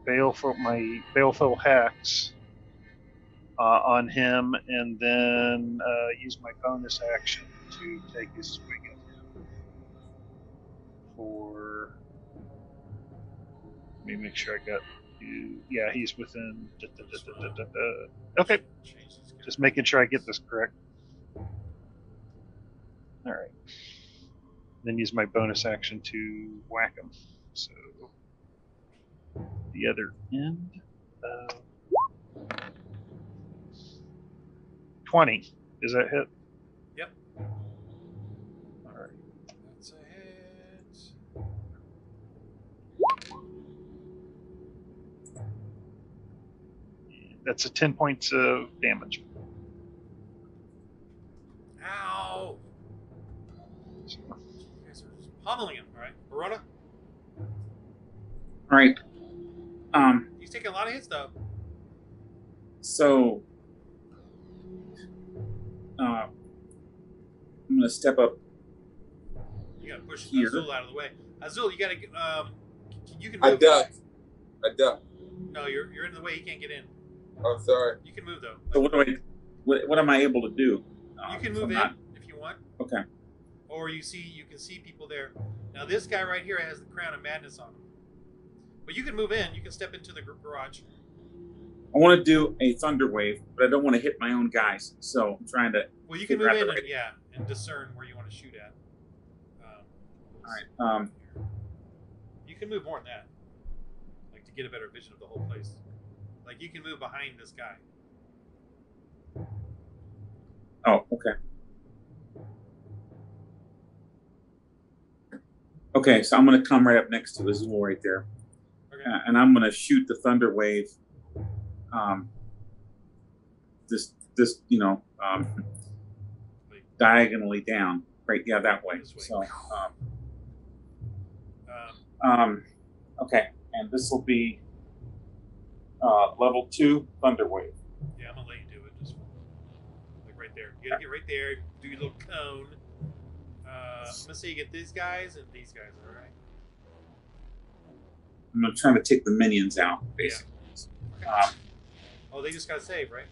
A: baleful hacks on him, and then use my bonus action to take his swing at him. Let me make sure I got you. Yeah, he's within. Okay. Just making sure I get this correct. All right. Then use my bonus action to whack him. So the other end. 20. Does that hit?
B: Yep.
A: All right.
B: That's a hit.
A: That's a 10 points of damage.
B: Ow! You guys are just pummeling him, all right? Verona?
D: All right.
B: He's taking a lot of hits, though.
D: So I'm gonna step up.
B: You gotta push
D: Here.
B: Azul out of the way. Azul, you gotta. You can
C: I
B: move.
C: duck. I duck.
B: No, you're in the way. He can't get in.
C: I'm sorry.
B: You can move though.
D: So what am I able to do?
B: You can
D: if
B: move
D: I'm
B: in
D: not-
B: if you want,
D: Okay.
B: or you can see people there. Now this guy right here has the Crown of Madness on him. But you can move in. You can step into the garage.
D: I want to do a thunder wave, but I don't want to hit my own guys. So I'm trying to.
B: Well, you can
D: figure
B: move
D: out
B: in
D: the
B: and and discern where you want to shoot at.
D: All right.
B: You can move more than that, like to get a better vision of the whole place. Like you can move behind this guy.
D: Oh, okay. Okay, so I'm going to come right up next to Azul right there.
B: Okay.
D: And I'm going to shoot the thunder wave. This diagonally down. Right, yeah, that way.
B: This way.
D: So, okay, and this will be level 2 thunder wave.
B: Yeah, I'm gonna let you do it. Just like right there. You gotta get right there. Do your little cone. I'm gonna say you get these guys and these guys. All right.
D: I'm trying to take the minions out, basically.
B: Okay. Oh, they just got saved, right?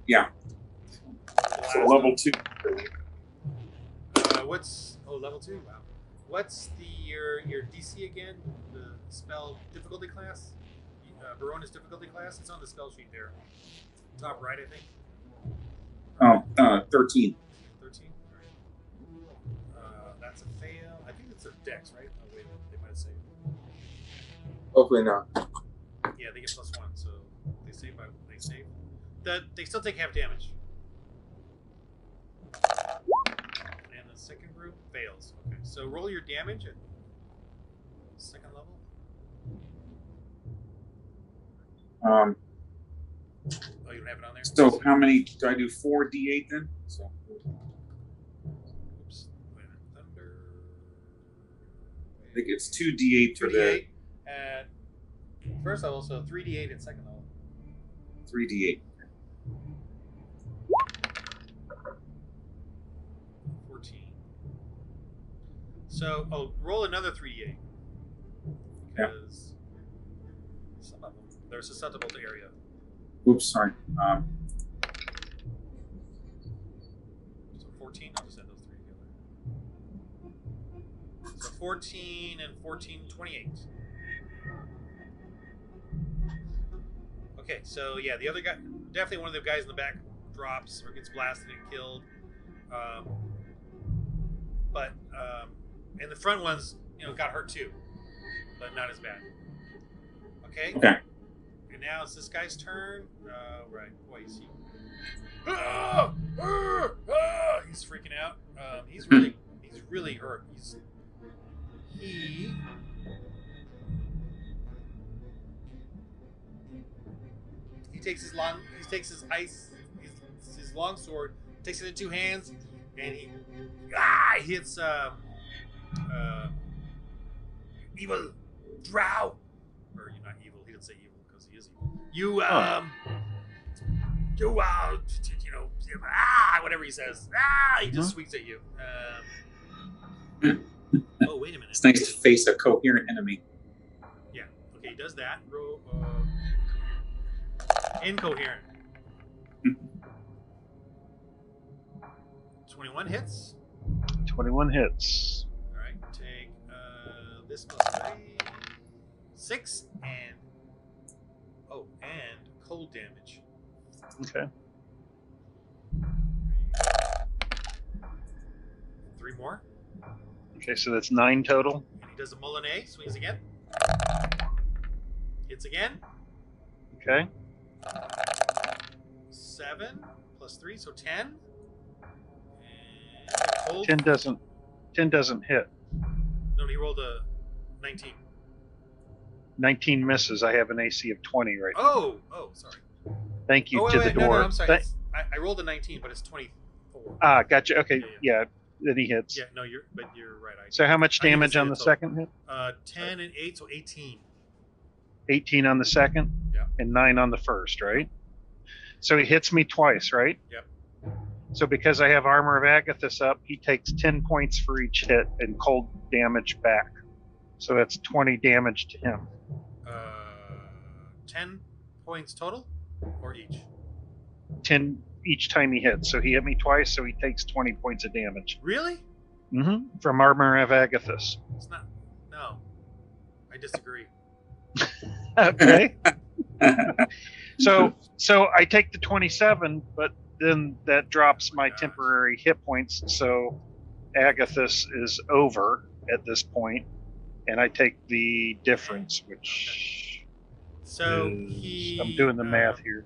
D: Yeah.
B: The
D: So
B: last
D: level
B: one.
D: 2.
B: Level 2? Wow. What's your DC again? The spell difficulty class? Verona's difficulty class? It's on the spell sheet there. Top right, I think.
D: Oh, 13.
B: 13? Alright. That's a fail. I think it's a dex, right? Oh, wait. They might have saved.
C: Hopefully not.
B: Yeah, they get +1, so they save. They still take half damage. And the second group fails. Okay, so roll your damage at second level.
D: Um,
B: Oh, you don't have it on there?
D: so how many? Do I do 4d8 then? So
B: Oops. Wait a minute. Thunder.
D: I think it's 2d8 for the
B: 2d8 at first level, so 3d8 at second level.
D: 3d8.
B: 14. So, roll another 3d8. Because some of them, they're susceptible to area.
D: Oops, sorry.
B: So 14, I'll just add those three together. So 14 and 14, 28. Okay, so yeah, the other guy, definitely one of the guys in the back drops or gets blasted and killed. And the front ones, got hurt too, but not as bad. Okay.
D: Okay.
B: And now it's this guy's turn. Right. Boy, he's freaking out. He's really hurt. He takes his long sword, takes it in two hands, and he hits evil drow. Or you're not evil. He didn't say evil because he is evil. Whatever he says. He just swings at you. Oh, wait a minute.
D: It's nice to face a coherent enemy.
B: Yeah. Okay, he does that. Roll. Incoherent. 21 hits.
A: 21 hits.
B: All right. Take this plus 6 and cold damage.
A: Okay.
B: 3 more.
A: Okay, so that's 9 total.
B: And he does a Molinet, swings again. Hits again.
A: Okay.
B: 7 plus 3, so 10. And cold.
A: 10 doesn't hit.
B: No, he rolled a 19.
A: 19 misses. I have an AC of 20 right now.
B: Oh, sorry.
A: Thank you
B: Oh,
A: to
B: wait,
A: the
B: no,
A: door.
B: I'm sorry. I rolled a 19, but it's 24.
A: Ah, gotcha. Okay,
B: Yeah.
A: Then he hits.
B: Yeah, no, you're right.
A: So how much
B: I didn't
A: damage
B: see
A: on
B: the
A: the
B: total.
A: second hit?
B: 10 and 8, so 18.
A: 18 on the second?
B: Yeah.
A: And 9 on the first, right? So he hits me twice, right?
B: Yep.
A: So because I have Armor of Agathis up, he takes 10 points for each hit and cold damage back. So that's 20 damage to him.
B: 10 points total or each?
A: 10 each time he hits. So he hit me twice, so he takes 20 points of damage.
B: Really?
A: From Armor of Agathis.
B: It's not. No. I disagree.
A: Okay. So I take the 27, but then that drops my temporary hit points. So Agathis is over at this point, and I take the difference, which
B: So
A: is, I'm doing the math here.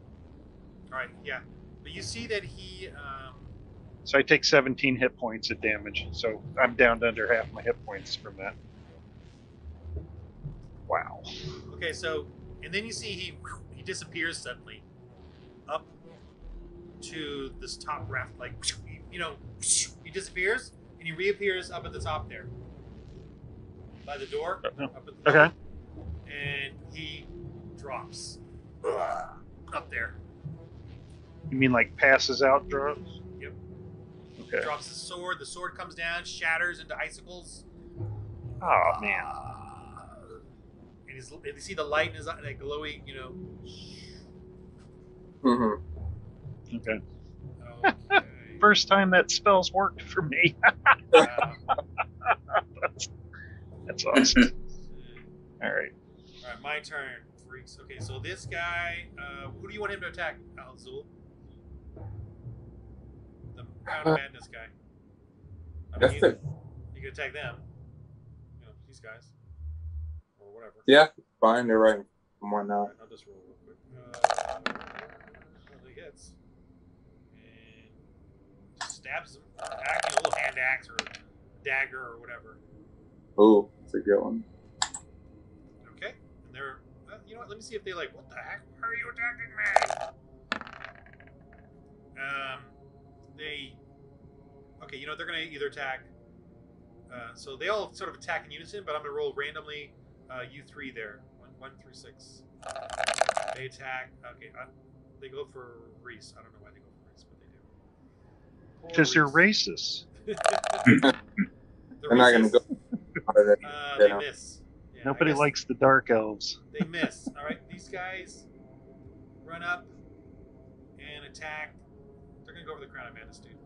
B: All right, yeah, but you see that he.
A: So I take 17 hit points of damage. So I'm down to under half my hit points from that. Wow.
B: Okay, so and then you see he disappears suddenly up to this top raft, like he disappears and he reappears up at the top there by the door. Up at the
A: Okay.
B: top, and he drops up there.
A: You mean like passes out drugs?
B: Yep.
A: Okay.
B: Drops his sword. The sword comes down, shatters into icicles.
A: Oh man.
B: And you see the light in his eye, that glowy,
A: Okay.
B: Okay.
A: First time that spell's worked for me. That's awesome. All right.
B: All right, my turn, freaks. Okay, so this guy, who do you want him to attack, Alzul? The Crown of Madness guy.
C: That's
B: you can attack them. These guys. Or whatever.
C: Yeah, fine. They're right from one now.
B: All right, I'll just roll real quick. He hits. And stabs him. A little hand axe or dagger or whatever.
C: Oh, that's a good one.
B: Okay. And they're, you know what? Let me see if they what the heck? Why are you attacking me? Okay, they're going to either attack. So they all sort of attack in unison, but I'm going to roll randomly you three there. 1 through 6. They attack. Okay. They go for Reese. I don't know why they go for Reese, but they do.
A: Because they're racist.
C: They're not going to go out of that.
B: They miss. Yeah,
A: Nobody likes the dark elves.
B: They miss. All right, these guys run up and attack. They're gonna go for the Crown of Madness, dude.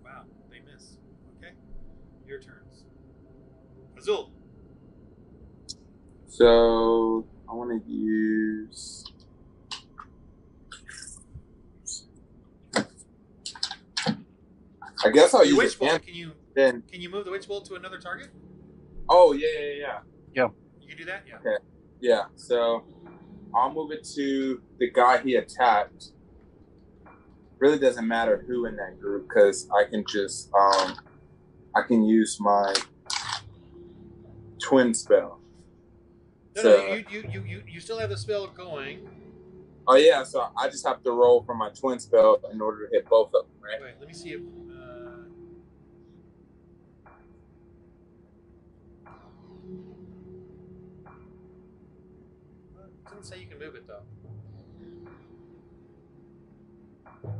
B: Wow, they miss. Okay, Your turns. Azul.
C: So I want to use. I guess I'll
B: Your
C: use
B: witch
C: it.
B: bolt.
C: Then.
B: Can you move the witch bolt to another target?
C: Oh yeah.
B: You can do that. Yeah.
C: Okay. Yeah. So I'll move it to the guy he attacked. Really doesn't matter who in that group because I can just I can use my twin spell.
B: No, you still have the spell going.
C: Oh yeah, so I just have to roll for my twin spell in order to hit both of them, right?
B: Wait, let me see if. It doesn't say you can move it though.
C: I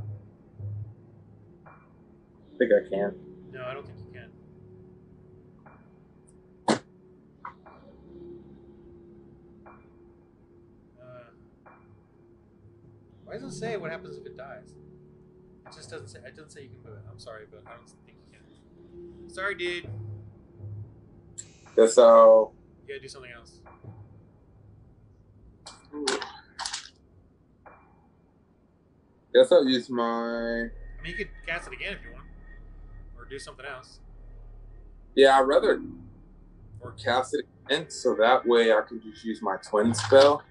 C: think I can.
B: No, I don't think you can. Why doesn't it say what happens if it dies? It just doesn't say. It doesn't say you can move it. I'm sorry, but I don't think you can. Sorry, dude.
C: That's how.
B: You gotta do something else.
C: Guess I'll use my.
B: I mean, you could cast it again if you want, or do something else.
C: Yeah, I'd rather cast it again so that way I can just use my twin spell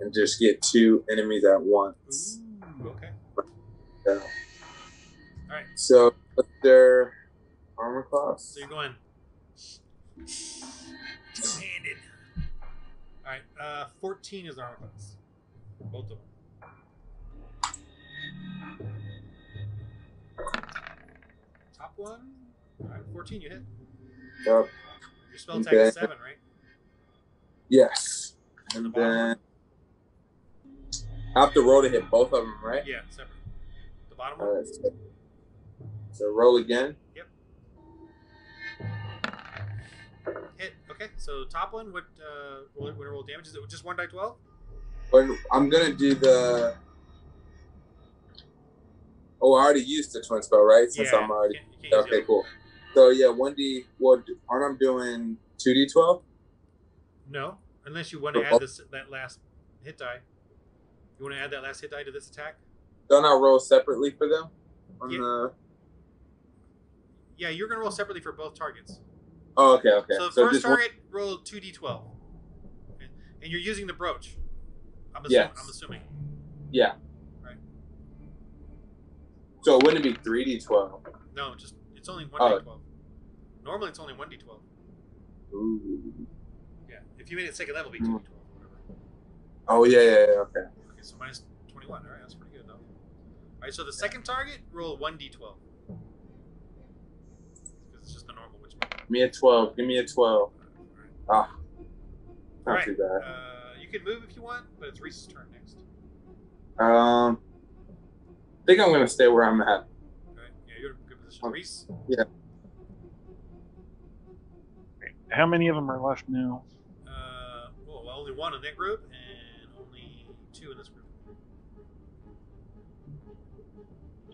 C: and just get 2 enemies at once.
B: Ooh, okay.
C: Yeah.
B: All right.
C: So what's their armor class?
B: So you're going two-handed. All right. 14 is the armor class. Both of them. Top one. All right. 14, you hit.
C: Yep.
B: Your spell attack is 7, right?
C: Yes.
B: And the
C: And
B: bottom
C: then
B: one?
C: I have to roll to hit both of them, right?
B: Yeah, separate. The bottom one?
C: All right. So roll again.
B: Yep. Hit. Okay, so top one, what roll damage? Is it just 1d12?
C: I'm going to do the... Oh, I already used the twin spell, right? Since
B: Yeah,
C: I'm already...
B: you can't use
C: Okay, cool. So yeah, 1d... Well, aren't I doing 2d12?
B: No, unless you want to add that last hit die. You want to add that last hit die to this attack?
C: Don't I roll separately for them?
B: Yeah, you're going to roll separately for both targets.
C: Oh, okay.
B: So the first target, roll 2d12. And you're using the brooch. I'm assuming.
C: Yeah.
B: Right.
C: So wouldn't it be 3d12?
B: No, it's only 1d12. Normally it's only 1d12.
C: Ooh.
B: Yeah, if you made it second level, it'd be 2d12 or whatever.
C: Oh, yeah, okay.
B: Okay, so minus 21. All right, that's pretty good, though. All right, so the second target, roll 1d12. Because it's just a normal witch bolt.
C: Give me a 12. Give me a 12.
B: All
C: Not
B: right.
C: too bad.
B: You can move if you want, but it's Reese's turn next.
C: I think I'm going to stay where I'm at.
B: All right, yeah, you're in a good position. Reese?
C: Yeah.
A: How many of them are left now?
B: Well, only one in that group, and only 2 in this group.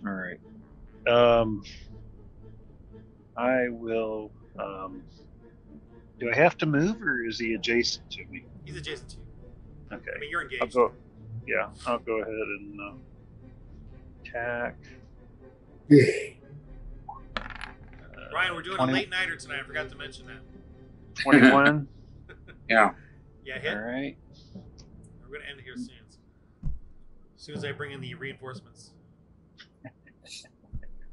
A: All right. I will. Do I have to move, or is he adjacent to me?
B: He's adjacent to you.
A: Okay.
B: I mean, you're engaged.
A: I'll go ahead and attack.
B: Ryan, we're doing
A: 20.
B: a late nighter tonight. I forgot to mention that.
A: 21.
D: Yeah.
B: Yeah, hit.
A: All right.
B: We're going to end it here soon. As soon as I bring in the reinforcements.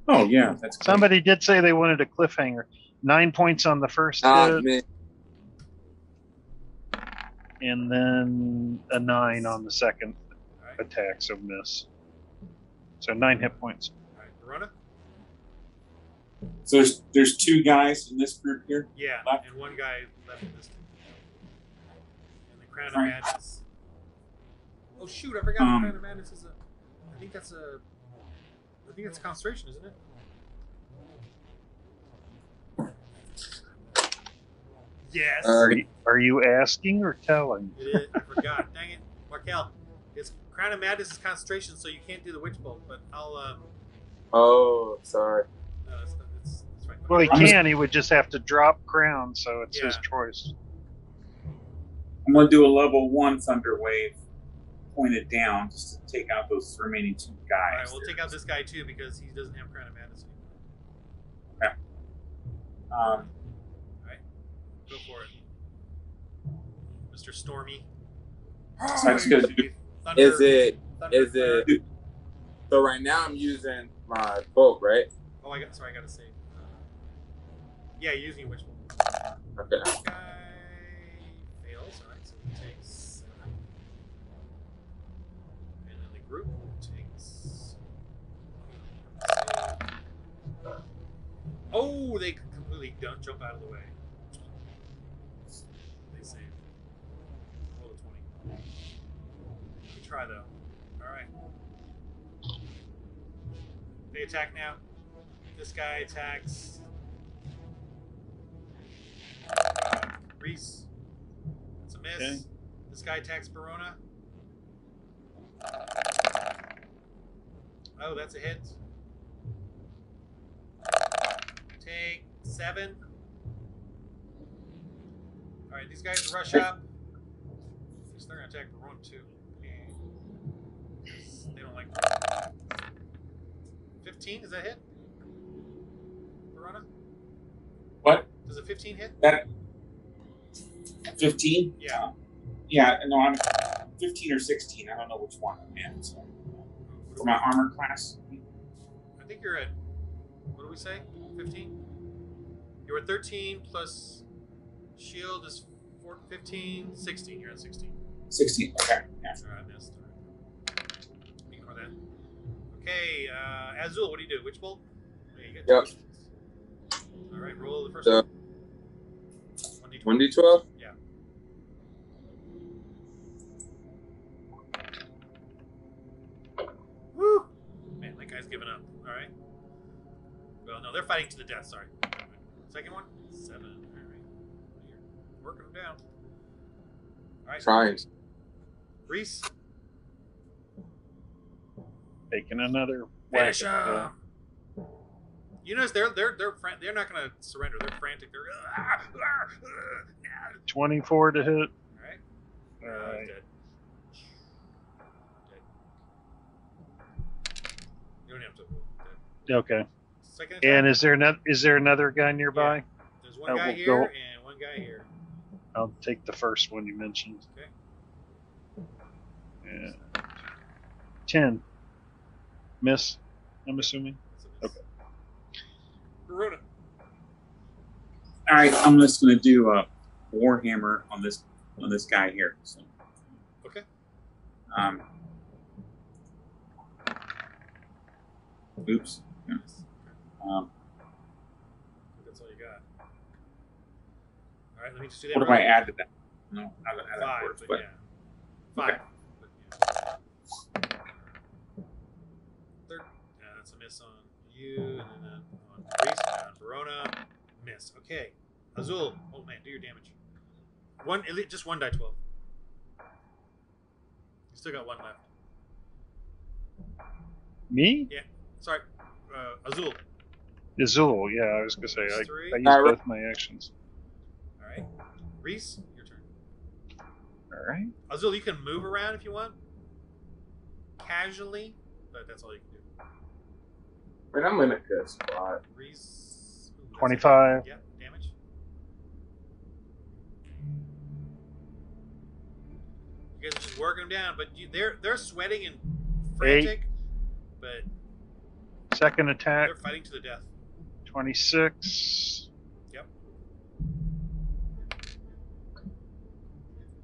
D: Oh, yeah. That's great.
A: Somebody did say they wanted a cliffhanger. 9 points on the first hit,
C: Man.
A: and then a 9 on the second
B: All right.
A: attack, so miss. So 9 hit points.
B: All right, Verona?
D: So there's 2 guys in this group here?
B: Yeah,
D: Left?
B: and one guy left in this team. And the Crown of
D: Right.
B: Madness. Oh, shoot, I forgot the Crown of Madness is I think that's a concentration, isn't it? Yes.
A: Are you asking or telling?
B: It is. I forgot. Dang it. Markel, it's Crown of Madness is concentration, so you can't do the Witch Bolt, but I'll...
C: Oh, sorry.
B: No, it's fine.
A: Well, he
B: I'm
A: can. He would just have to drop crown, so it's his
B: Yeah.
A: choice.
D: I'm going to do a level 1 Thunder Wave pointed down just to take out those remaining 2 guys.
B: All right, we'll take out this guy too because he doesn't have Crown of Madness anymore. All right, go for it, Mr. Stormy.
D: So I just gotta do-
B: Thunder,
C: Is it?
B: Thunder
C: Is it? So right now I'm using my boat, right?
B: Oh, I gotta save. Yeah, using your wishful.
C: Okay.
B: This guy fails. All right, so he takes 7, and then the group takes. Oh, they completely don't jump out of the way. They save. Roll a 20. We try though. All right. They attack now. This guy attacks Reese. That's a miss.
A: Okay.
B: This guy attacks Verona. Oh, that's a hit. Take 7. All right, these guys rush up. They're gonna attack Verona too. They don't like Verona. 15, does that hit? Verona?
D: What?
B: Does a 15 hit?
D: That 15?
B: Yeah.
D: Yeah, no, I'm 15 or 16. I don't know which one I'm in. So. For my armor class.
B: I think you're at, what do we say? 15? You're at 13 plus shield is 15, 16. You're at 16.
D: 16. Okay. Yeah.
B: Alright, I missed. Ignore that. Okay, Azul, what do you do? Witch bolt? Yeah, you got 2
C: Yep.
B: Alright, roll the first
C: So,
B: one. 1d12.
C: 1d12?
B: Yeah. Woo! Man, that guy's giving up. Alright. Well, no, they're fighting to the death, sorry. Second one? 7. Alright. You're working them down. Alright.
C: Trying.
B: Reese.
A: Taking another
B: Finish
A: whack at
B: him. You notice they're not gonna surrender. They're frantic. They're
A: 24 to hit.
B: all right.
A: Alright.
B: Dead. You don't have to. Dead.
A: Okay.
B: Second
A: And
B: attack.
A: is there another guy nearby?
B: Yeah. There's one guy
A: we'll
B: here
A: go.
B: and one guy here.
A: I'll take the first one you mentioned.
B: Okay.
A: Yeah. 10. Miss, I'm assuming.
B: That's a miss. Verona.
D: All right. I'm just going to do a warhammer on this guy here. So.
B: Okay.
D: Oops. Yeah.
B: That's all you got. All right. Let me just do that.
D: What do I add to that? No, I don't know how that
B: 5,
D: works,
B: but
D: but
B: yeah. 5.
D: Okay.
B: But, yeah. Third. That's a miss on you, and then on Reese, on Verona. Miss. Okay. Azul. Oh man, do your damage. Just one die 12. You still got 1 left.
A: Me?
B: Yeah. Sorry. Azul.
A: Azul, yeah, I was going to say, I
B: Three.
A: used both my actions.
B: All right. Reese, your turn.
A: Alright.
B: Azul, you can move around if you want. Casually, but that's all you can do.
C: Man, I'm in a good spot.
B: Reese. Ooh, that's
A: 25.
B: Yeah, damage. You guys are just working them down, but they're sweating and frantic, but
A: Second attack,
B: they're fighting to the death.
A: 26.
B: Yep.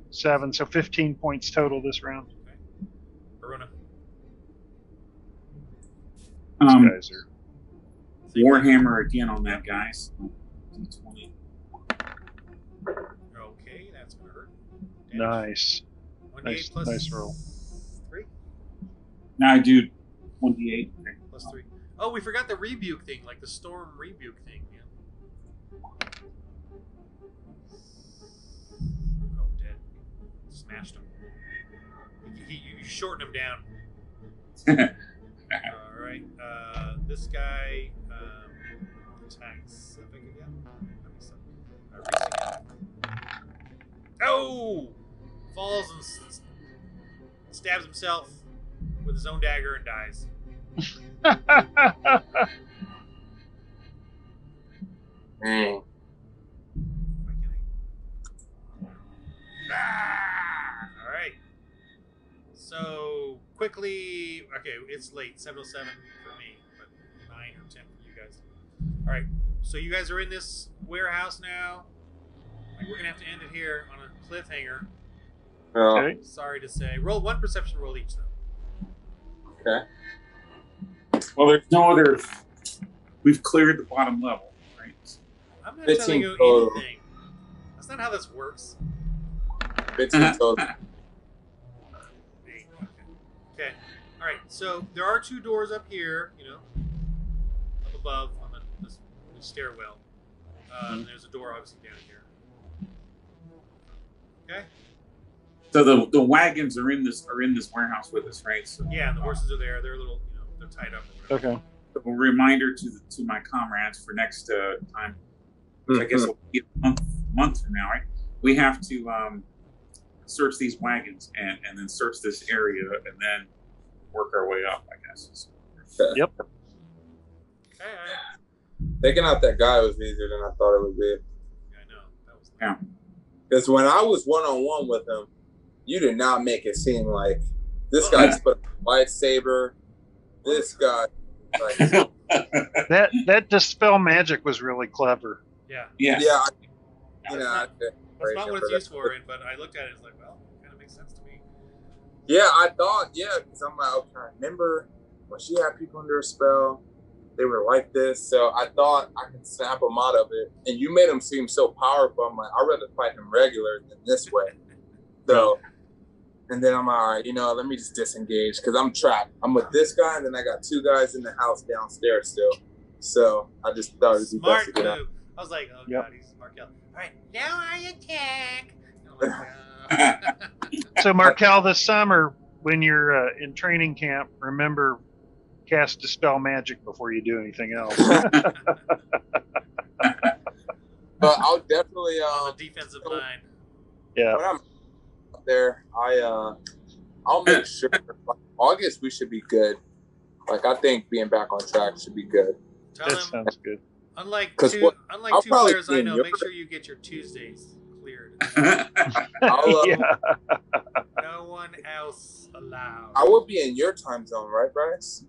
A: 7, so 15 points total this round.
B: Okay. Verona.
A: These guys are.
D: warhammer again on that guy. So, 20.
B: Okay, that's gonna hurt.
A: Nice.
B: 1d8
A: Nice-
B: plus
A: nice roll.
B: 3
D: Now I do 1d8.
B: plus 3. Oh, we forgot the rebuke thing, like the storm rebuke thing, man. Oh, dead. Smashed him. You shortened him down. All right. This guy attacks. If I could, yeah. That'd be so. Oh! Falls and stabs himself with his own dagger and dies.
C: Dang.
B: All right. So quickly, okay, it's late, 7:07 for me, but 9 or 10 for you guys. All right. So you guys are in this warehouse now. Like, we're gonna have to end it here on a cliffhanger.
A: Okay.
B: Sorry to say. Roll one perception roll each, though.
C: Okay.
D: Well, there's no other. We've cleared the bottom level, right?
B: I'm not
C: 15
B: telling you
C: total.
B: anything. That's not how this works.
C: 15 total.
B: Okay. All right. So there are 2 doors up here. Up above on the stairwell. And there's a door obviously down here. Okay.
D: So the wagons are in this warehouse with us, right? So
B: Yeah, and the horses are there. They're a little, they're tied up.
A: Okay.
D: a reminder to my comrades for next time, which I guess will be a month from now, right? We have to search these wagons and then search this area and then work our way up, I guess.
A: Yep.
B: Okay.
C: Taking out that guy was easier than I thought it would be.
B: Yeah, I know. That was
D: Yeah.
C: Because when I was one-on-one with him, you did not make it seem like this guy just put a lightsaber. This guy, like,
A: That dispel magic was really clever.
B: Yeah.
D: Yeah.
C: yeah,
B: That's not what it's used for, but I looked at it, it's like, well, it kind of makes sense to me.
C: Yeah, I thought, because I'm like, okay, I remember when she had people under a spell, they were like this. So I thought I could snap them out of it. And you made them seem so powerful. I'm like, I'd rather fight him regular than this way. So, and then I'm like, all right, let me just disengage because I'm trapped. I'm with this guy, and then I got 2 guys in the house downstairs still. So I just thought it'd be best to
B: Smart
C: get out.
B: move. I was like, oh
A: Yep.
B: god, he's Markel. All right, now I attack. I'm like,
A: So, Markel, this summer, when you're in training camp, remember cast dispel magic before you do anything else.
C: But I'll definitely,
B: on the defensive line.
A: Yeah.
C: when I'm up there, I'll make sure. Like, August, we should be good. Like, I think being back on track should be good.
B: Tell
A: That
B: him,
A: sounds good.
B: unlike
C: 'Cause
B: two
C: I'll probably
B: players I
C: be in
B: know,
C: your-
B: make sure you get your Tuesdays cleared.
C: I'll,
A: Yeah.
B: No one else allowed.
C: I will be in your time zone, right, Bryce?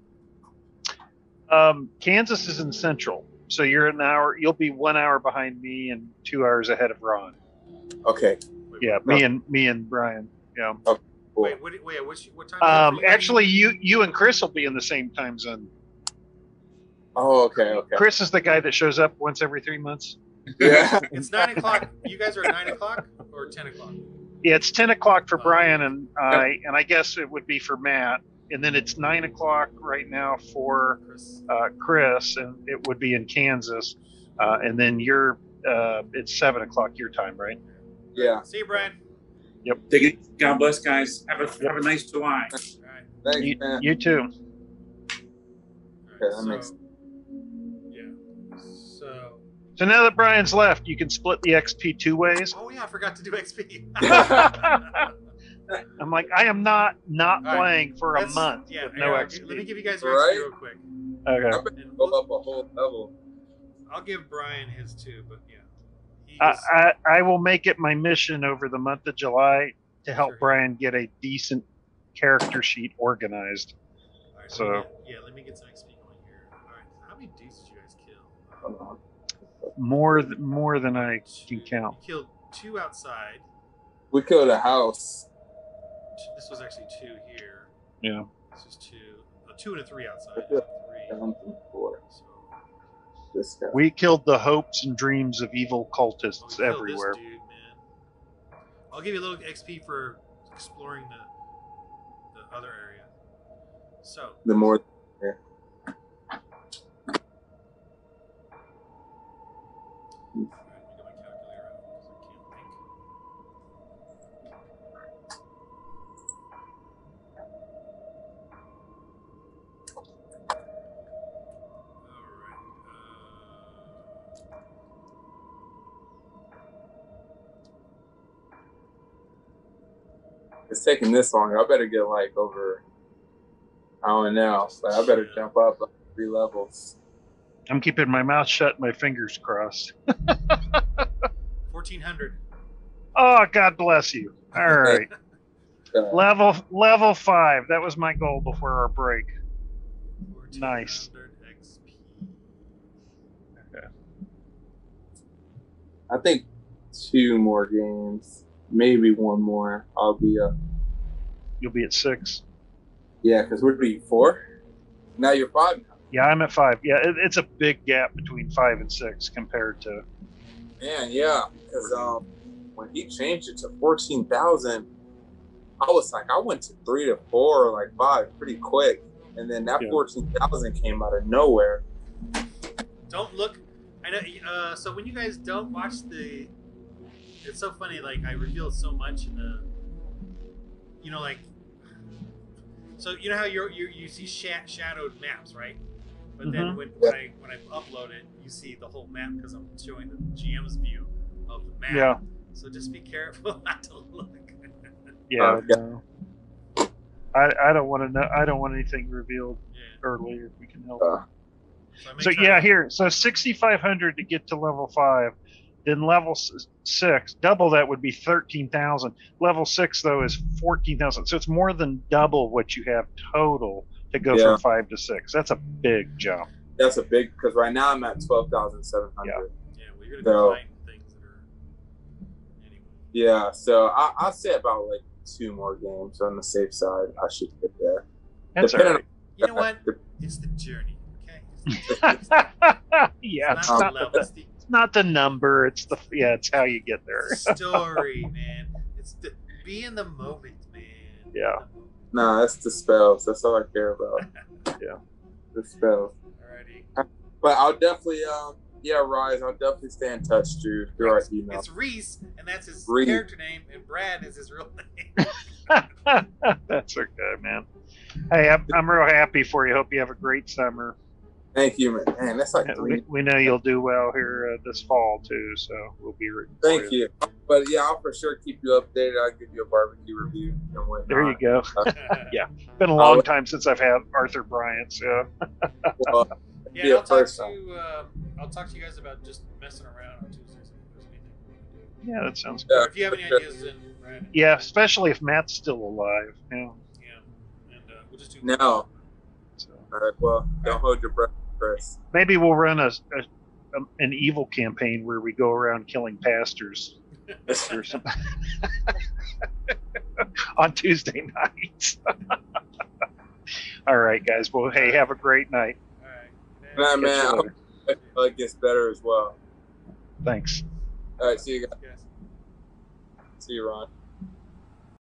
A: Kansas is in Central, so you're an hour. You'll be 1 hour behind me and 2 hours ahead of Ron.
C: Okay.
B: Wait,
A: Yeah,
C: No.
A: me and Brian. Yeah.
C: Cool.
B: Wait, what time? zone are you
A: Actually, you and Chris will be in the same time zone.
C: Oh, okay.
A: Chris is the guy that shows up once every 3 months.
C: Yeah.
B: in? It's 9 o'clock. You guys are at 9 o'clock or 10 o'clock?
A: Yeah, it's 10 o'clock for
B: Oh.
A: Brian and I guess it would be for Matt. And then it's 9 o'clock right now for
B: Chris.
A: Chris, and it would be in Kansas. And then it's 7 o'clock your time, right?
C: Yeah.
B: See you, Brian.
D: Take it. God bless, guys. Have a nice July.
B: All right.
C: Thanks, man.
A: You too.
B: All right,
C: that makes-
B: Yeah. So.
A: So now that Brian's left, you can split the XP 2 ways.
B: Oh yeah, I forgot to do XP.
A: I'm like, I am not
B: right.
A: playing for a
B: Let's-
A: month
B: yeah,
A: with no
B: here,
A: XP.
B: Let me give you guys your
C: Right?
B: XP real quick.
A: Okay.
C: I better
B: And
C: go up a whole level.
B: I'll give Brian his too, but yeah. He
A: I will make it my mission over the month of July to help
B: Sure.
A: Brian get a decent character sheet organized.
B: all right,
A: so-
B: let me get some XP going here. All right, how many dudes did you guys kill?
C: Hold on.
A: More than I can
B: 2.
A: count.
B: You killed 2 outside.
C: We killed a house.
B: This was actually 2 here.
A: Yeah.
B: This is 2. 2 and a 3 outside.
C: Yeah.
B: 3.
C: Down from 4.
B: So,
C: This guy.
A: We killed the hopes and dreams of evil
B: oh, we
A: cultists
B: killed
A: everywhere.
B: This dude, man. I'll give you a little XP for exploring the other area. So,
C: The more. Yeah.
B: all right, let me get my calculator out because I can't think. All right.
C: it's taking this long, I better get like over. I don't know. Like, I better jump up like 3 levels.
A: I'm keeping my mouth shut and my fingers crossed.
B: 1400.
A: Oh, God bless you. All right. Level 5. That was my goal before our break. Nice.
B: XP.
A: Okay.
C: I think 2 more games, maybe 1 more. I'll be up.
A: You'll be at 6.
C: Yeah, because we're be 4. Now you're 5 now.
A: Yeah, I'm at 5. Yeah, it's a big gap between 5 and 6 compared to.
C: Man, yeah, because when he changed it to 14,000, I was like, I went to 3 to 4 or like 5 pretty quick, and then that 14,000 came out of nowhere.
B: Don't look. I know. So when you guys don't watch the, it's so funny. Like I revealed so much in the, you know, like. So you know how you see shadowed maps, right? But then when I upload it, you see the whole map because I'm showing the GM's view of the map.
A: Yeah.
B: So just be careful not to look.
A: Yeah. No. I don't want to know. I don't want anything revealed early if we can help. So yeah, here. So 6,500 to get to level 5. Then level 6, double that would be 13,000. Level 6 though is 14,000. So it's more than double what you have total to go from 5 to 6. That's a big jump.
C: That's a big, because right now I'm at 12,700.
B: Yeah, well, you're gonna be fighting things that are. Anyway.
C: Yeah, so I'll say about like 2 more games on the safe side. I should get there.
A: That's all right.
B: You know what? It's the journey. Okay.
A: Yeah,
B: it's not the level.
A: It's not the number. It's the it's how you get there.
B: It's the story, man. It's the be in the moment, man.
A: Yeah.
C: Nah, that's the spells. That's all I care about.
A: Yeah.
C: The spells.
B: Alrighty.
C: But I'll definitely, Rise. I'll definitely stay in touch, Drew. Through our email.
B: It's Reese, and that's his
C: Reese.
B: character name, and Brad is his real name.
A: That's okay, man. Hey, I'm real happy for you. Hope you have a great summer.
C: Thank you, man. Man, that's like
A: we know you'll do well here this fall too, so we'll be rooting for
C: Thank you. But yeah, I'll for sure keep you updated. I'll give you a barbecue review and whatnot.
A: There you go. Yeah, been a long time since I've had Arthur Bryant. So.
C: Well,
B: yeah, I'll talk to you guys about just messing around on Tuesdays.
A: Yeah, that sounds
B: good. If you have any ideas, then Brad.
A: Yeah, especially if Matt's still alive. Yeah.
B: Yeah, and we'll just do.
C: No. So. All right. Well, don't hold your breath, Chris.
A: Maybe we'll run an evil campaign where we go around killing pastors or something on Tuesday nights. All right, guys. Well, hey, have a great night.
C: All right, man. I hope it gets better as well.
A: Thanks.
C: All right. See you guys. See you, Ron.